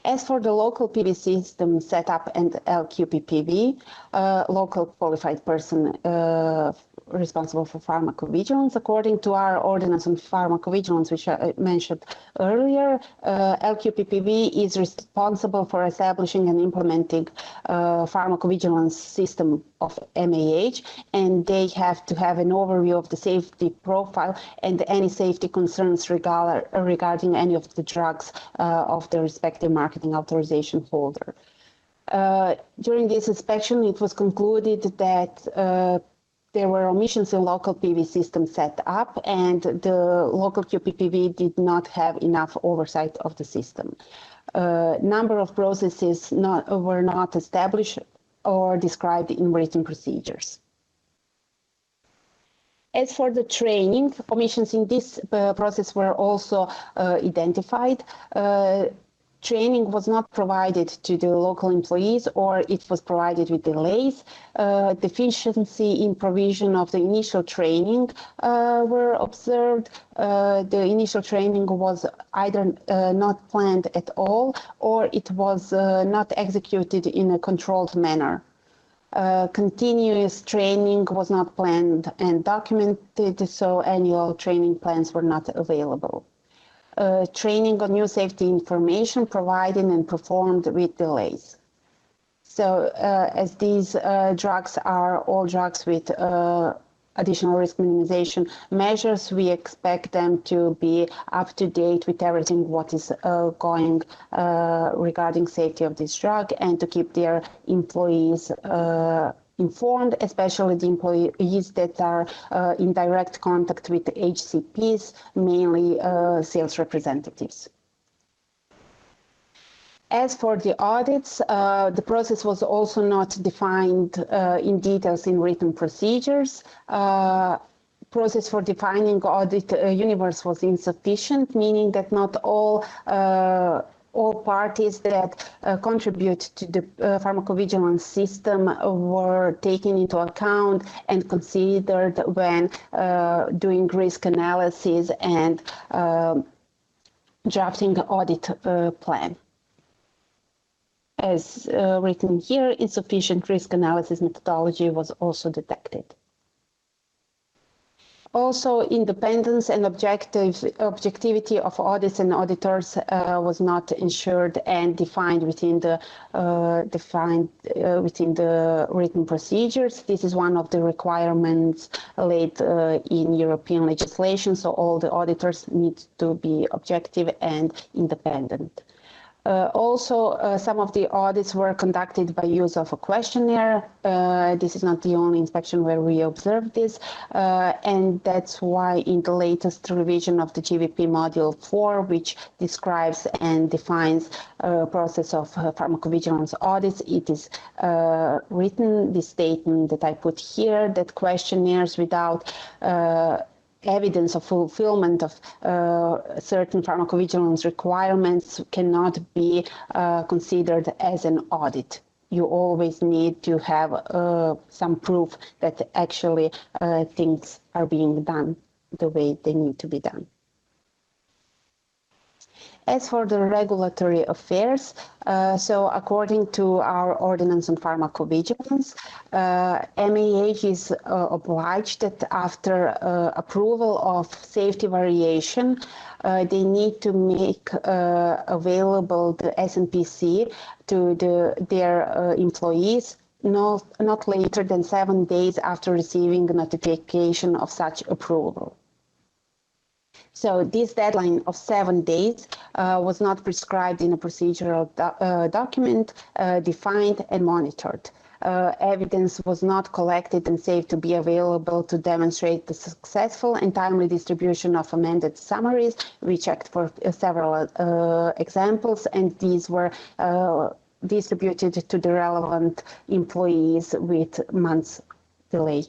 As for the local PV system setup and LQPPV, local qualified person responsible for pharmacovigilance. According to our ordinance on pharmacovigilance, which I mentioned earlier, LQPPV is responsible for establishing and implementing pharmacovigilance system of MAH, and they have to have an overview of the safety profile and any safety concerns regarding any of the drugs of the respective marketing authorization holder. During this inspection, it was concluded that there were omissions in local PV system set up, and the local QPPV did not have enough oversight of the system. Number of processes were not established or described in written procedures. As for the training, omissions in this process were also identified. Training was not provided to the local employees, or it was provided with delays. Deficiency in provision of the initial training were observed. The initial training was either not planned at all, or it was not executed in a controlled manner. Continuous training was not planned and documented, so annual training plans were not available. Training on new safety information provided and performed with delays. So as these drugs are all drugs with additional risk minimization measures, we expect them to be up to date with everything what is going regarding safety of this drug, and to keep their employees informed, especially the employees that are in direct contact with the HCPs, mainly sales representatives. As for the audits, the process was also not defined in details in written procedures. Process for defining audit universe was insufficient, meaning that not all parties that contribute to the pharmacovigilance system were taken into account and considered when doing risk analysis and drafting the audit plan. As written here, insufficient risk analysis methodology was also detected. Also, independence and objectivity of audits and auditors was not ensured and defined within the written procedures. This is one of the requirements laid in European legislation. So all the auditors need to be objective and independent. Some of the audits were conducted by use of a questionnaire. This is not the only inspection where we observed this, and that's why in the latest revision of the GVP Module 4, which describes and defines process of pharmacovigilance audits, it is written, this statement that I put here, that questionnaires without evidence of fulfillment of certain pharmacovigilance requirements cannot be considered as an audit. You always need to have some proof that actually things are being done the way they need to be done. As for the regulatory affairs, so according to our Ordinance on Pharmacovigilance, MAH is obliged that after approval of safety variation, they need to make available the SNPC to their employees not later than 7 days after receiving a notification of such approval. So this deadline of 7 days was not prescribed in a procedural document, defined and monitored. Evidence was not collected and saved to be available to demonstrate the successful and timely distribution of amended summaries. We checked for several examples, and these were distributed to the relevant employees with months delay.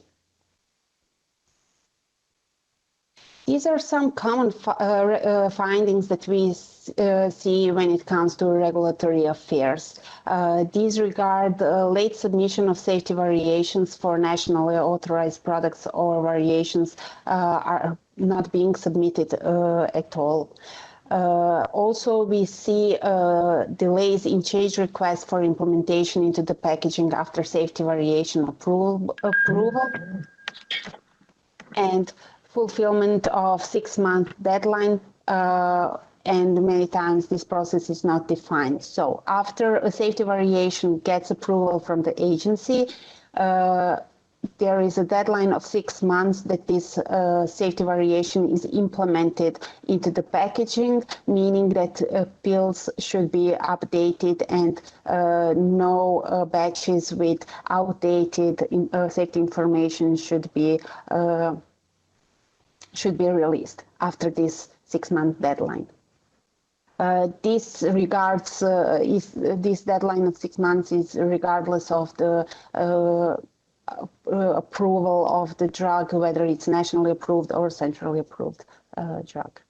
These are some common findings that we see when it comes to regulatory affairs. These regard late submission of safety variations for nationally authorized products, or variations are not being submitted at all. Also, we see delays in change requests for implementation into the packaging after safety variation approval. And fulfillment of 6-month deadline, and many times this process is not defined. So after a safety variation gets approval from the agency, there is a deadline of 6 months that this safety variation is implemented into the packaging, meaning that pills should be updated and no batches with outdated safety information should be released after this 6-month deadline. This regards if this deadline of 6 months is regardless of the approval of the drug, whether it's nationally approved or centrally approved drug.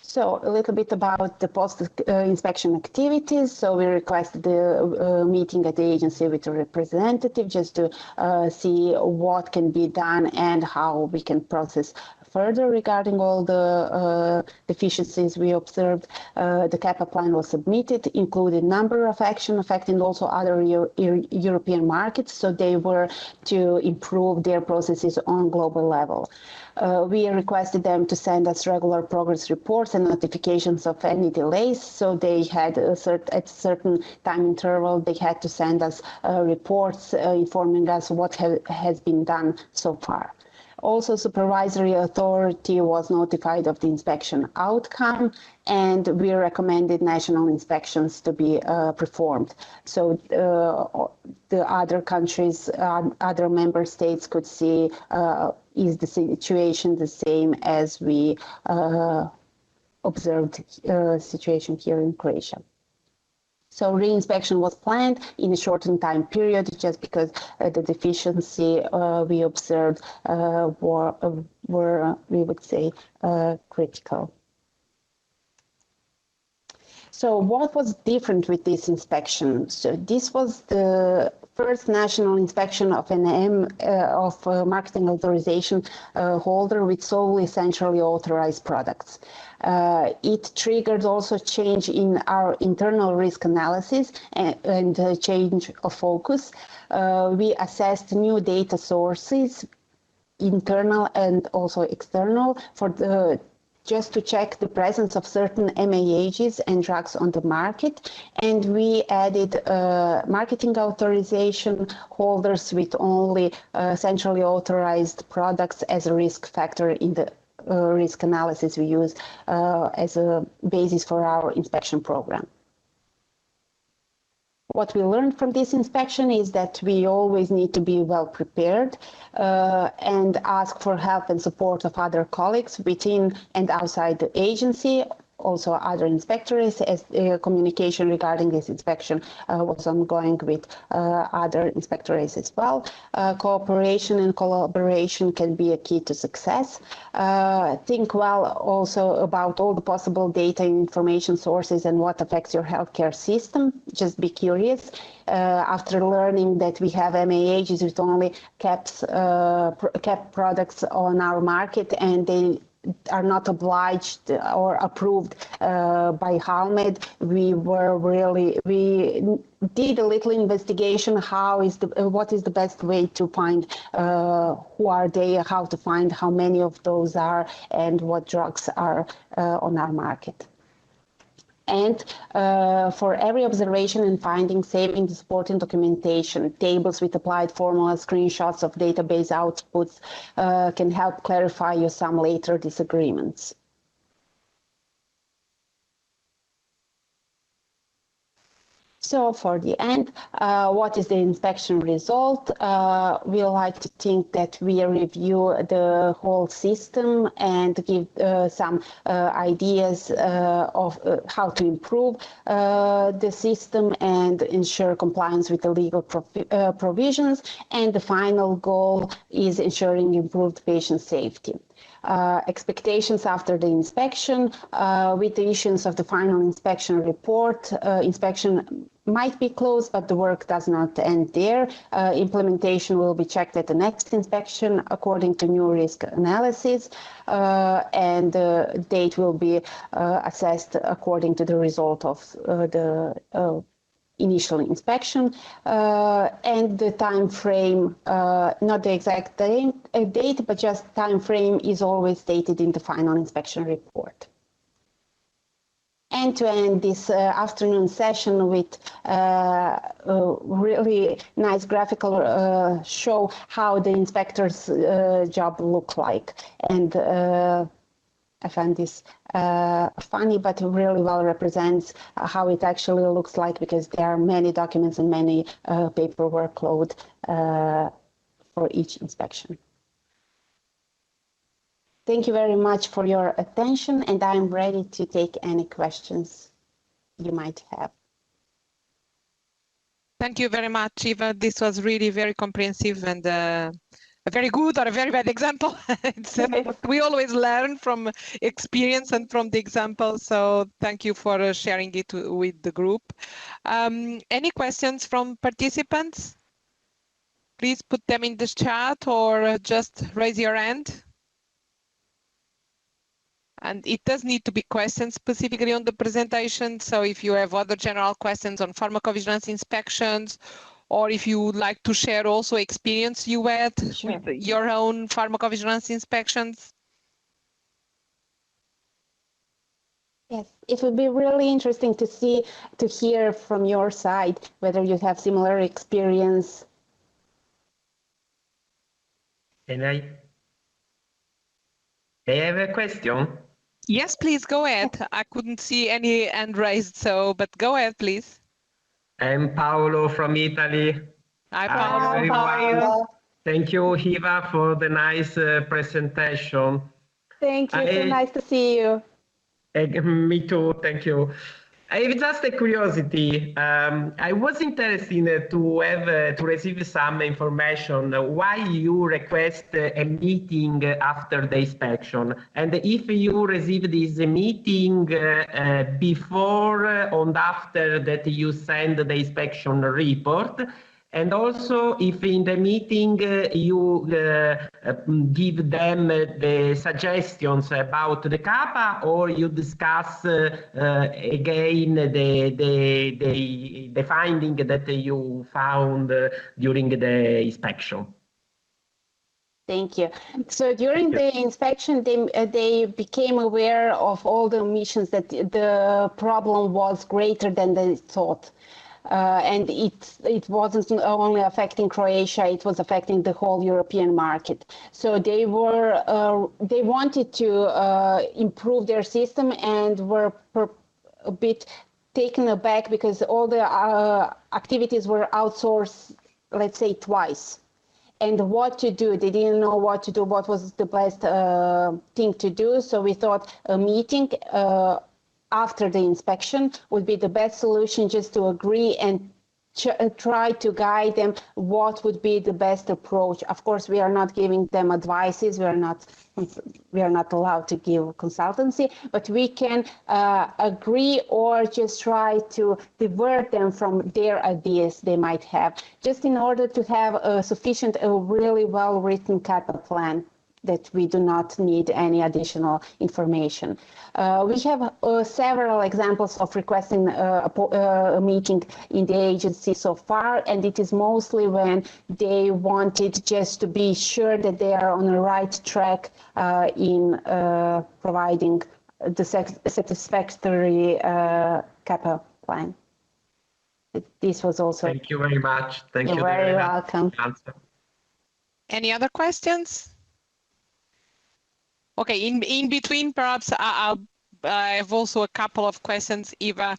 So a little bit about the post-inspection activities. So we requested the meeting at the agency with a representative just to see what can be done and how we can process further regarding all the deficiencies we observed. The CAPA plan was submitted, included number of action affecting also other European markets, so they were to improve their processes on global level. We requested them to send us regular progress reports and notifications of any delays. So they had at a certain time interval, they had to send us reports informing us what has been done so far. Also, supervisory authority was notified of the inspection outcome, and we recommended national inspections to be performed. So the other countries, other member states could see is the situation the same as we observed situation here in Croatia. So reinspection was planned in a shortened time period just because the deficiency we observed were we would say, critical. So what was different with this inspection? So this was the first national inspection of an marketing authorization holder with solely centrally authorized products. It triggered also change in our internal risk analysis and change of focus. We assessed new data sources, internal and also external, just to check the presence of certain MAHs and drugs on the market. And we added marketing authorization holders with only centrally authorized products as a risk factor in the risk analysis we use as a basis for our inspection program. What we learned from this inspection is that we always need to be well prepared and ask for help and support of other colleagues within and outside the agency, also other inspectorates, as communication regarding this inspection was ongoing with other inspectorates as well. Cooperation and collaboration can be a key to success. Think well also about all the possible data and information sources and what affects your healthcare system. Just be curious. After learning that we have MAHs with only capped products on our market and they are not obliged or approved by HALMED, we did a little investigation. What is the best way to find who are they, how to find how many of those are, and what drugs are on our market. And for every observation and finding, saving the supporting documentation, tables with applied formulas, screenshots of database outputs can help clarify you some later disagreements. So for the end, what is the inspection result? We like to think that we review the whole system and give some ideas of how to improve the system and ensure compliance with the legal provisions. And the final goal is ensuring improved patient safety. Expectations after the inspection. With the issuance of the final inspection report, inspection might be closed, but the work does not end there. Implementation will be checked at the next inspection according to new risk analysis, and the date will be assessed according to the result of the initial inspection, and the time frame, not the exact date, but just time frame is always stated in the final inspection report. And to end this afternoon session with a really nice graphical show how the inspector's job looks like. And I find this funny, but really well represents how it actually looks like, because there are many documents and many paperwork load for each inspection. Thank you very much for your attention, and I'm ready to take any questions you might have. Thank you very much, Eva. This was really very comprehensive and a very good or a very bad example. We always learn from experience and from the example. So thank you for sharing it with the group. Any questions from participants? Please put them in the chat or just raise your hand. And it does need to be questions specifically on the presentation. So if you have other general questions on pharmacovigilance inspections, or if you would like to share also experience you had with your own pharmacovigilance inspections. Yes, it would be really interesting to hear from your side whether you have similar experience. Can I have a question? Yes, please go ahead. I couldn't see any hand raised, but go ahead, please. I'm Paolo from Italy. Hi, Paolo. How are you? Thank you, Eva, for the nice presentation. Thank you. So nice to see you. Me too. Thank you. I have just a curiosity. I was interested to receive some information why you request a meeting after the inspection, and if you receive this meeting before and after that you send the inspection report. And also, if in the meeting you give them the suggestions about the CAPA, or you discuss again the finding that you found during the inspection. Thank you. So during the inspection, they became aware of all the omissions, that the problem was greater than they thought. And it wasn't only affecting Croatia; it was affecting the whole European market. So they wanted to improve their system, and were a bit taken aback because all the activities were outsourced, let's say, twice. And what to do? They didn't know what to do. What was the best thing to do? So we thought a meeting after the inspection would be the best solution, just to agree and try to guide them what would be the best approach. Of course, we are not giving them advices. We are not allowed to give consultancy, but we can agree or just try to divert them from their ideas they might have, just in order to have a sufficient, a really well-written CAPA plan, that we do not need any additional information. We have several examples of requesting a meeting in the agency so far, and it is mostly when they wanted just to be sure that they are on the right track in providing the satisfactory CAPA plan. This was also... Thank you very much. Thank you. You're very welcome. Any other questions? Okay, in between, perhaps I have also a couple of questions, Eva.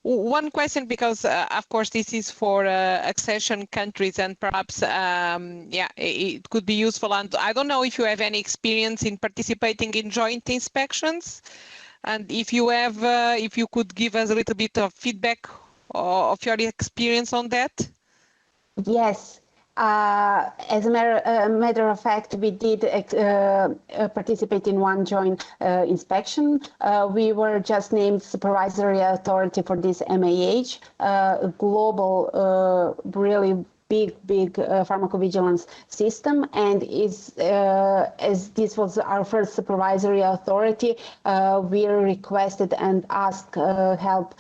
One question, because of course this is for accession countries, and perhaps it could be useful. And I don't know if you have any experience in participating in joint inspections, and if you have, if you could give us a little bit of feedback of your experience on that. Yes. As a matter of fact, we did participate in one joint inspection. We were just named supervisory authority for this MAH, global, really big pharmacovigilance system, and as this was our first supervisory authority, we requested and asked help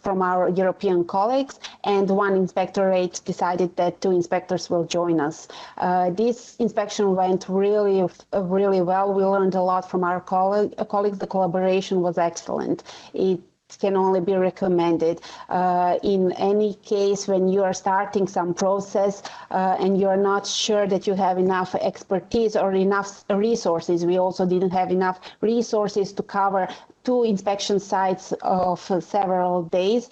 from our European colleagues, and one inspectorate decided that 2 inspectors will join us. This inspection went really well. We learned a lot from our colleagues. The collaboration was excellent. It can only be recommended. In any case, when you are starting some process and you are not sure that you have enough expertise or enough resources, we also didn't have enough resources to cover 2 inspection sites of several days.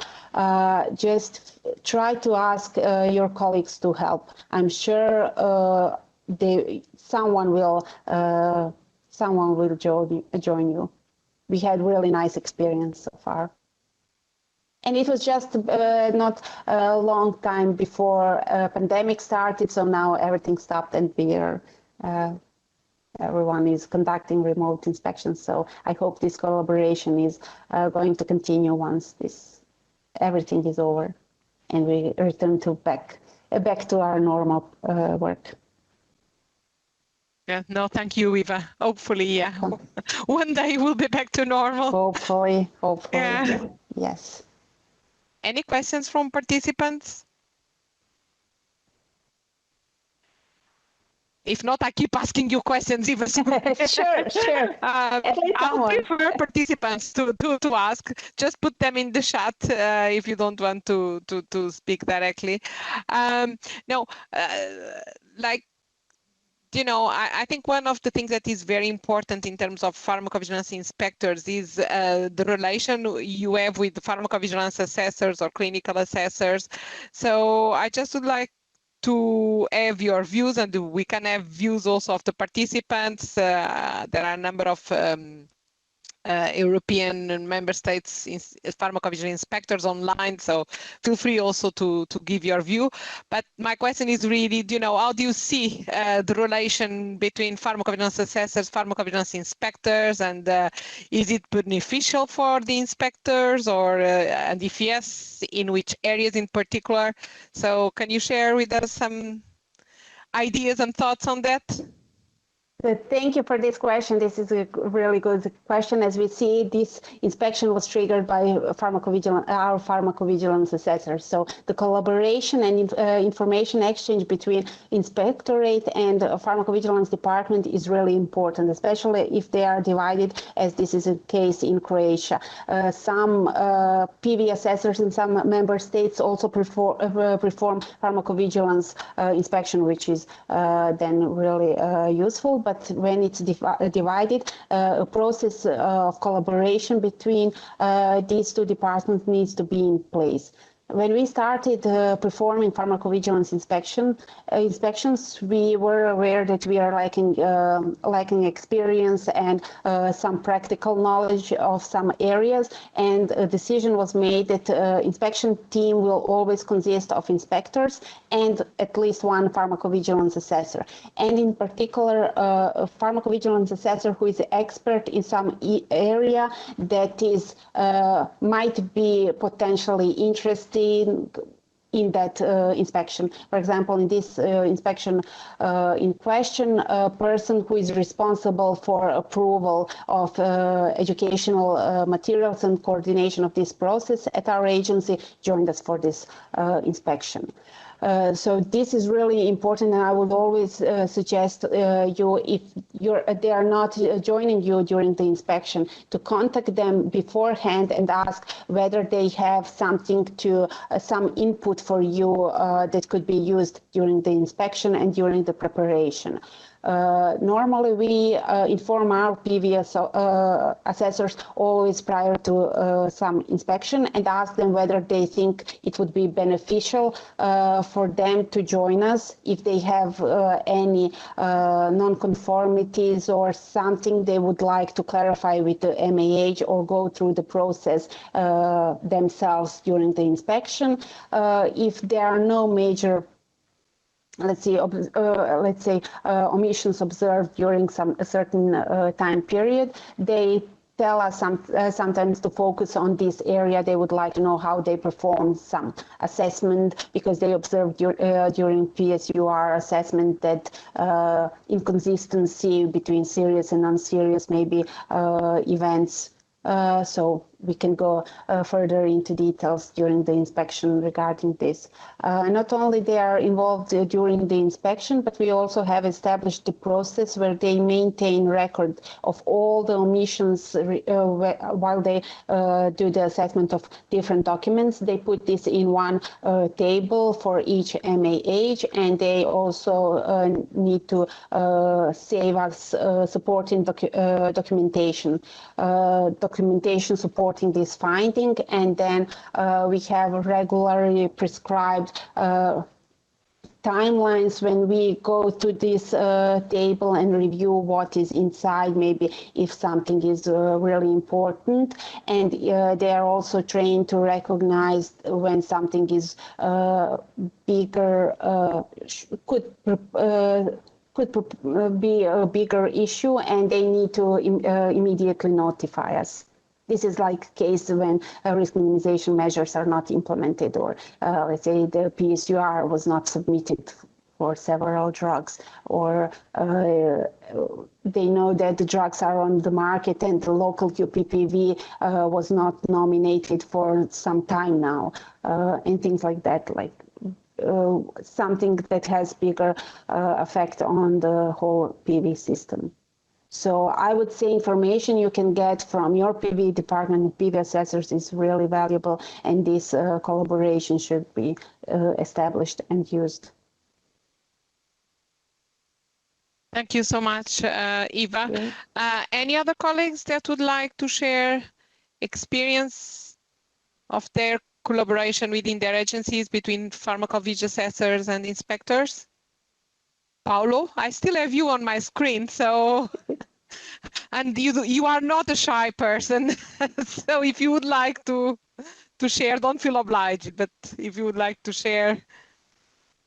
Just try to ask your colleagues to help. I'm sure someone will join you. We had really nice experience so far. And it was just not a long time before pandemic started, so now everything stopped and everyone is conducting remote inspections. So I hope this collaboration is going to continue once everything is over and we return to back to our normal work. Yeah, no, thank you, Eva. Hopefully, yeah, one day we'll be back to normal. Hopefully, yeah. Yes. Any questions from participants? If not, I keep asking you questions, Eva. Sure. I'll prefer participants to ask. Just put them in the chat if you don't want to speak directly. I think one of the things that is very important in terms of pharmacovigilance inspectors is the relation you have with the pharmacovigilance assessors or clinical assessors. So I just would like to have your views, and we can have views also of the participants. There are a number of European member states pharmacovigilance inspectors online, so feel free also to give your view. But my question is really, how do you see the relation between pharmacovigilance assessors, pharmacovigilance inspectors, and is it beneficial for the inspectors, or and if yes, in which areas in particular? So can you share with us some ideas and thoughts on that? Thank you for this question. This is a really good question. As we see, this inspection was triggered by our pharmacovigilance assessors. So the collaboration and information exchange between inspectorate and pharmacovigilance department is really important, especially if they are divided, as this is a case in Croatia. Some PV assessors in some member states also perform pharmacovigilance inspection, which is then really useful. But when it's divided, a process of collaboration between these two departments needs to be in place. When we started performing pharmacovigilance inspections, we were aware that we are lacking experience and some practical knowledge of some areas, and a decision was made that inspection team will always consist of inspectors and at least one pharmacovigilance assessor. And in particular, a pharmacovigilance assessor who is expert in some area that is might be potentially interested in that inspection. For example, in this inspection in question, a person who is responsible for approval of educational materials and coordination of this process at our agency joined us for this inspection. So this is really important, and I would always suggest you, if they are not joining you during the inspection, to contact them beforehand and ask whether they have something to some input for you that could be used during the inspection and during the preparation. Normally, we inform our PV assessors always prior to some inspection and ask them whether they think it would be beneficial for them to join us if they have any non-conformities or something they would like to clarify with the MAH or go through the process themselves during the inspection. If there are no major omissions observed during a certain time period, they tell us sometimes to focus on this area. They would like to know how they perform some assessment, because they observed during PSUR assessment that inconsistency between serious and non-serious maybe events. So we can go further into details during the inspection regarding this. Not only they are involved during the inspection, but we also have established the process where they maintain record of all the omissions while they do the assessment of different documents. They put this in one table for each MAH, and they also need to save us supporting documentation supporting this finding, and then we have regularly prescribed timelines when we go to this table and review what is inside, maybe if something is really important. And they are also trained to recognize when something is bigger, could be a bigger issue, and they need to immediately notify us. This is like case when risk minimization measures are not implemented, or let's say the PSUR was not submitted for several drugs, or they know that the drugs are on the market and the local QPPV was not nominated for some time now, and things like that, like something that has bigger effect on the whole PV system. So I would say information you can get from your PV department, PV assessors, is really valuable, and this collaboration should be established and used. Thank you so much, Eva. Any other colleagues that would like to share experience of their collaboration within their agencies between pharmacovigilance assessors and inspectors? Paulo, I still have you on my screen, so And you are not a shy person, so if you would like to share, don't feel obliged, but if you would like to share.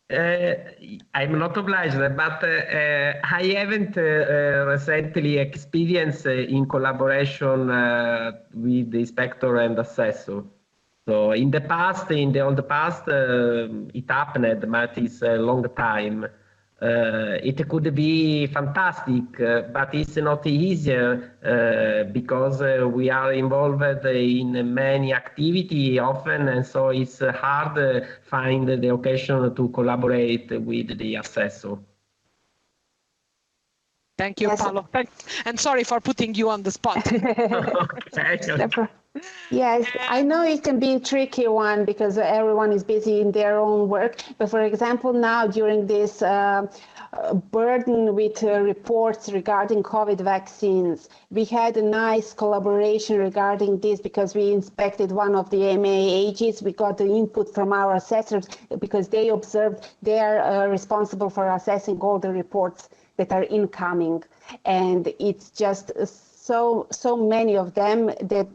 I'm not obliged, but I haven't recently experienced in collaboration with the inspector and assessor. So in the past, in the old past, it happened, but it's a long time. It could be fantastic, but it's not easier because we are involved in many activity often, and so it's hard to find the occasion to collaborate with the assessor. Thank you, Paolo. And sorry for putting you on the spot. Okay. Yes, I know it can be a tricky one because everyone is busy in their own work. But for example, now during this burden with reports regarding COVID vaccines, we had a nice collaboration regarding this because we inspected one of the MAHs. We got the input from our assessors because they observed they are responsible for assessing all the reports that are incoming. And it's just so many of them that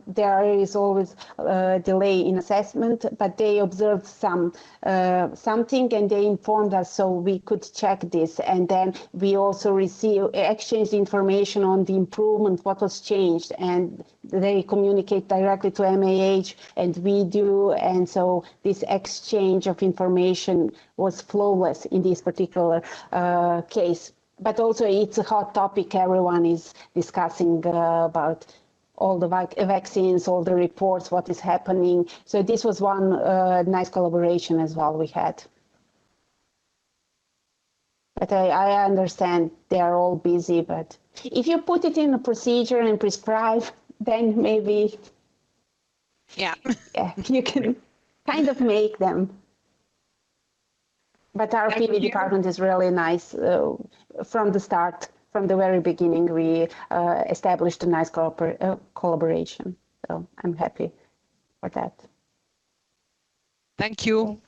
there is always a delay in assessment, but they observed something and they informed us so we could check this. And then we also exchanged information on the improvement, what was changed, and they communicate directly to MAH and we do. And so this exchange of information was flawless in this particular case. But also it's a hot topic everyone is discussing about all the vaccines, all the reports, what is happening. So this was one nice collaboration as well we had. But I understand they are all busy, but if you put it in a procedure and prescribe, then maybe yeah, you can kind of make them. But our PV department is really nice from the start. From the very beginning, we established a nice collaboration. So I'm happy for that. Thank you.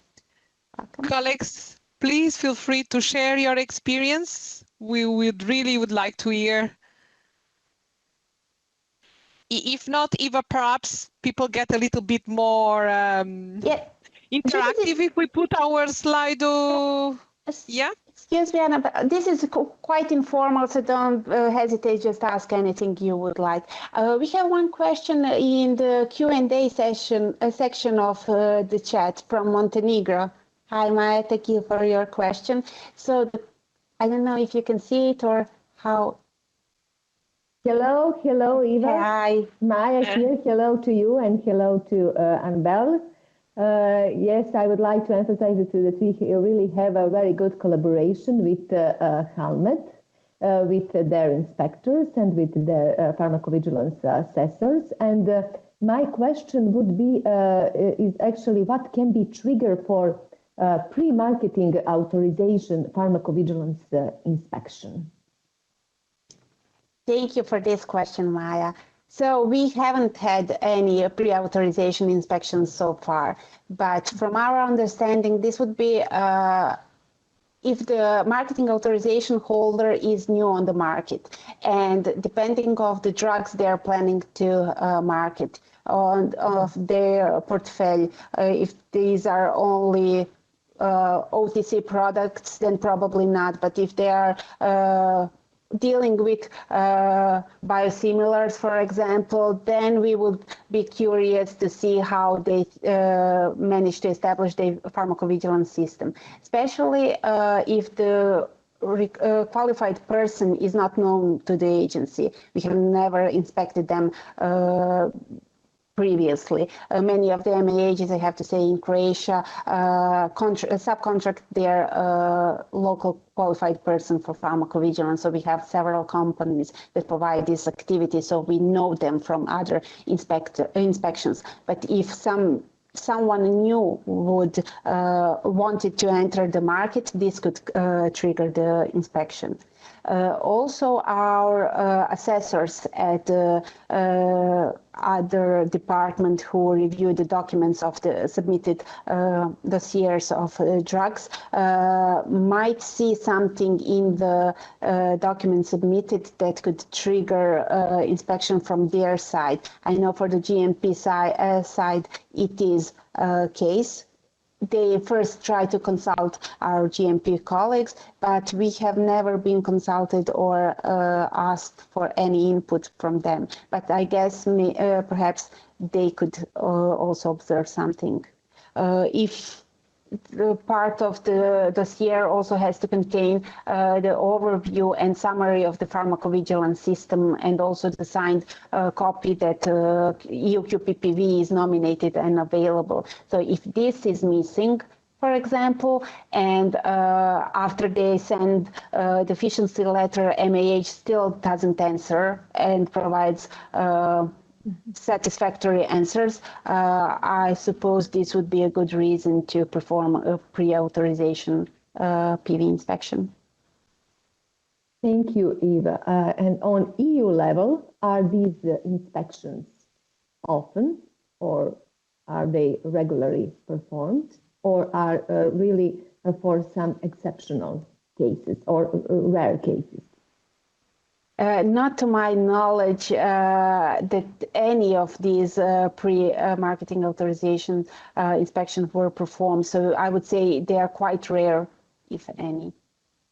Welcome. Colleagues, please feel free to share your experience. We would like to hear. If not, Eva, perhaps people get a little bit more interactive if we put our Slido. Yeah. Excuse me, Anna, but this is quite informal, so don't hesitate, just ask anything you would like. We have one question in the Q&A section of the chat from Montenegro. Hi, Maya, thank you for your question. So I don't know if you can see it or how. Hello, Eva. Hi. Maya here, hello to you and hello to Annabelle. Yes, I would like to emphasize that we really have a very good collaboration with Helmet, with their inspectors and with their pharmacovigilance assessors. And my question would be, is actually what can be trigger for pre-marketing authorization pharmacovigilance inspection? Thank you for this question, Maya. So we haven't had any pre-authorization inspections so far, but from our understanding, this would be if the marketing authorization holder is new on the market, and depending on the drugs they are planning to market of their portfolio, if these are only OTC products, then probably not. But if they are dealing with biosimilars, for example, then we would be curious to see how they manage to establish the pharmacovigilance system, especially if the qualified person is not known to the agency. We have never inspected them previously. Many of the MAHs, I have to say, in Croatia, subcontract their local qualified person for pharmacovigilance. So we have several companies that provide this activity, so we know them from other inspections. But if someone new wanted to enter the market, this could trigger the inspection. Also, our assessors at the other department who review the documents of the submitted dossiers of drugs might see something in the document submitted that could trigger inspection from their side. I know for the GMP side it is a case. They first try to consult our GMP colleagues, but we have never been consulted or asked for any input from them. But I guess perhaps they could also observe something. If the part of the dossier also has to contain the overview and summary of the pharmacovigilance system, and also the signed copy that EU QPPV is nominated and available. So if this is missing, for example, and after they send the deficiency letter, MAH still doesn't answer and provides satisfactory answers, I suppose this would be a good reason to perform a pre-authorization PV inspection. Thank you, Eva. And on EU level, are these inspections often, or are they regularly performed, or are really for some exceptional cases or rare cases? Not to my knowledge that any of these pre-marketing authorization inspections were performed. So I would say they are quite rare, if any.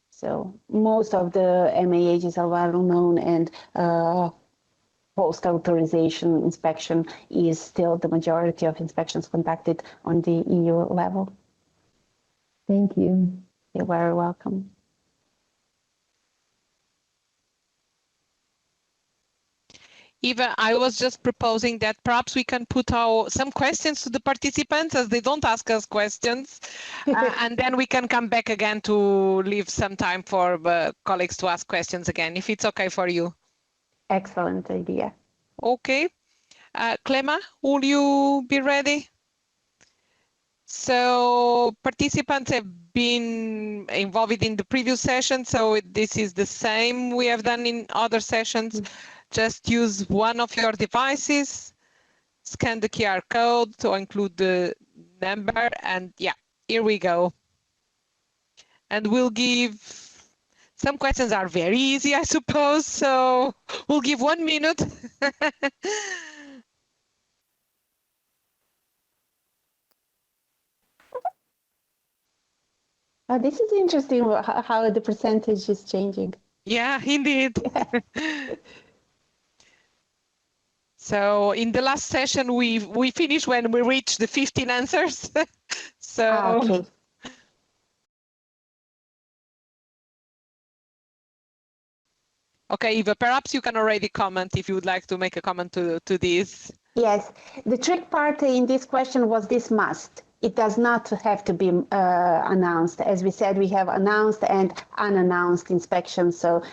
So most of the MAHs are well known, and post-authorization inspection is still the majority of inspections conducted on the EU level. Thank you. You're very welcome. Eva, I was just proposing that perhaps we can put some questions to the participants, as they don't ask us questions, and then we can come back again to leave some time for colleagues to ask questions again, if it's okay for you. Excellent idea. Okay. Clema, will you be ready? So participants have been involved in the previous session, so this is the same we have done in other sessions. Just use one of your devices, scan the QR code to include the number, and yeah, here we go. And we'll give, some questions are very easy, I suppose, so we'll give 1 minute. This is interesting how the percentage is changing. Yeah, indeed. So in the last session, we finished when we reached the 15 answers. So okay. Okay, Eva, perhaps you can already comment if you would like to make a comment to this. Yes, the trick part in this question was this must. It does not have to be announced. As we said, we have announced and unannounced inspections. So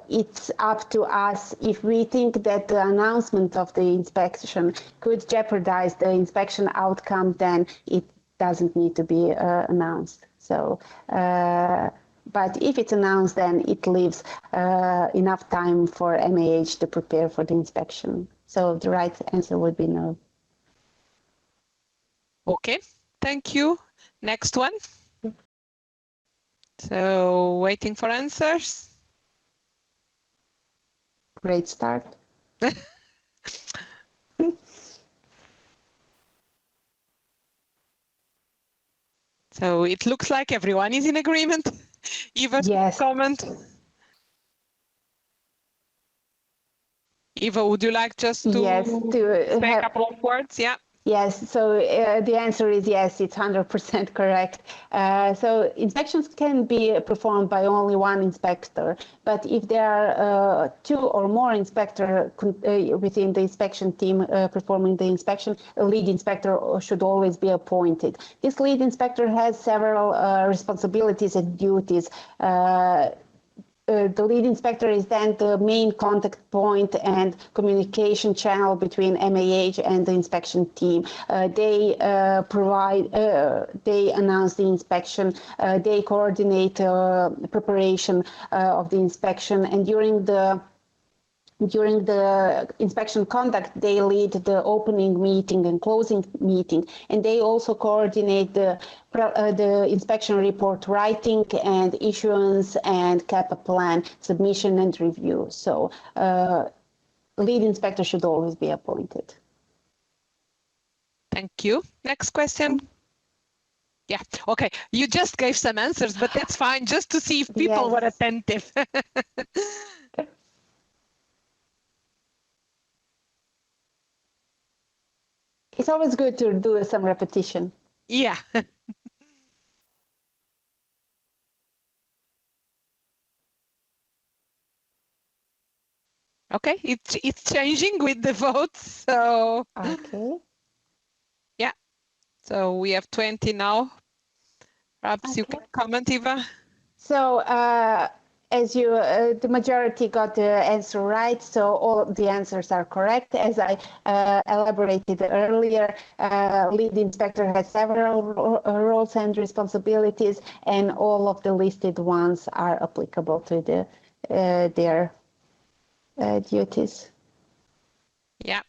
it's up to us. If we think that the announcement of the inspection could jeopardize the inspection outcome, then it doesn't need to be announced. So, but if it's announced, then it leaves enough time for MAH to prepare for the inspection. So the right answer would be no. Okay, thank you. Next one. So waiting for answers. Great start. So it looks like everyone is in agreement. Eva, yes. Comment. Eva, would you like just to, say a couple of words? Yeah. Yes, so the answer is yes, it's 100% correct. So inspections can be performed by only one inspector, but if there are 2 or more inspectors within the inspection team performing the inspection, a lead inspector should always be appointed. This lead inspector has several responsibilities and duties. the lead inspector is then the main contact point and communication channel between MAH and the inspection team. They they announce the inspection, they coordinate preparation of the inspection, and during the inspection conduct, they lead the opening meeting and closing meeting, and they also coordinate the inspection report writing and issuance and CAPA plan submission and review. So lead inspector should always be appointed. Thank you. Next question. Yeah, okay. You just gave some answers, but that's fine, just to see if people were attentive. It's always good to do some repetition. Yeah. Okay, it's changing with the votes, so. Okay. Yeah, so we have 20 now. Perhaps you can comment, Eva. So as you, the majority got the answer right, so all the answers are correct. As I elaborated earlier, lead inspector has several roles and responsibilities, and all of the listed ones are applicable to the, their duties. Yeah.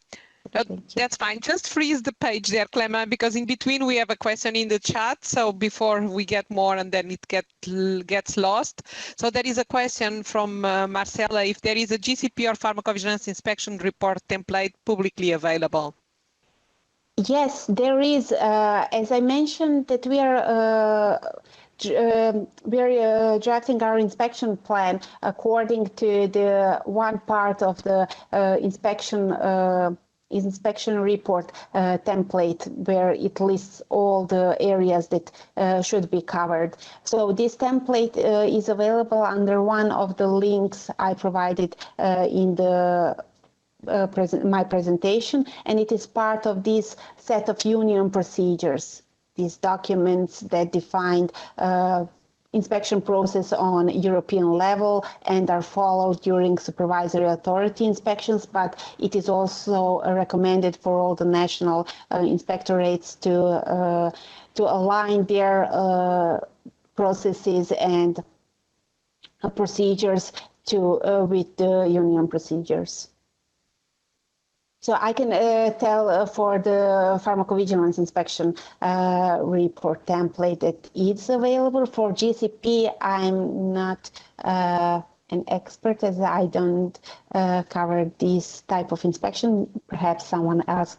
That's fine. Just freeze the page there, Clema, because in between we have a question in the chat. So before we get more and then it gets lost. So there is a question from Marcella, if there is a GCP or pharmacovigilance inspection report template publicly available. Yes, there is. As I mentioned, that we are drafting our inspection plan according to the one part of the inspection report template, where it lists all the areas that should be covered. So this template is available under one of the links I provided in the my presentation, and it is part of this set of union procedures, these documents that define inspection process on European level and are followed during supervisory authority inspections, but it is also recommended for all the national inspectorates to align their processes and procedures with the union procedures. So I can tell for the pharmacovigilance inspection report template that it's available. For GCP, I'm not an expert, as I don't cover this type of inspection. Perhaps someone else.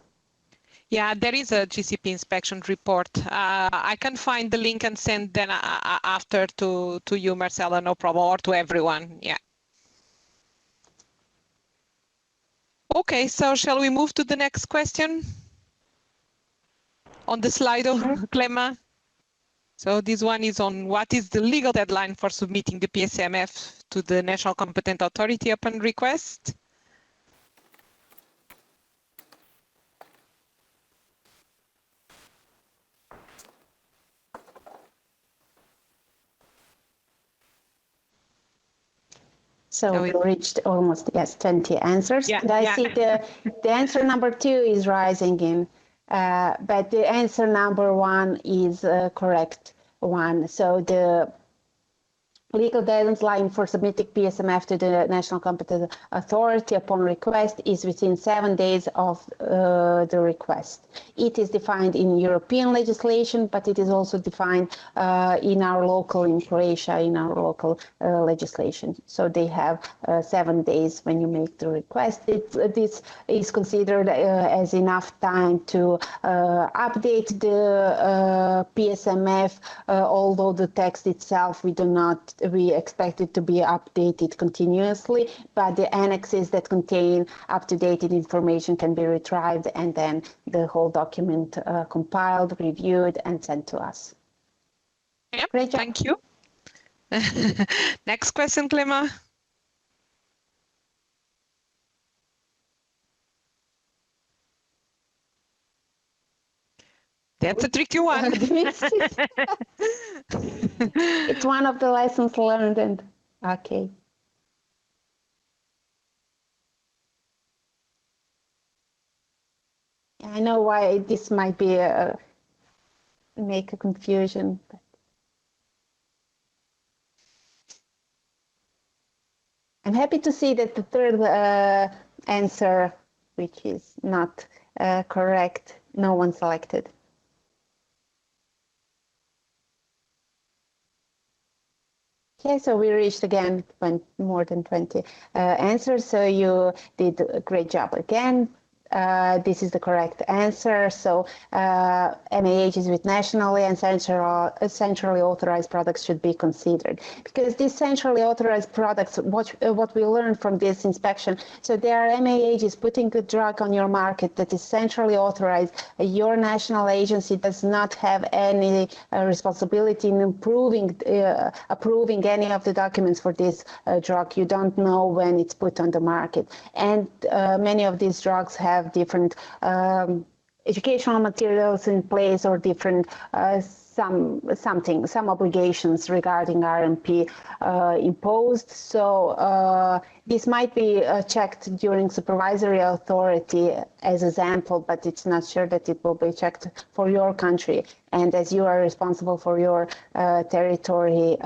Yeah, there is a GCP inspection report. I can find the link and send then after to you, Marcella, no problem, or to everyone. Yeah. Okay, so shall we move to the next question? On the slide of Clema. So this one is on what is the legal deadline for submitting the Psmf to the National Competent Authority upon request? So we reached almost, yes, 20 answers. Yeah, and I see the answer number 2 is rising in, but the answer number 1 is correct one. So the legal deadline for submitting Psmf to the National Competent Authority upon request is within 7 days of the request. It is defined in European legislation, but it is also defined in our local, in Croatia, in our local legislation. So they have 7 days when you make the request. This is considered as enough time to update the Psmf, although the text itself we expect it to be updated continuously, but the annexes that contain up-to-date information can be retrieved and then the whole document compiled, reviewed, and sent to us. Yep, Great job. Thank you. Next question, Clema. That's a tricky one. It's one of the lessons learned, and okay. I know why this might be make a confusion. But I'm happy to see that the third answer, which is not correct, no one selected. Okay, so we reached again more than 20 answers, so you did a great job again. This is the correct answer. So MAHs with nationally and centrally authorized products should be considered, because these centrally authorized products, what we learned from this inspection, so there are MAHs putting a drug on your market that is centrally authorized. Your national agency does not have any responsibility in approving any of the documents for this drug. You don't know when it's put on the market, and many of these drugs have different educational materials in place, or different some obligations regarding RMP imposed. So this might be checked during supervisory authority as a sample, but it's not sure that it will be checked for your country. And as you are responsible for your territory,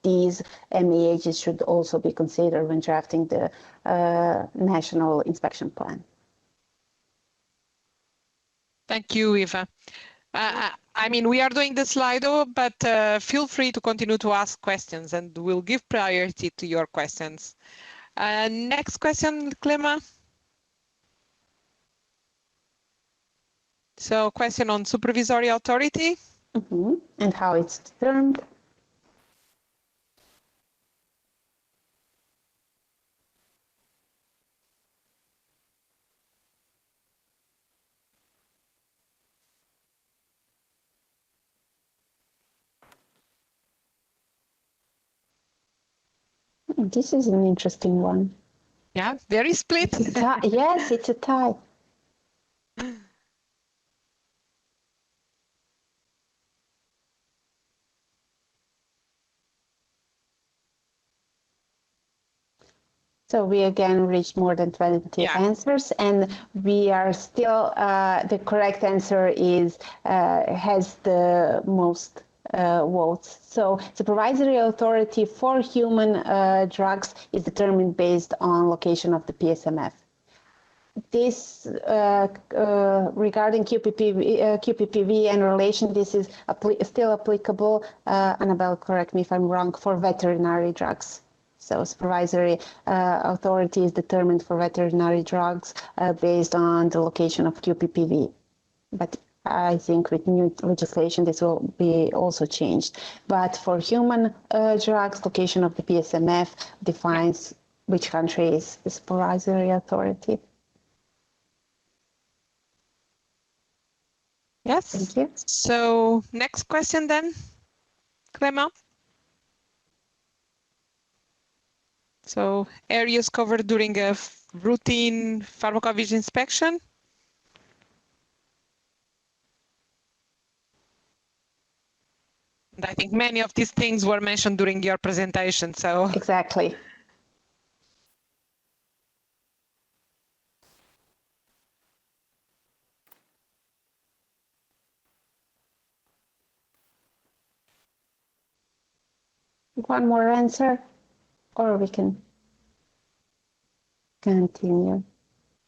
these MAHs should also be considered when drafting the national inspection plan. Thank you, Eva. I mean, we are doing the Slido, but feel free to continue to ask questions, and we'll give priority to your questions. Next question, Clema. So, question on supervisory authority. Mm-hmm. And how it's determined. This is an interesting one. Yeah, very split. Yes, it's a tie. So we again reached more than 20 answers, and we are still, the correct answer is, has the most votes. So supervisory authority for human drugs is determined based on location of the Psmf. This regarding QPPV and relation, this is still applicable, Annabelle, correct me if I'm wrong, for veterinary drugs. So supervisory authority is determined for veterinary drugs based on the location of QPPV. But I think with new legislation, this will be also changed. But for human drugs, location of the Psmf defines which country is the supervisory authority. Yes. Thank you. So next question then, Clema. So areas covered during a routine pharmacovigilance inspection. And I think many of these things were mentioned during your presentation. So exactly. One more answer, or we can continue.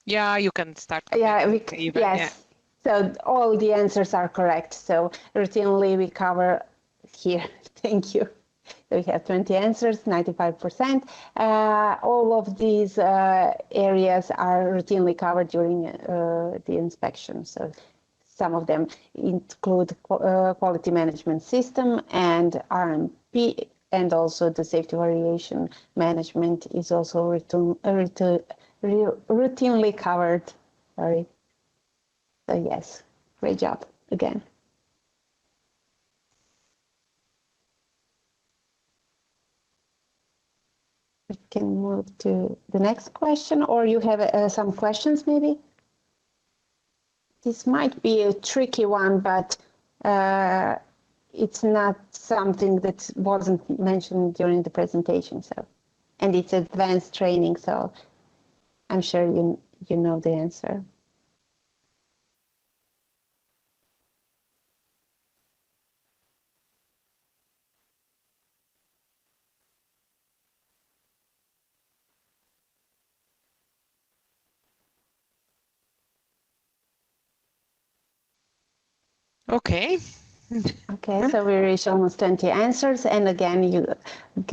Yeah, you can start. Yeah, yes. Yeah. So all the answers are correct. So routinely we cover here. Thank you. So we have 20 answers, 95%. All of these areas are routinely covered during the inspection. So some of them include quality management system and RMP, and also the safety variation management is also routinely covered. Sorry. So yes, great job again. We can move to the next question, or you have some questions maybe? This might be a tricky one, but it's not something that wasn't mentioned during the presentation. So, and it's advanced training, so I'm sure you know the answer. Okay. Okay, so we reached almost 20 answers, and again, you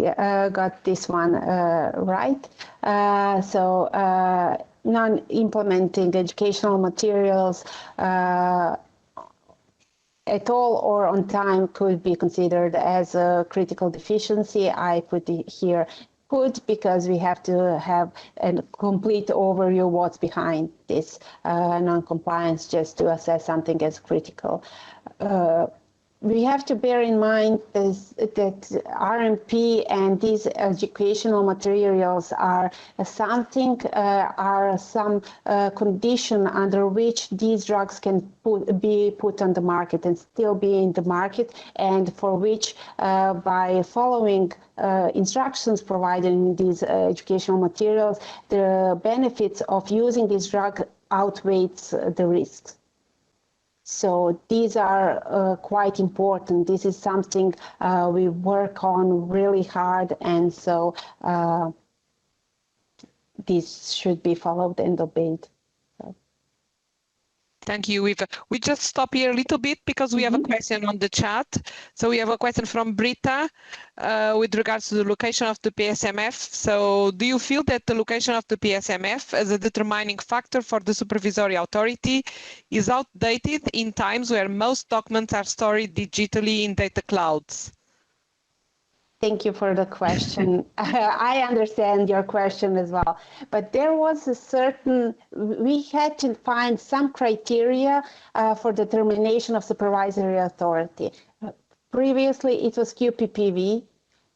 got this one right. Non-implementing educational materials at all or on time could be considered as a critical deficiency. I put it here could because we have to have a complete overview what's behind this non-compliance just to assess something as critical. We have to bear in mind that RMP and these educational materials are some condition under which these drugs can be put on the market and still be in the market, and for which by following instructions provided in these educational materials, the benefits of using this drug outweighs the risks. So these are quite important. This is something we work on really hard, and so this should be followed and obeyed. Thank you, Eva. We just stop here a little bit because we have a question on the chat. So we have a question from Britta with regards to the location of the Psmf. So do you feel that the location of the Psmf as a determining factor for the supervisory authority is outdated in times where most documents are stored digitally in data clouds? Thank you for the question. I understand your question as well, but there was we had to find some criteria for determination of supervisory authority. Previously, it was QPPV,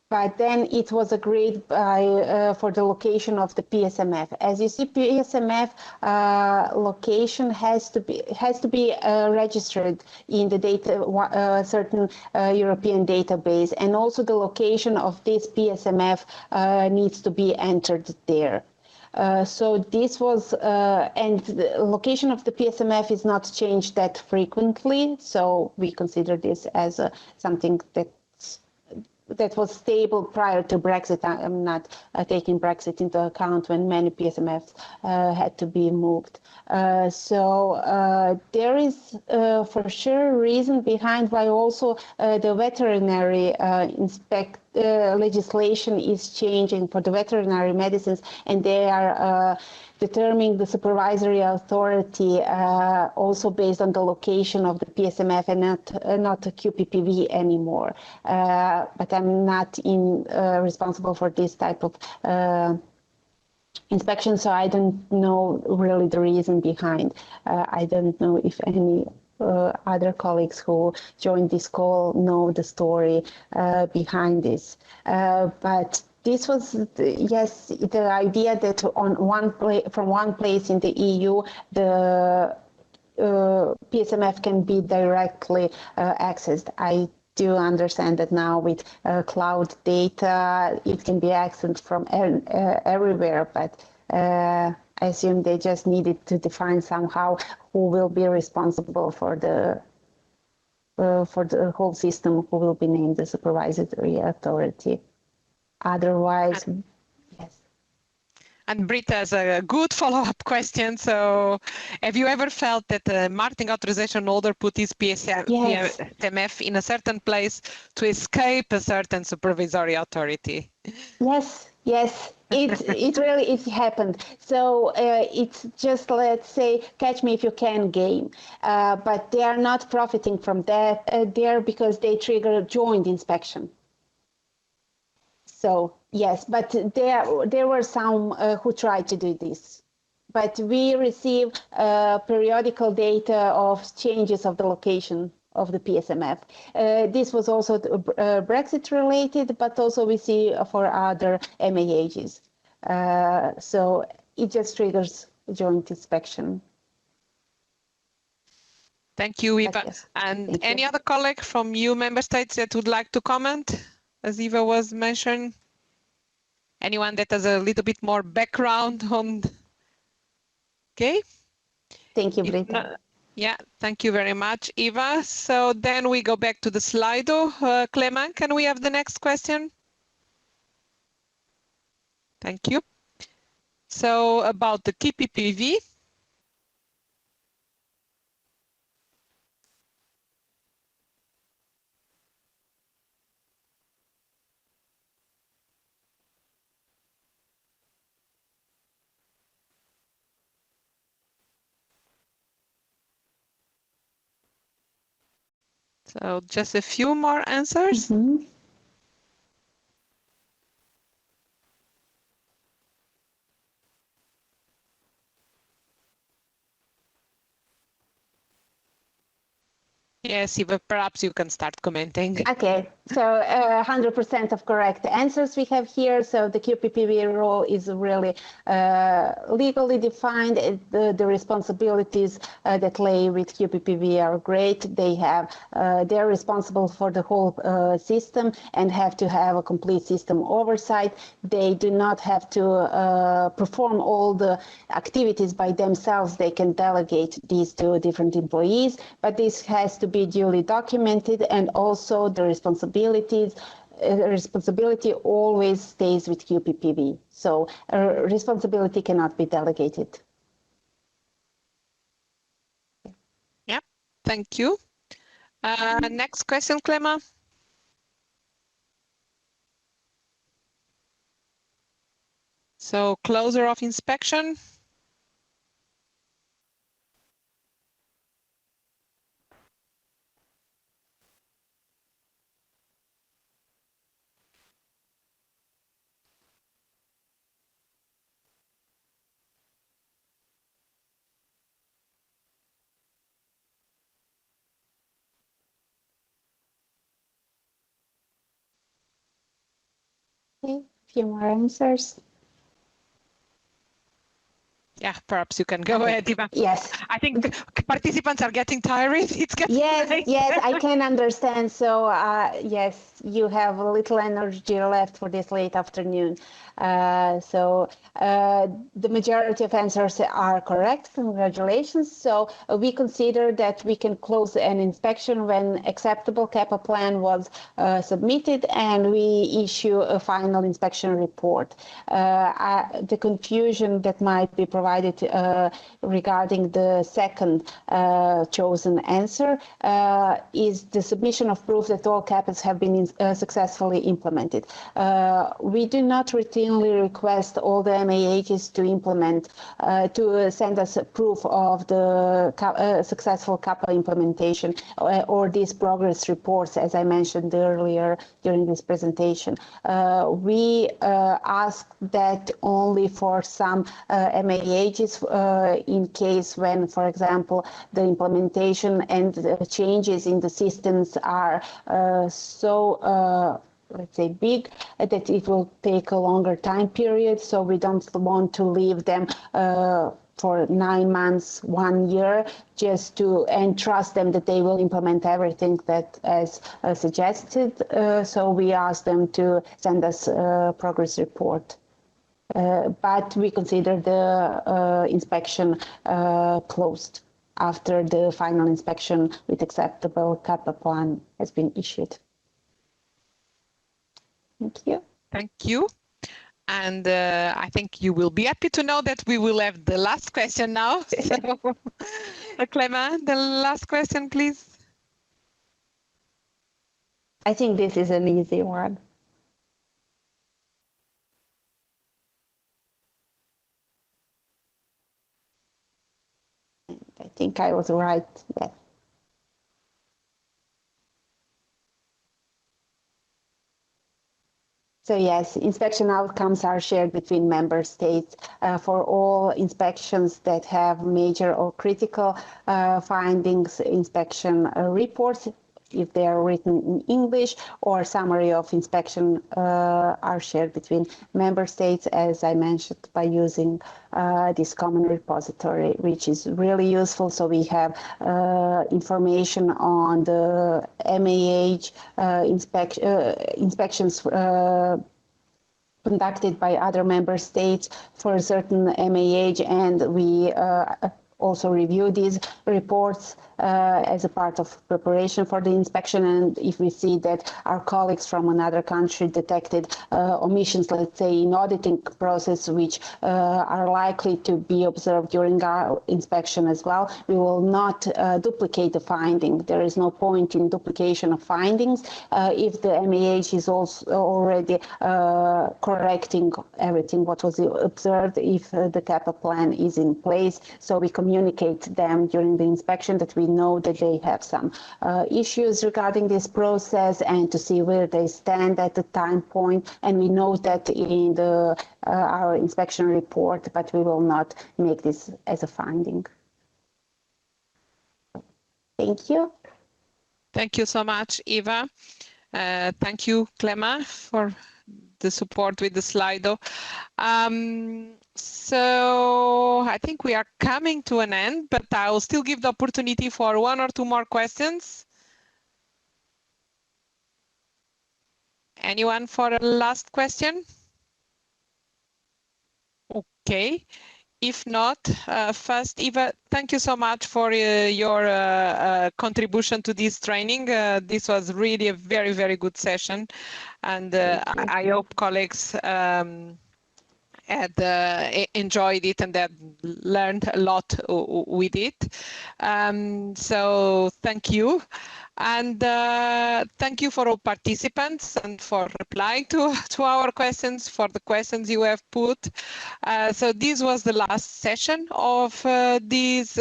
but then it was agreed by for the location of the Psmf. As you see, Psmf location has to be registered in the certain European database, and also the location of this Psmf needs to be entered there. So this was, and the location of the Psmf is not changed that frequently, so we consider this as something that was stable prior to Brexit. I'm not taking Brexit into account when many Psmfs had to be moved. So there is for sure reason behind why also the veterinary legislation is changing for the veterinary medicines, and they are determining the supervisory authority also based on the location of the Psmf and not QPPV anymore. But I'm not responsible for this type of inspection, so I don't know really the reason behind. I don't know if any other colleagues who joined this call know the story behind this. But this was, yes, the idea that from one place in the EU, the Psmf can be directly accessed. I do understand that now with cloud data, it can be accessed from everywhere, but I assume they just needed to define somehow who will be responsible for the whole system, who will be named the supervisory authority. Otherwise, yes. And Britta has a good follow-up question. So have you ever felt that the marketing authorization holder put his Psmf in a certain place to escape a certain supervisory authority? Yes, yes. It really happened. So it's just, let's say, catch me if you can game. But they are not profiting from that there because they trigger joint inspection. So yes, but there were some who tried to do this. But we receive periodical data of changes of the location of the Psmf. This was also Brexit related, but also we see for other MAHs. So it just triggers joint inspection. Thank you, Eva. Yes. And any other colleague from EU member states that would like to comment, as Eva was mentioning? Anyone that has a little bit more background on? Okay. Thank you, Britta. Yeah, thank you very much, Eva. So then we go back to the Slido. Clement, can we have the next question? Thank you. So about the QPPV. So just a few more answers. Mhm. Yes, Eva, perhaps you can start commenting. Okay, so 100% of correct answers we have here. So the QPPV role is really legally defined. The responsibilities that lay with QPPV are great. They're responsible for the whole system and have to have a complete system oversight. They do not have to perform all the activities by themselves. They can delegate these to different employees, but this has to be duly documented, and also the responsibility always stays with QPPV. So responsibility cannot be delegated. Yeah, thank you. Next question, Clema. So closure of inspection. Okay, a few more answers. Yeah, perhaps you can go ahead, Eva. Yes. I think participants are getting tired. It's getting late. Yes, I can understand. So yes, you have a little energy left for this late afternoon. The majority of answers are correct. Congratulations. So we consider that we can close an inspection when acceptable CAPA plan was submitted and we issue a final inspection report. The confusion that might be provided regarding the second chosen answer is the submission of proof that all CAPAs have been successfully implemented. We do not routinely request all the MAHs to implement, to send us proof of the successful CAPA implementation or these progress reports, as I mentioned earlier during this presentation. We ask that only for some MAHs in case when, for example, the implementation and the changes in the systems are let's say big, that it will take a longer time period. So we don't want to leave them for 9 months, 1 year, just to trust them that they will implement everything that is suggested. So we ask them to send us a progress report. But we consider the inspection closed after the final inspection with acceptable CAPA plan has been issued. Thank you. Thank you. And I think you will be happy to know that we will have the last question now. So, Clema, the last question, please. I think this is an easy one. I think I was right. Yes. So yes, inspection outcomes are shared between member states for all inspections that have major or critical findings. Inspection reports, if they are written in English, or summary of inspection are shared between member states, as I mentioned, by using this common repository, which is really useful. So we have information on the MAH inspections conducted by other member states for a certain MAH, and we also review these reports as a part of preparation for the inspection. And if we see that our colleagues from another country detected omissions, let's say in auditing process, which are likely to be observed during our inspection as well, we will not duplicate the finding. There is no point in duplication of findings if the MAH is also already correcting everything what was observed, if the CAPA plan is in place. So we communicate them during the inspection that we we know that they have some issues regarding this process and to see where they stand at the time point. And we know that in the our inspection report, but we will not make this as a finding. Thank you. Thank you so much, Eva. Thank you, Clema, for the support with the Slido. So I think we are coming to an end, but I will still give the opportunity for 1 or 2 more questions. Anyone for a last question? Okay. If not, first, Eva, thank you so much for your contribution to this training. This was really a very, very good session. And I hope colleagues had enjoyed it and that learned a lot with it. So thank you. And thank you for all participants and for replying to our questions, for the questions you have put. So this was the last session of this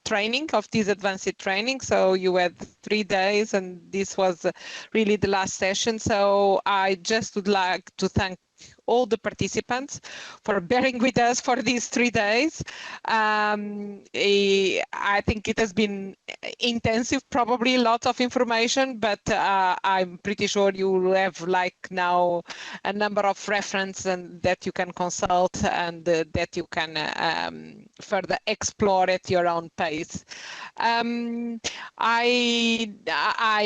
training, of this advanced training. So you had 3 days and this was really the last session. So I just would like to thank all the participants for bearing with us for these 3 days. I think it has been intensive, probably lots of information, but I'm pretty sure you will have like now a number of references and that you can consult and that you can further explore at your own pace. I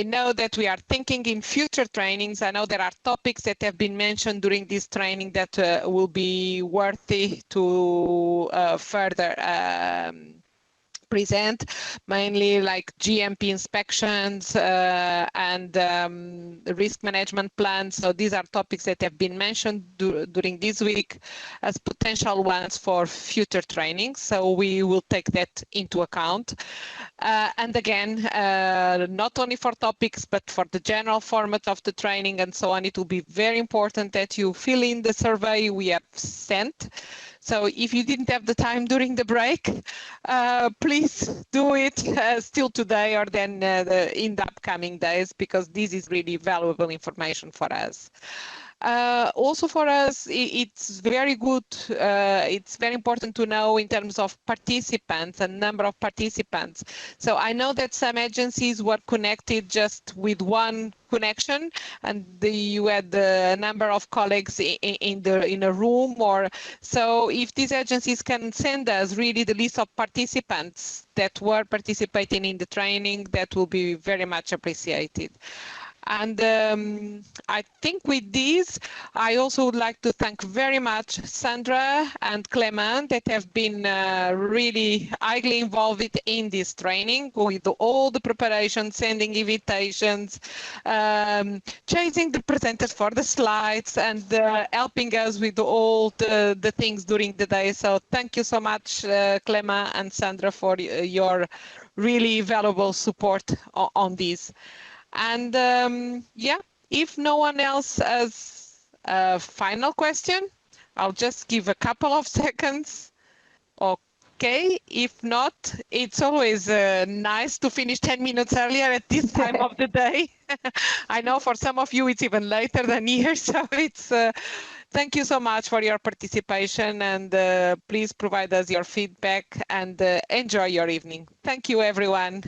know that we are thinking in future trainings. I know there are topics that have been mentioned during this training that will be worthy to further present, mainly like GMP inspections and risk management plans. So these are topics that have been mentioned during this week as potential ones for future trainings. So we will take that into account. And again, not only for topics, but for the general format of the training and so on, it will be very important that you fill in the survey we have sent. So if you didn't have the time during the break, please do it still today or then in the upcoming days, because this is really valuable information for us. Also for us, it's very good, it's very important to know in terms of participants and number of participants. So I know that some agencies were connected just with one connection and you had a number of colleagues in a room, or so if these agencies can send us really the list of participants that were participating in the training, that will be very much appreciated. And I think with this, I also would like to thank very much Sandra and Clement that have been really highly involved in this training with all the preparation, sending invitations, chasing the presenters for the slides and helping us with all the things during the day. So thank you so much, Clement and Sandra, for your really valuable support on this. And yeah, if no one else has a final question, I'll just give a couple of seconds. Okay, if not, it's always nice to finish 10 minutes earlier at this time of the day. I know for some of you it's even later than here, so it's thank you so much for your participation, and please provide us your feedback and enjoy your evening. Thank you, everyone.